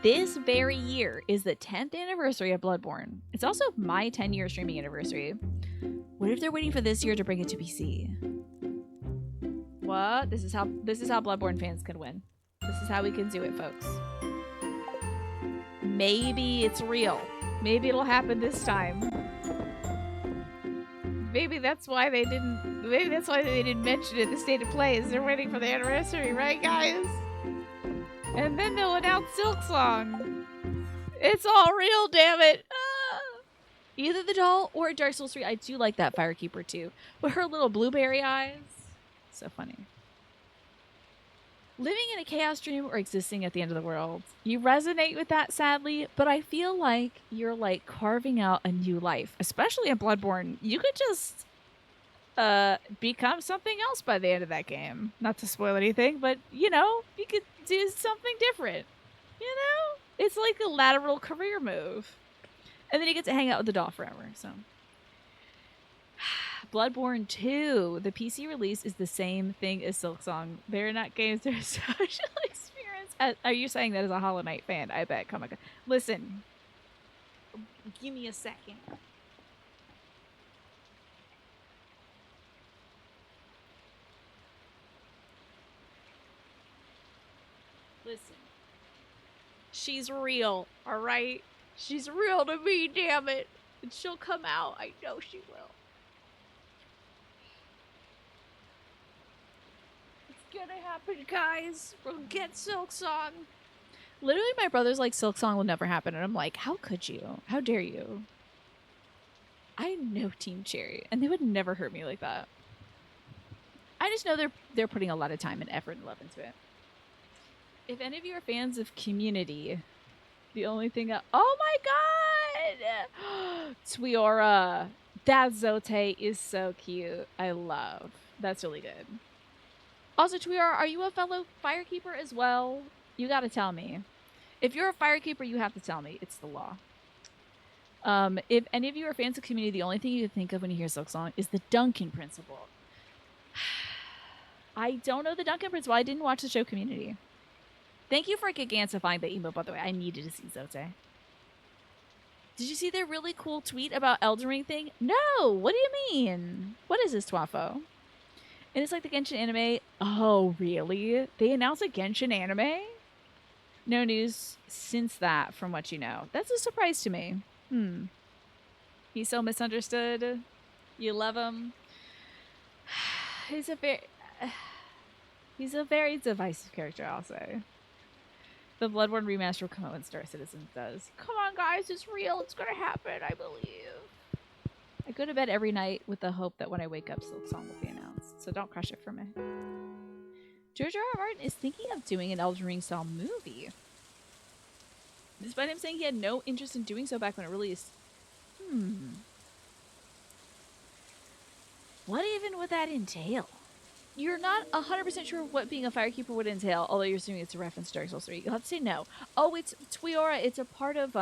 S1: This very year is the 10th anniversary of Bloodborne. It's also my 10-year streaming anniversary. What if they're waiting for this year to bring it to PC? what? This is how Bloodborne fans can win. This is how we can do it, folks. Maybe it's real. Maybe it'll happen this time. Maybe that's why they didn't. Maybe that's why they didn't mention it. The state of play is they're waiting for the anniversary, right, guys? And then they'll announce Silksong. It's all real, damn it! Ah. Either the doll or Dark Souls 3. I do like that Firekeeper too, with her little blueberry eyes. So funny. Living in a chaos dream or existing at the end of the world. You resonate with that, sadly, but I feel like you're like carving out a new life, especially in Bloodborne. You could just become something else by the end of that game. Not to spoil anything, but you know, you could do something different. You know? It's like a lateral career move. And then you get to hang out with the doll forever, so. Bloodborne 2. The PC release is the same thing as Silksong. They're not games, they're a social experience. Are you saying that as a Hollow Knight fan? I bet. Come on. Listen. Give me a second. Listen. She's real, alright? She's real to me, damn it. And she'll come out. I know she will. It's gonna happen, guys. We'll get Silksong. Literally, my brother's like, Silksong will never happen. And I'm like, how could you? How dare you? I know Team Cherry, and they would never hurt me like that. I just know they're putting a lot of time and effort and love into it. If any of you are fans of Community, the only thing oh my god! Twiora. That Zote is so cute. I love. That's really good. Also, Twiora, are you a fellow Firekeeper as well? You gotta tell me. If you're a Firekeeper, you have to tell me. It's the law. If any of you are fans of Community, the only thing you think of when you hear Silksong is the Duncan Principle. I don't know the Duncan Principle. I didn't watch the show Community. Thank you for gigantifying the emote, by the way. I needed to see Zote. Did you see their really cool tweet about Elden Ring thing? No! What do you mean? What is this, Twafo? And it's like the Genshin anime. Oh, really? They announced a Genshin anime? No news since that, from what you know. That's a surprise to me. He's so misunderstood. You love him. He's a very divisive character, I'll say. The Bloodborne remaster will come out when Star Citizen does. Come on, guys, it's real. It's gonna happen, I believe. I go to bed every night with the hope that when I wake up, Silksong will be announced. So don't crush it for me. George R. R. Martin is thinking of doing an Elden Ring style movie. Despite him saying he had no interest in doing so back when it released. What even would that entail? You're not 100% sure what being a Firekeeper would entail, although you're assuming it's a reference to Dark Souls 3. You'll have to say no. Oh, it's Twiora. It's a part of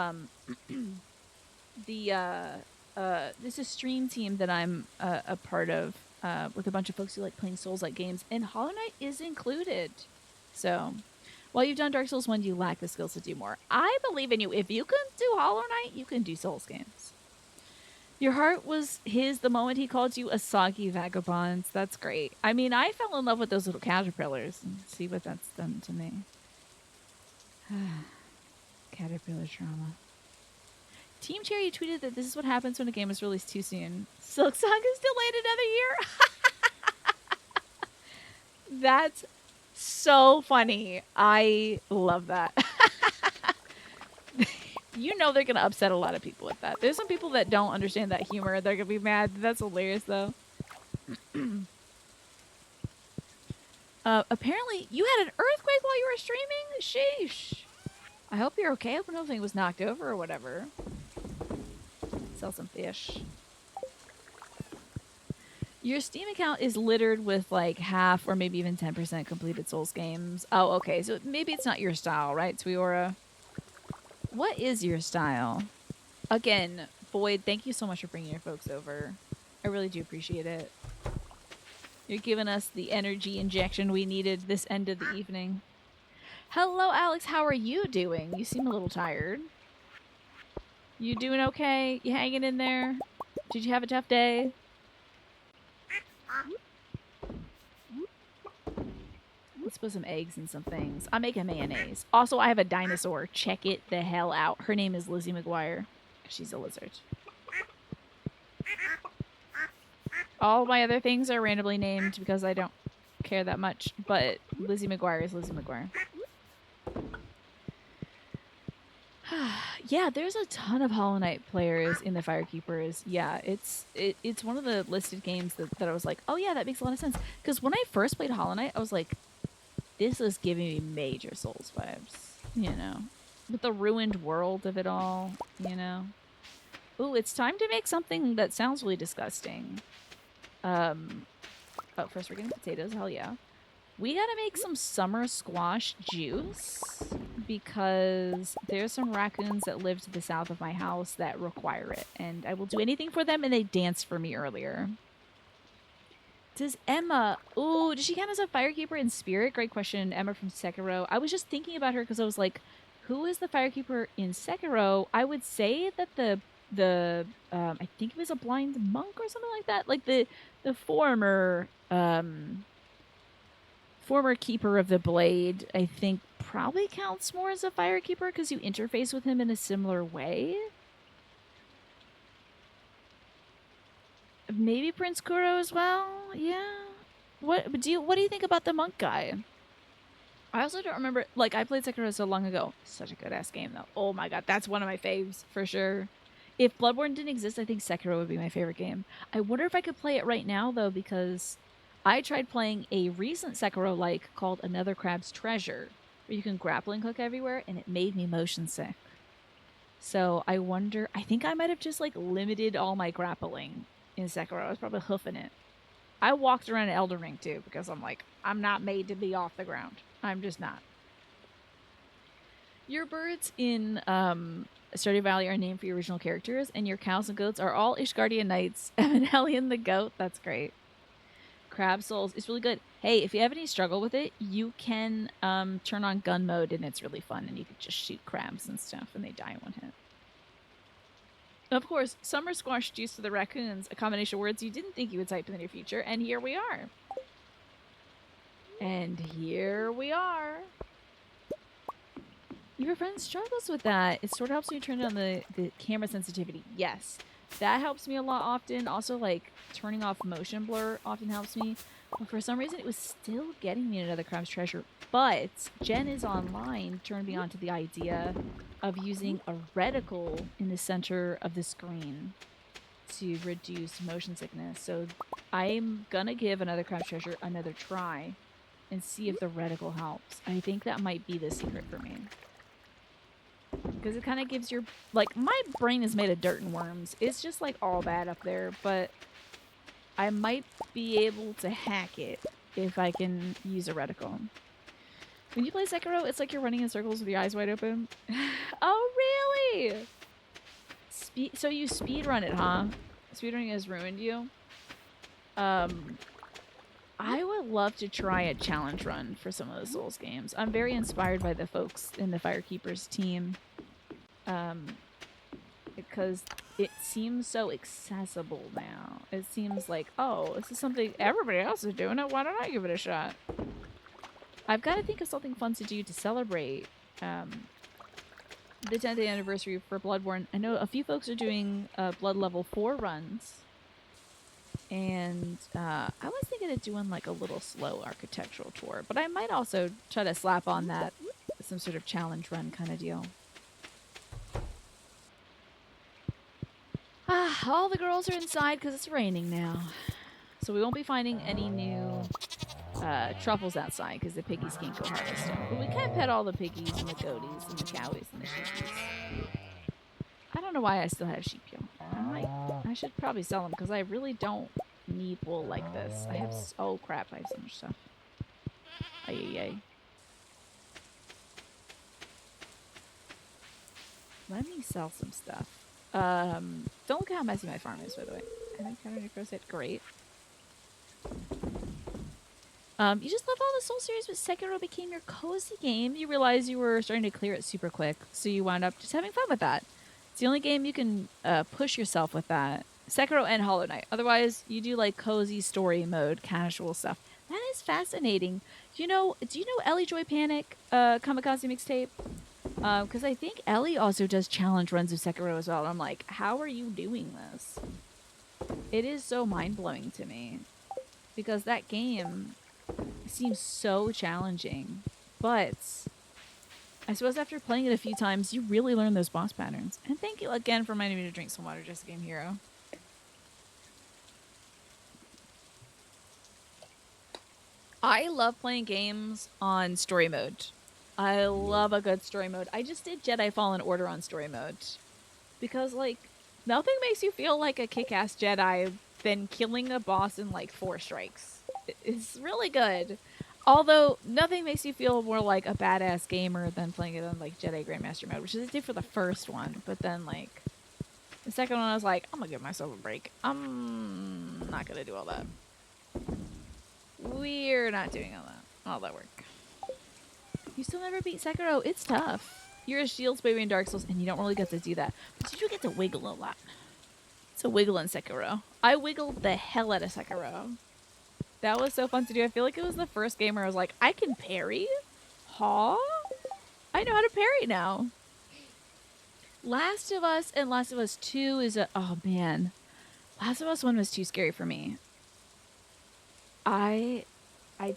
S1: this is stream team that I'm a part of with a bunch of folks who like playing Souls-like games, and Hollow Knight is included. So, while you've done Dark Souls 1, you lack the skills to do more. I believe in you. If you can do Hollow Knight, you can do Souls games. Your heart was his the moment he called you a soggy vagabond. That's great. I mean, I fell in love with those little caterpillars. And see what that's done to me. Caterpillar trauma. Team Cherry tweeted that this is what happens when a game is released too soon. Silksong is delayed another year. That's so funny. I love that. You know they're going to upset a lot of people with that. There's some people that don't understand that humor. They're going to be mad. That's hilarious, though. Apparently, you had an earthquake while you were streaming? Sheesh. I hope you're okay. I hope nothing was knocked over or whatever. Sell some fish. Your Steam account is littered with like half or maybe even 10% completed Souls games. Oh, okay. So maybe it's not your style, right, Twiora? What is your style? Again, Boyd, thank you so much for bringing your folks over. I really do appreciate it. You're giving us the energy injection we needed this end of the evening. Hello, Alex. How are you doing? You seem a little tired. You doing okay? You hanging in there? Did you have a tough day? Let's put some eggs in some things. I'm making mayonnaise. Also, I have a dinosaur. Check it the hell out. Her name is Lizzie McGuire. She's a lizard. All my other things are randomly named because I don't care that much, but Lizzie McGuire is Lizzie McGuire. Yeah, there's a ton of Hollow Knight players in the Firekeepers. Yeah, it's one of the listed games that I was like, oh yeah, that makes a lot of sense. Because when I first played Hollow Knight, I was like, this is giving me major Souls vibes, you know, with the ruined world of it all, you know. Ooh, it's time to make something that sounds really disgusting. Oh, first we're getting potatoes. Hell yeah. We gotta make some summer squash juice because there's some raccoons that live to the south of my house that require it, and I will do anything for them, and they danced for me earlier. Does Emma... Ooh, does she count as a firekeeper in spirit? Great question. Emma from Sekiro. I was just thinking about her because I was like, who is the firekeeper in Sekiro? I would say that I think it was a blind monk or something like that. Like the former keeper of the blade, I think probably counts more as a firekeeper because you interface with him in a similar way. Maybe Prince Kuro as well. Yeah. What do you think about the monk guy? I also don't remember. Like, I played Sekiro so long ago. Such a good ass game though. Oh my god, that's one of my faves for sure. If Bloodborne didn't exist, I think Sekiro would be my favorite game. I wonder if I could play it right now though, because I tried playing a recent Sekiro-like called Another Crab's Treasure, where you can grappling hook everywhere, and it made me motion sick. So I wonder. I think I might have just like limited all my grappling in Sekiro. I was probably hoofing it. I walked around Elden Ring too because I'm like, I'm not made to be off the ground. I'm just not. Your birds in Stardew Valley are named for your original characters, and your cows and goats are all Ishgardian knights. Evanelion the goat. That's great. Crab Souls is really good. Hey, if you have any struggle with it, you can turn on gun mode, and it's really fun, and you can just shoot crabs and stuff, and they die in one hit. Of course, summer squash juice to the raccoons, a combination of words you didn't think you would type in the near future, and here we are. And here we are. Your friend struggles with that. It sort of helps you turn down the camera sensitivity. Yes, that helps me a lot often. Also, like, turning off motion blur often helps me. But for some reason, it was still getting me Another Crab's Treasure. But Jen is online turned me on to the idea of using a reticle in the center of the screen to reduce motion sickness. So I'm gonna give Another Crab's Treasure another try and see if the reticle helps. I think that might be the secret for me. Because it kind of gives your... Like, my brain is made of dirt and worms. It's just, like, all bad up there. But I might be able to hack it if I can use a reticle. When you play Sekiro, it's like you're running in circles with your eyes wide open. Oh, really? So you speedrun it, huh? Speedrunning has ruined you? I would love to try a challenge run for some of the Souls games. I'm very inspired by the folks in the Firekeepers team. Because it seems so accessible now. It seems like, oh, this is something everybody else is doing it. Why don't I give it a shot? I've got to think of something fun to do to celebrate the 10th anniversary for Bloodborne. I know a few folks are doing Blood Level 4 runs. And I was thinking of doing like a little slow architectural tour. But I might also try to slap on that some sort of challenge run kind of deal. All the girls are inside because it's raining now. So we won't be finding any new truffles outside because the piggies can't go harvest them. But we can pet all the piggies and the goaties and the cowies and the sheepies. I don't know why I still have sheep, y'all. I should probably sell them because I really don't need wool like this. I have... Oh, crap. I have so much stuff. Ay. Let me sell some stuff. Don't look at how messy my farm is, by the way. I think counter necroset. Great. You just love all the Soul series, but Sekiro became your cozy game. You realized you were starting to clear it super quick, so you wound up just having fun with that. It's the only game you can push yourself with that. Sekiro and Hollow Knight. Otherwise, you do like cozy story mode, casual stuff. That is fascinating. Do you know Ellie Joy Panic, Kamikaze mixtape? Because I think Ellie also does challenge runs of Sekiro as well. And I'm like, how are you doing this? It is so mind blowing to me because that game seems so challenging, but I suppose after playing it a few times, you really learn those boss patterns. And thank you again for reminding me to drink some water, Just Game Hero. I love playing games on story mode. I love a good story mode. I just did Jedi Fallen Order on story mode because, like, nothing makes you feel like a kick-ass Jedi than killing a boss in like 4 strikes. It's really good. Although nothing makes you feel more like a badass gamer than playing it on like Jedi Grandmaster mode, which is I did for the first one. But then like the second one, I was like, I'm gonna give myself a break. I'm not gonna do all that. We're not doing all that work. You still never beat Sekiro. It's tough. You're a Shields baby in Dark Souls, and you don't really get to do that. But you do get to wiggle a lot. It's a wiggle in Sekiro. I wiggled the hell out of Sekiro. That was so fun to do. I feel like it was the first game where I was like, I can parry? Huh? I know how to parry now. Last of Us and Last of Us 2 is a... Oh, man. Last of Us 1 was too scary for me. I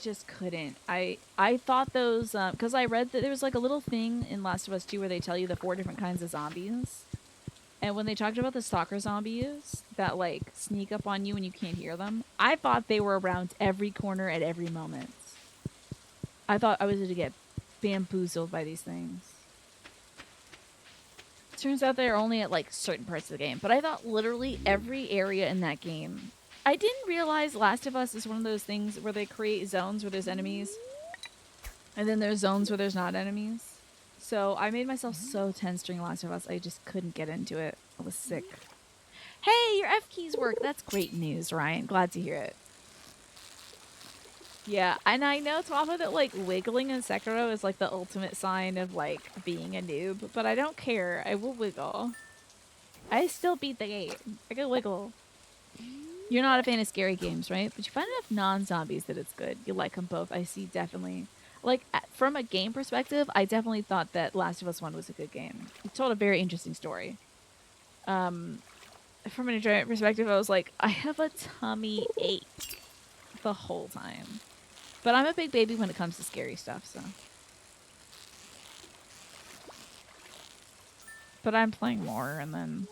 S1: just couldn't. I thought those... Because I read that there was like a little thing in Last of Us 2 where they tell you the 4 different kinds of zombies. And when they talked about the stalker zombies that like sneak up on you and you can't hear them, I thought they were around every corner at every moment. I thought I was going to get bamboozled by these things. Turns out they're only at like certain parts of the game, but I thought literally every area in that game. I didn't realize Last of Us is one of those things where they create zones where there's enemies, and then there's zones where there's not enemies. So I made myself so tense during Last of Us, I just couldn't get into it. I was sick. Hey, your F keys work. That's great news, Ryan. Glad to hear it. Yeah, and I know, Twafa, that like wiggling in Sekiro is like the ultimate sign of like being a noob, but I don't care. I will wiggle. I still beat the game. I can wiggle. You're not a fan of scary games, right? But you find enough non-zombies that it's good. You like them both. I see, definitely. Like, from a game perspective, I definitely thought that Last of Us 1 was a good game. It told a very interesting story. From an enjoyment perspective, I was like, I have a tummy ache the whole time. But I'm a big baby when it comes to scary stuff, so. But I'm playing more, and then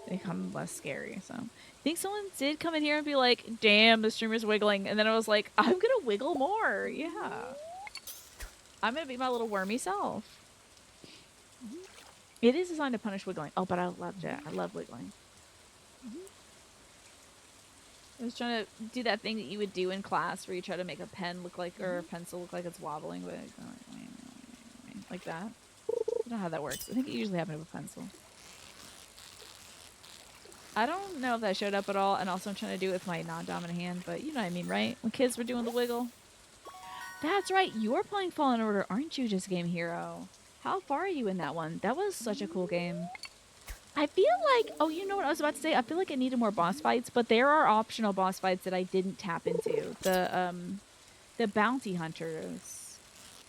S1: they become less scary, so. I think someone did come in here and be like, damn, the streamer's wiggling. And then I was like, I'm gonna wiggle more. Yeah. I'm gonna be my little wormy self. It is designed to punish wiggling. Oh, but I loved it. I love wiggling. I was trying to do that thing that you would do in class where you try to make a pen look like, or a pencil look like it's wobbling, but like that. I don't know how that works. I think it usually happens with a pencil. I don't know if that showed up at all, and also I'm trying to do it with my non-dominant hand, but you know what I mean, right? When kids were doing the wiggle. That's right, you're playing Fallen Order, aren't you, Just Game Hero? How far are you in that one? That was such a cool game. I feel like, oh, you know what I was about to say? I feel like I needed more boss fights, but there are optional boss fights that I didn't tap into. The bounty hunters.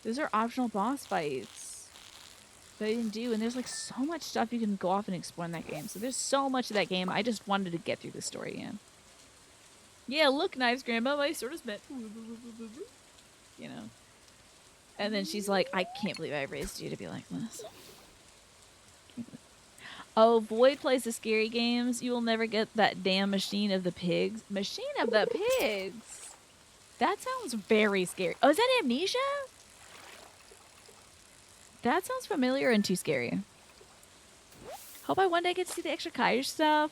S1: Those are optional boss fights that I didn't do, and there's like so much stuff you can go off and explore in that game. So there's so much of that game. I just wanted to get through the story, yeah. Yeah, look, Knives Grandma, my sword is meant. You know. And then she's like, I can't believe I raised you to be like this. Oh, Void plays the scary games. You will never get that damn Machine of the Pigs. Machine of the Pigs? That sounds very scary. Oh, is that Amnesia? That sounds familiar and too scary. Hope I one day get to see the extra Kaiser stuff.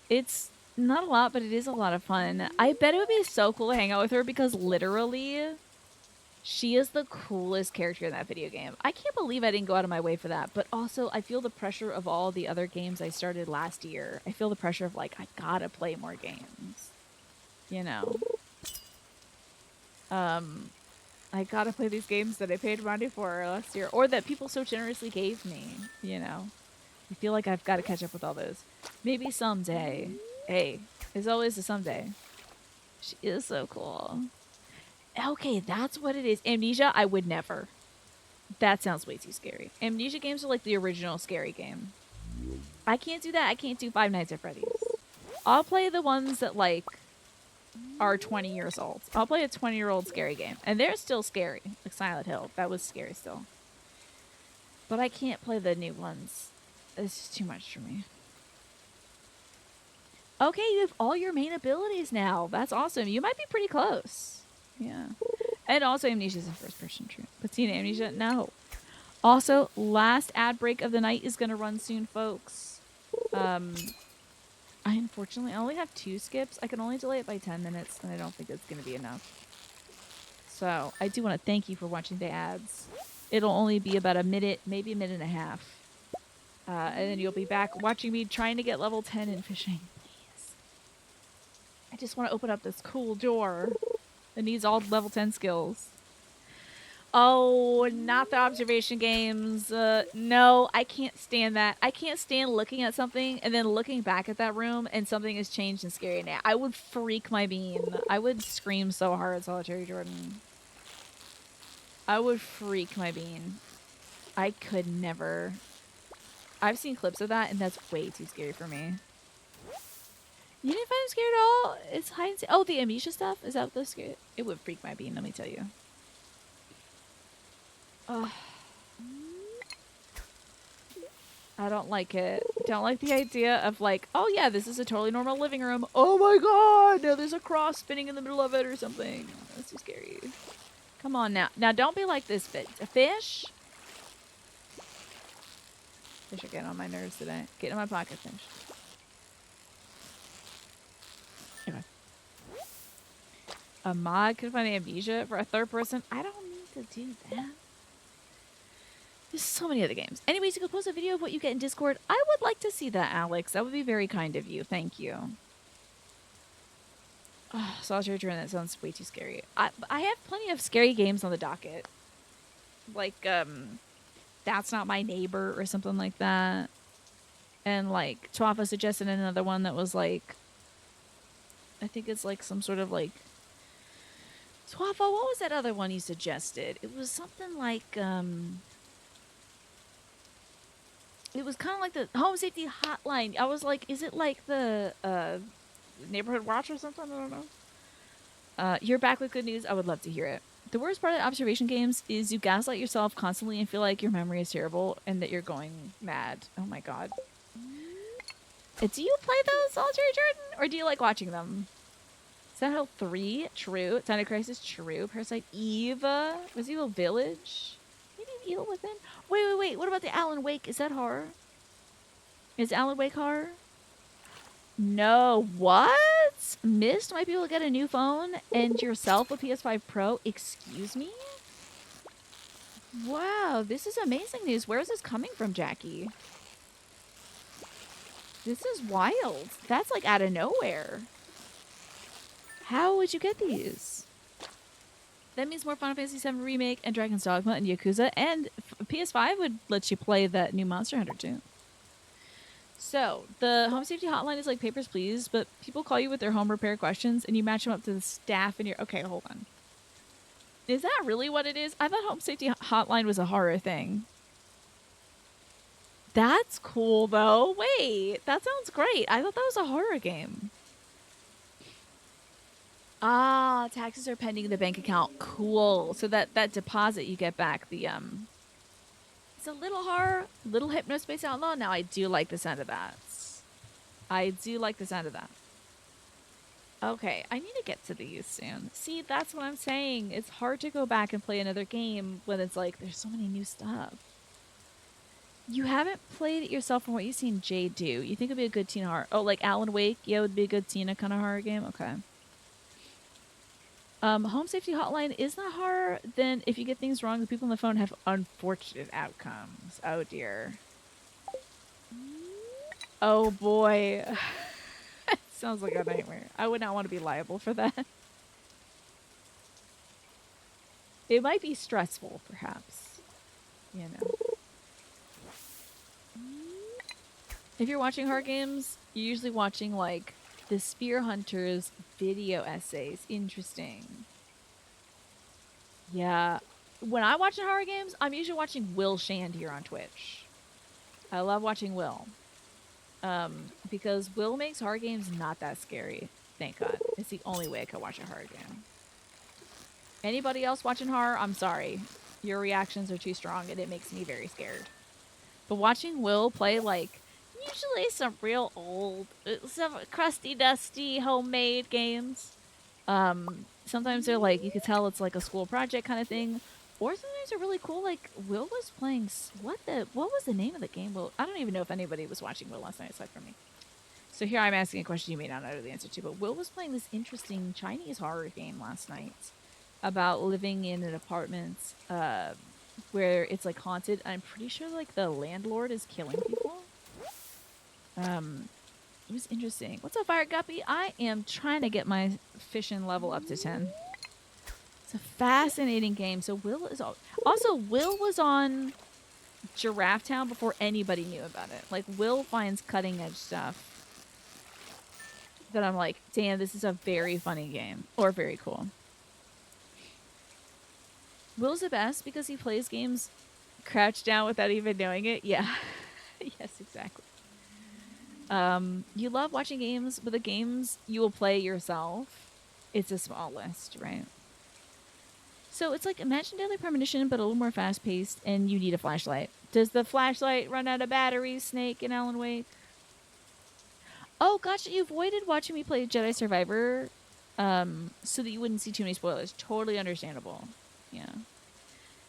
S1: It's not a lot, but it is a lot of fun. I bet it would be so cool to hang out with her because literally... she is the coolest character in that video game. I can't believe I didn't go out of my way for that. But also, I feel the pressure of all the other games I started last year. I feel the pressure of, like, I gotta play more games. You know? I gotta play these games that I paid money for last year. Or that people so generously gave me, you know? I feel like I've got to catch up with all those. Maybe someday. Hey, there's always a someday. She is so cool. Okay, that's what it is. Amnesia, I would never. That sounds way too scary. Amnesia games are like the original scary game. I can't do that. I can't do Five Nights at Freddy's. I'll play the ones that like are 20 years old. I'll play a 20-year-old scary game, and they're still scary. Like Silent Hill, that was scary still. But I can't play the new ones. It's just too much for me. Okay, you have all your main abilities now. That's awesome. You might be pretty close. Yeah. And also, Amnesia is a first-person shooter. But seeing Amnesia, no. Also, last ad break of the night is going to run soon, folks. I unfortunately only have 2 skips. I can only delay it by 10 minutes, and I don't think it's going to be enough. So, I do want to thank you for watching the ads. It'll only be about a minute, maybe a minute and a half. And then you'll be back watching me trying to get level 10 in fishing. Please. I just want to open up this cool door that needs all level 10 skills. Oh, not the observation games. No, I can't stand that. I can't stand looking at something and then looking back at that room and something has changed and scary now. I would freak my bean. I would scream so hard, Solitary Jordan. I would freak my bean. I could never. I've seen clips of that and that's way too scary for me. You didn't find it scary at all? It's hide and seek. Oh, the amnesia stuff? Is that what the scary? It would freak my bean, let me tell you. I don't like it. Don't like the idea of like, oh yeah, this is a totally normal living room. Oh my god, now there's a cross spinning in the middle of it or something. That's too scary. Come on now. Now don't be like this, bitch. A fish? Fish are getting on my nerves today. Get in my pocket, fish. Okay. A mod could find amnesia for a third person? I don't need to do that. There's so many other games. Anyways, you could post a video of what you get in Discord. I would like to see that, Alex. That would be very kind of you. Thank you. Oh, Solitary Drone, that sounds way too scary. I have plenty of scary games on the docket. Like, That's Not My Neighbor or something like that. And, like, Twafa suggested another one that was, like, I think it's, like, some sort of, like... Twafa, what was that other one you suggested? It was something like, It was kind of like the home safety hotline. I was like, is it like the neighborhood watch or something? I don't know. You're back with good news. I would love to hear it. The worst part of the observation games is you gaslight yourself constantly and feel like your memory is terrible and that you're going mad. Oh my god. Do you play those, Solitary Jordan? Or do you like watching them? Silent Hill 3? True. Time Crisis? True. Parasite Eve? Resident Evil Village? Maybe Evil Within? Wait. What about the Alan Wake? Is that horror? Is Alan Wake horror? No. What? Mist might be able to get a new phone and yourself a PS5 Pro? Excuse me? Wow, this is amazing news. Where is this coming from, Jackie? This is wild. That's like out of nowhere. How would you get these? That means more Final Fantasy VII Remake and Dragon's Dogma and Yakuza, and PS5 would let you play that new Monster Hunter too. So, the home safety hotline is like Papers, Please, but people call you with their home repair questions, and you match them up to the staff, and you're... Okay, hold on. Is that really what it is? I thought home safety hotline was a horror thing. That's cool, though. Wait, that sounds great. I thought that was a horror game. Ah, taxes are pending in the bank account. Cool. So that deposit you get back, the it's a little horror, little Hypnospace Outlaw. Now I do like the sound of that. I do like the sound of that. Okay, I need to get to these soon. See, that's what I'm saying. It's hard to go back and play another game when it's like there's so many new stuff. You haven't played it yourself from what you've seen Jay do. You think it'd be a good teen horror? Oh, like Alan Wake? Yeah, it would be a good teen kind of horror game? Okay. Home safety hotline is not horror. Then if you get things wrong, the people on the phone have unfortunate outcomes. Oh dear. Oh boy. Sounds like a nightmare. I would not want to be liable for that. It might be stressful, perhaps. You know. If you're watching horror games, you're usually watching like the Spear Hunters video essays. Interesting. Yeah. When I'm watching horror games, I'm usually watching Will Shand here on Twitch. I love watching Will. Because Will makes horror games not that scary. Thank God. It's the only way I could watch a horror game. Anybody else watching horror? I'm sorry. Your reactions are too strong and it makes me very scared. But watching Will play, like, usually some real old, some crusty, dusty, homemade games. Sometimes they're like, you could tell it's like a school project kind of thing. Or sometimes they're really cool. Like, Will was playing, what was the name of the game? Will, I don't even know if anybody was watching Will last night aside from me. So here I'm asking a question you may not know the answer to, but Will was playing this interesting Chinese horror game last night about living in an apartment where it's like haunted. I'm pretty sure like the landlord is killing people. It was interesting. What's up, Fire Guppy? I am trying to get my fishing level up to 10. It's a fascinating game. So Will is also Will was on Giraffe Town before anybody knew about it. Like Will finds cutting edge stuff that I'm like, damn, this is a very funny game or very cool. Will's the best because he plays games crouched down without even knowing it. Yeah. Yes, exactly. You love watching games, but the games you will play yourself, it's a small list, right? So it's like Imagine Deadly Premonition, but a little more fast-paced, and you need a flashlight. Does the flashlight run out of batteries, Snake and Alan Wake? Oh, gotcha. You avoided watching me play Jedi Survivor so that you wouldn't see too many spoilers. Totally understandable. Yeah.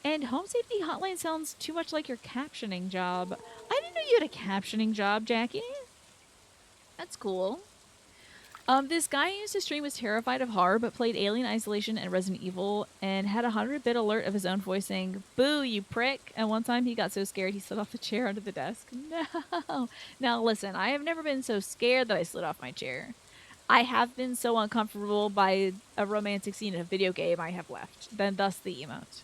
S1: And Home Safety Hotline sounds too much like your captioning job. I didn't know you had a captioning job, Jackie. That's cool. This guy who used to stream was terrified of horror, but played Alien Isolation and Resident Evil, and had a 100-bit alert of his own voice saying, "Boo, you prick!" And one time he got so scared he slid off the chair under the desk. No. Now listen, I have never been so scared that I slid off my chair. I have been so uncomfortable by a romantic scene in a video game I have left. Then thus the emote.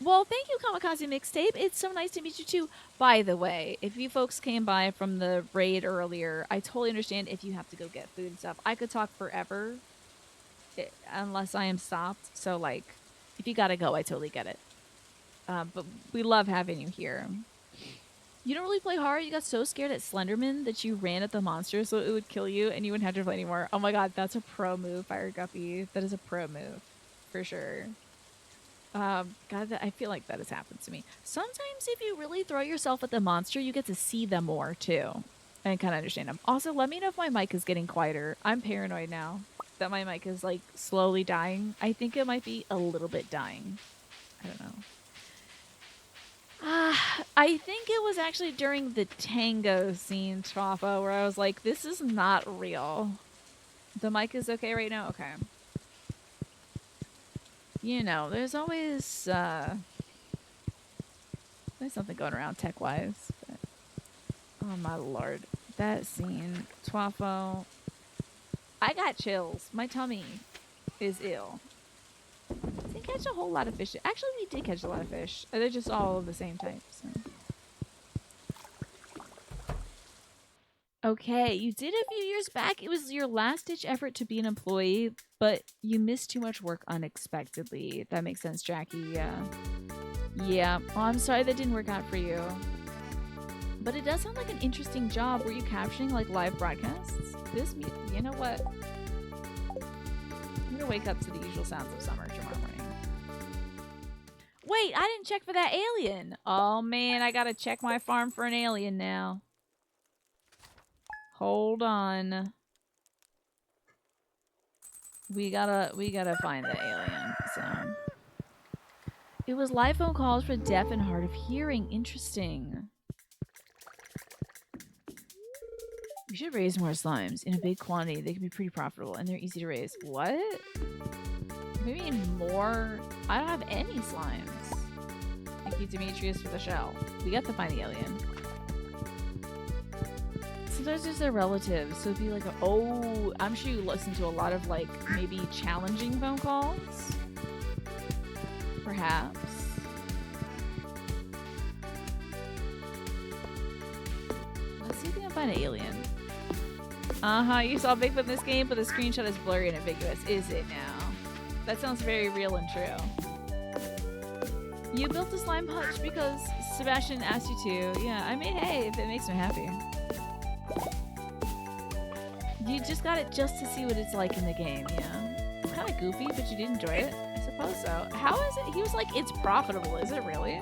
S1: Well, thank you, Kamikaze Mixtape. It's so nice to meet you, too. By the way, if you folks came by from the raid earlier, I totally understand if you have to go get food and stuff. I could talk forever unless I am stopped. So, like, if you gotta go, I totally get it. But we love having you here. You don't really play horror. You got so scared at Slenderman that you ran at the monster so it would kill you and you wouldn't have to play anymore. Oh my god, that's a pro move, Fire Guppy. That is a pro move. For sure. God, I feel like that has happened to me. Sometimes if you really throw yourself at the monster, you get to see them more, too. And kind of understand them. Also, let me know if my mic is getting quieter. I'm paranoid now that my mic is, like, slowly dying. I think it might be a little bit dying. I don't know. I think it was actually during the tango scene, Trafa, where I was like, this is not real. The mic is okay right now? Okay. You know, there's always there's something going around tech-wise. But, oh my lord, that scene, Twafo. I got chills. My tummy is ill. Didn't catch a whole lot of fish. Actually, we did catch a lot of fish. They're just all of the same type. So. Okay, you did a few years back. It was your last-ditch effort to be an employee, but you missed too much work unexpectedly. That makes sense, Jackie. Yeah. Yeah. Oh, I'm sorry that didn't work out for you. But it does sound like an interesting job. Were you captioning, like, live broadcasts? You know what? I'm gonna wake up to the usual sounds of summer tomorrow morning. Wait, I didn't check for that alien. Oh, man, I gotta check my farm for an alien now. Hold on. We gotta find the alien. So it was live phone calls for deaf and hard of hearing. Interesting. We should raise more slimes in a big quantity. They can be pretty profitable and they're easy to raise. What? Maybe more? I don't have any slimes. Thank you, Demetrius, for the shell. We got to find the alien. Sometimes there's their relatives, so it'd be like, oh, I'm sure you listen to a lot of, like, maybe challenging phone calls? Perhaps. Let's see if we can find an alien. You saw Bigfoot in this game, but the screenshot is blurry and ambiguous. Is it now? That sounds very real and true. You built a slime hutch because Sebastian asked you to. Yeah, I mean, hey, if it makes me happy. You just got it just to see what it's like in the game, yeah? Kind of goofy, but you did enjoy it. I suppose so. How is it? He was like, it's profitable. Is it really?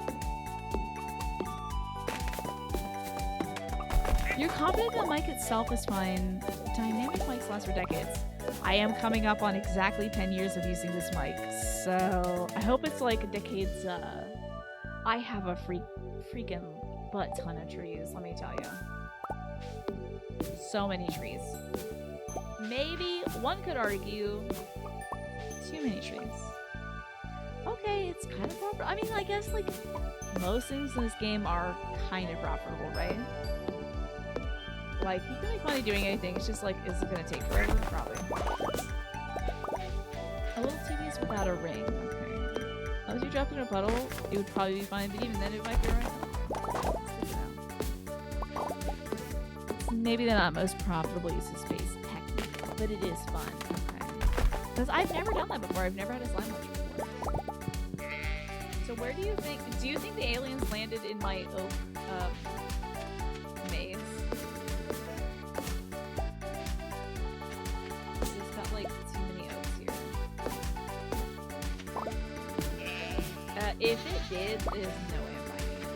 S1: You're confident the mic itself is fine. Dynamic mics last for decades. I am coming up on exactly 10 years of using this mic, so I hope it's like a decade's. I have a freaking butt ton of trees, let me tell you. So many trees. Maybe one could argue too many trees. Okay, it's kind of profitable. I mean, I guess like most things in this game are kind of profitable, right? Like, you can make money doing anything. It's just like, is it gonna take forever? Probably. A little tedious without a ring. Okay. Unless you dropped in a puddle, it would probably be fine, but even then it might be right. Maybe they're not most profitable use of space, technically, but it is fun. Okay. Because I've never done that before. I've never had a slime hutch before. So where do you think the aliens landed in my oak maze? It's got like too many oaks here. If it did, there's no way I'm finding it.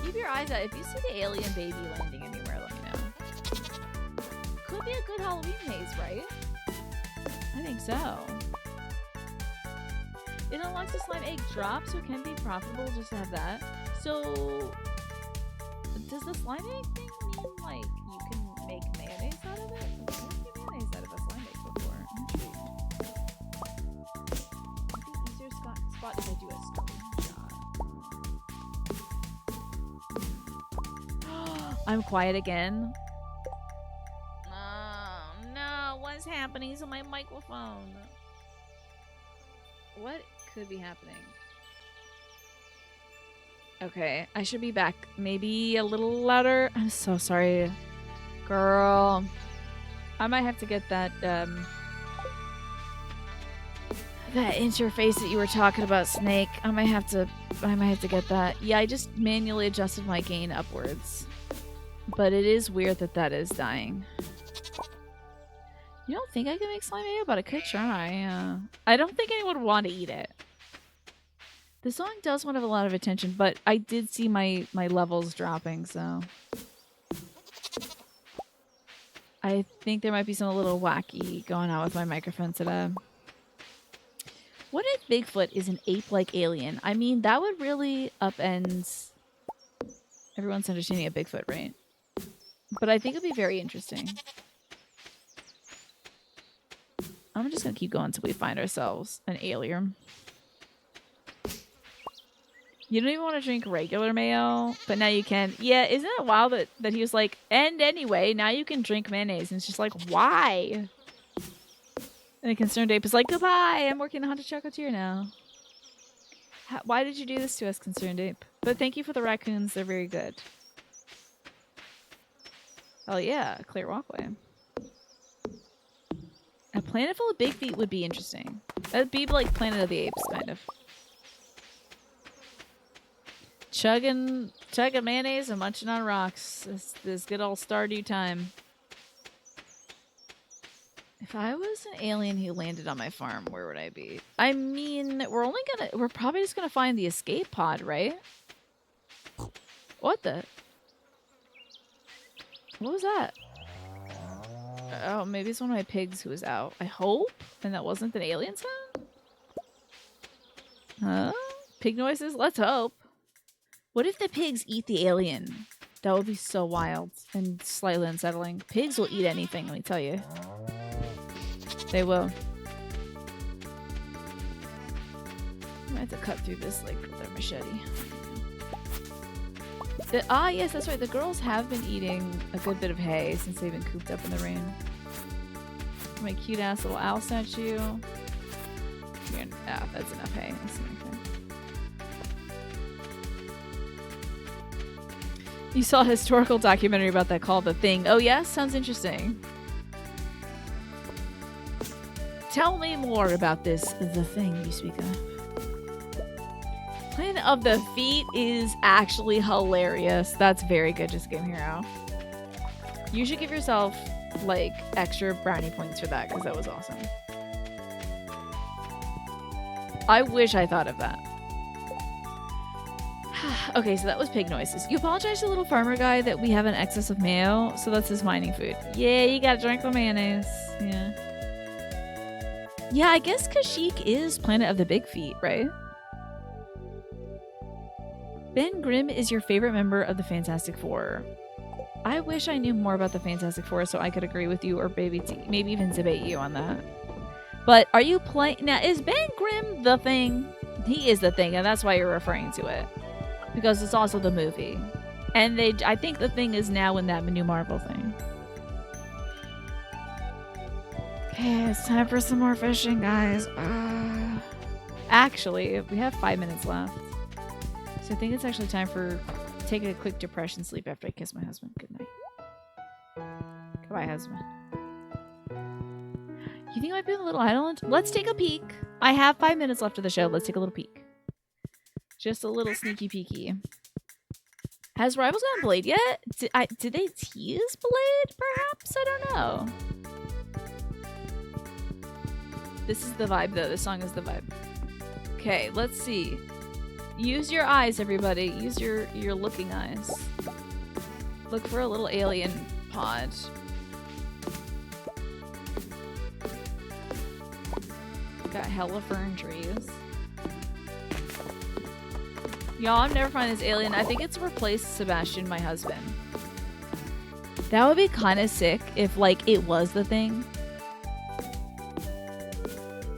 S1: Keep your eyes out. If you see the alien baby landing anywhere, let me know. Could be a good Halloween maze, right? I think so. It unlocks a slime egg drop, so it can be profitable just to have that. So, does the slime egg thing mean like you can make mayonnaise out of it? I've never made mayonnaise out of a slime egg before. I'm intrigued. I think easier spot if I do a screenshot. I'm quiet again. Oh no, what's happening to my microphone? What could be happening? Okay, I should be back. Maybe a little louder. I'm so sorry. Girl. I might have to get that that interface that you were talking about, Snake. I might have to get that. Yeah, I just manually adjusted my gain upwards. But it is weird that that is dying. You don't think I can make slime mayo? But I could try. I don't think anyone would want to eat it. The song does want to have a lot of attention, but I did see my levels dropping, so I think there might be something a little wacky going on with my microphone today. What if Bigfoot is an ape-like alien? I mean, that would really upend everyone's understanding of Bigfoot, right? But I think it'd be very interesting. I'm just gonna keep going until we find ourselves an alien. You don't even want to drink regular mayo, but now you can. Yeah, isn't it wild that he was like, and anyway, now you can drink mayonnaise. And it's just like, why? And the concerned ape is like, goodbye, I'm working on Haunted Chocolatier now. Why did you do this to us, concerned ape? But thank you for the raccoons, they're very good. Oh yeah, a clear walkway. A planet full of big feet would be interesting. That'd be like Planet of the Apes, kind of. Chugging mayonnaise and munching on rocks. This good old Stardew time. If I was an alien who landed on my farm, where would I be? I mean, we're probably just gonna find the escape pod, right? What was that? Oh, maybe it's one of my pigs who was out. I hope? And that wasn't an alien sound? Huh? Pig noises? Let's hope. What if the pigs eat the alien? That would be so wild and slightly unsettling. Pigs will eat anything, let me tell you. They will. I might have to cut through this like with a machete. Yes, that's right. The girls have been eating a good bit of hay since they've been cooped up in the rain. My cute ass little owl statue. That's enough hay. You saw a historical documentary about that called The Thing. Oh yeah? Sounds interesting.
S2: Tell me more about the thing you speak of.
S1: Planet of the Feet is actually hilarious. That's very good, Just Game Hero. You should give yourself, like, extra brownie points for that, because that was awesome. I wish I thought of that. Okay, so that was pig noises. You apologize to the little farmer guy that we have an excess of mayo, so that's his mining food. Yeah, you gotta drink the mayonnaise. Yeah. Yeah, I guess Kashyyyk is Planet of the Big Feet, right? Ben Grimm is your favorite member of the Fantastic Four. I wish I knew more about the Fantastic Four so I could agree with you or maybe even debate you on that. But are you playing... Now, is Ben Grimm the Thing? He is the Thing, and that's why you're referring to it. Because it's also the movie. And I think the Thing is now in that new Marvel thing. Okay, it's time for some more fishing, guys. Actually, we have 5 minutes left. So I think it's actually time for taking a quick depression sleep after I kiss my husband. Good night. Goodbye, husband. You think I might be on a little island? Let's take a peek. I have 5 minutes left of the show. Let's take a little peek. Just a little sneaky peeky. Has Rivals gotten Blade yet? Did they tease Blade, perhaps? I don't know. This is the vibe, though. This song is the vibe. Okay, let's see. Use your eyes, everybody. Use your looking eyes. Look for a little alien pod. Got hella fern trees. Y'all, I'm never finding this alien. I think it's replaced Sebastian, my husband. That would be kind of sick if, like, it was the Thing.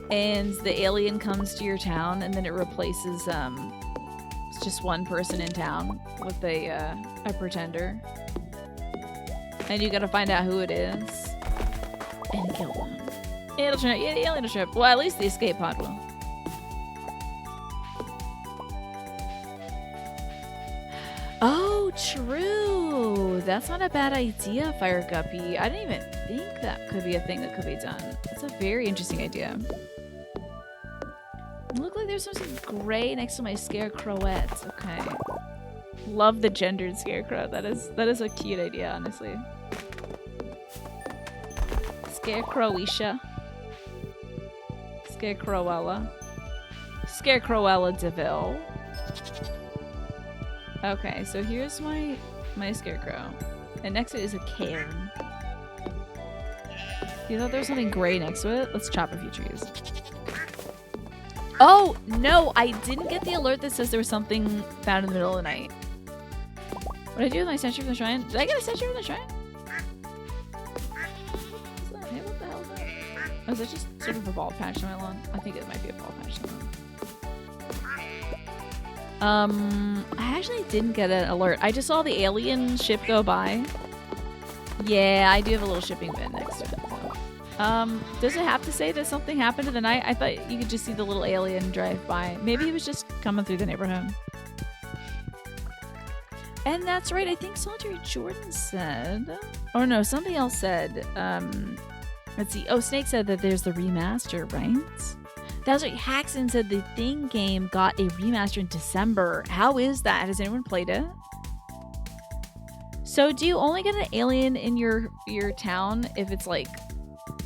S1: And the alien comes to your town and then it replaces, just one person in town with a pretender. And you gotta find out who it is. And kill them. It'll turn out, yeah, the alien will show up. Well, at least the escape pod will. Oh, true. That's not a bad idea, Fire Guppy. I didn't even think that could be a thing that could be done. That's a very interesting idea. Look like there's something gray next to my scarecrowette. Okay. Love the gendered scarecrow. That is a cute idea, honestly. Scarecrowisha. Scarecrowella. Scarecrowella DeVille. Okay, so here's my scarecrow. And next to it is a cairn. You thought there was something gray next to it? Let's chop a few trees. Oh, no, I didn't get the alert that says there was something found in the middle of the night. What did I do with my sentry from the shrine? Did I get a sentry from the shrine? Is that him? What the hell is that? Oh, is that just sort of a ball patch on my lawn? I think it might be a ball patch on my lawn. I actually didn't get an alert. I just saw the alien ship go by. Yeah, I do have a little shipping bin next to it. Does it have to say that something happened in the night? I thought you could just see the little alien drive by. Maybe he was just coming through the neighborhood. And that's right, I think Solitary Jordan said... Or no, something else said. Let's see. Oh, Snake said that there's the remaster, right? That's right, Haxon said the Thing game got a remaster in December. How is that? Has anyone played it? So do you only get an alien in your town if it's like...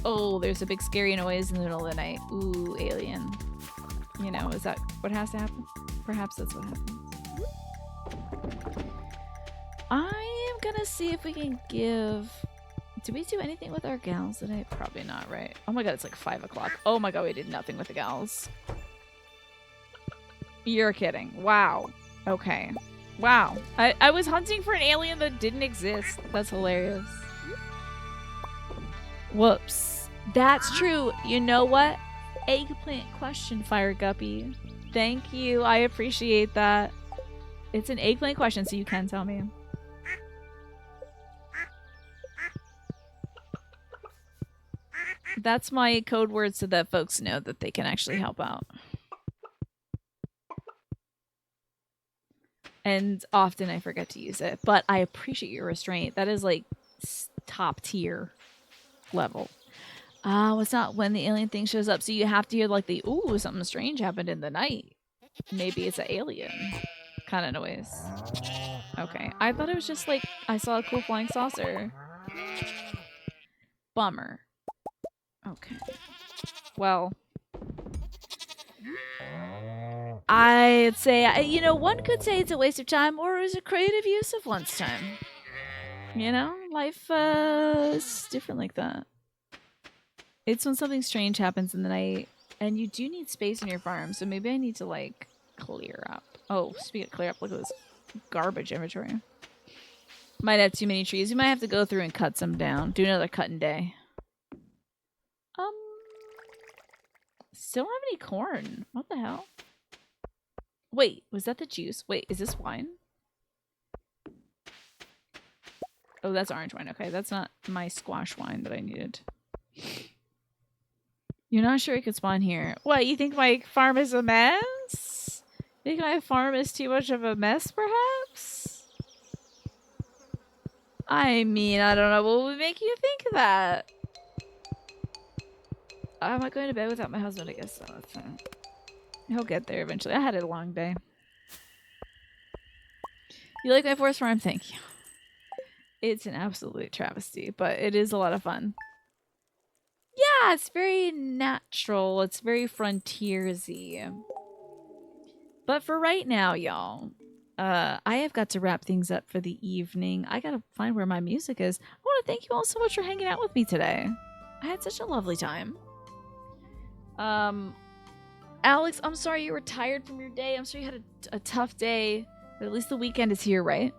S1: Oh, there's a big scary noise in the middle of the night. Ooh, alien. You know, is that what has to happen? Perhaps that's what happens. I am gonna see if we can give... Did we do anything with our gals today? Probably not, right? Oh my god, it's like 5 o'clock. Oh my god, we did nothing with the gals. You're kidding. Wow. Okay. Wow. I was hunting for an alien that didn't exist. That's hilarious. Whoops. That's true. You know what? Eggplant question, Fire Guppy. Thank you. I appreciate that. It's an eggplant question, so you can tell me. That's my code word so that folks know that they can actually help out. And often I forget to use it, but I appreciate your restraint. That is like top tier level. Oh, it's not when the alien thing shows up, so you have to hear like the ooh, something strange happened in the night. Maybe it's an alien kind of noise. Okay, I thought it was just like I saw a cool flying saucer. Bummer. Okay. Well, I'd say, you know, one could say it's a waste of time or is a creative use of one's time. You know, life is different like that. It's when something strange happens in the night and you do need space in your farm, so maybe I need to like clear up. Oh, speaking of clear up, look at this garbage inventory. Might have too many trees. You might have to go through and cut some down. Do another cutting day. Still don't have any corn. What the hell? Wait, was that the juice? Wait, is this wine? Oh, that's orange wine. Okay, that's not my squash wine that I needed. You're not sure it could spawn here. What, you think my farm is a mess? You think my farm is too much of a mess, perhaps? I mean, I don't know what would make you think that. I'm not going to bed without my husband, I guess. So that's fine. He'll get there eventually. I had a long day. You like my forest farm? Thank you. It's an absolute travesty, but it is a lot of fun. Yeah, it's very natural. It's very frontiersy. But for right now, y'all, I have got to wrap things up for the evening. I gotta find where my music is. I want to thank you all so much for hanging out with me today. I had such a lovely time. Alex, I'm sorry you were tired from your day. I'm sorry you had a tough day, but at least the weekend is here, right?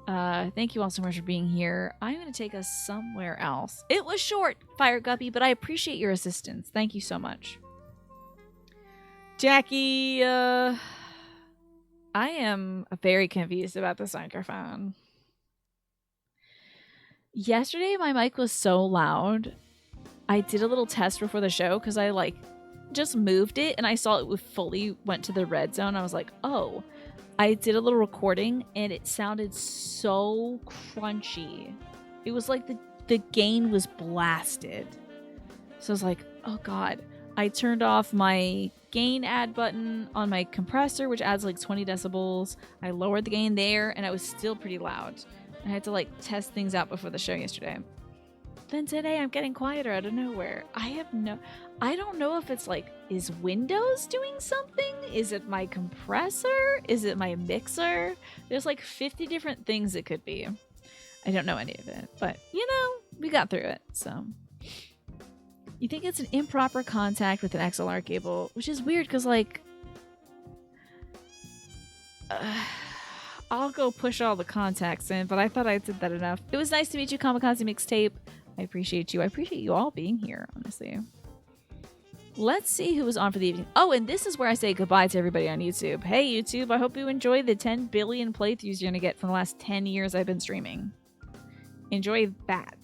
S1: Thank you all so much for being here. I'm going to take us somewhere else. It was short, Fire Guppy, but I appreciate your assistance. Thank you so much. Jackie, I am very confused about this microphone. Yesterday, my mic was so loud. I did a little test before the show because I, like, just moved it and I saw it fully went to the red zone. I was like, oh. I did a little recording and it sounded so crunchy. It was like the gain was blasted. So I was like, oh god. I turned off my gain add button on my compressor, which adds like 20 decibels. I lowered the gain there and I was still pretty loud. I had to like test things out before the show yesterday. Then today I'm getting quieter out of nowhere. I don't know if it's like, is Windows doing something? Is it my compressor? Is it my mixer? There's like 50 different things it could be. I don't know any of it, but you know, we got through it, so. You think it's an improper contact with an XLR cable, which is weird because like, I'll go push all the contacts in, but I thought I did that enough. It was nice to meet you, Kamikaze Mixtape. I appreciate you. I appreciate you all being here, honestly. Let's see who was on for the evening. Oh, and this is where I say goodbye to everybody on YouTube. Hey, YouTube, I hope you enjoy the 10 billion playthroughs you're going to get from the last 10 years I've been streaming. Enjoy that.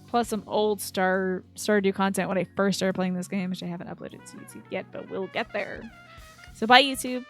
S1: Plus some old Stardew content when I first started playing this game, which I haven't uploaded to YouTube yet, but we'll get there. So bye, YouTube.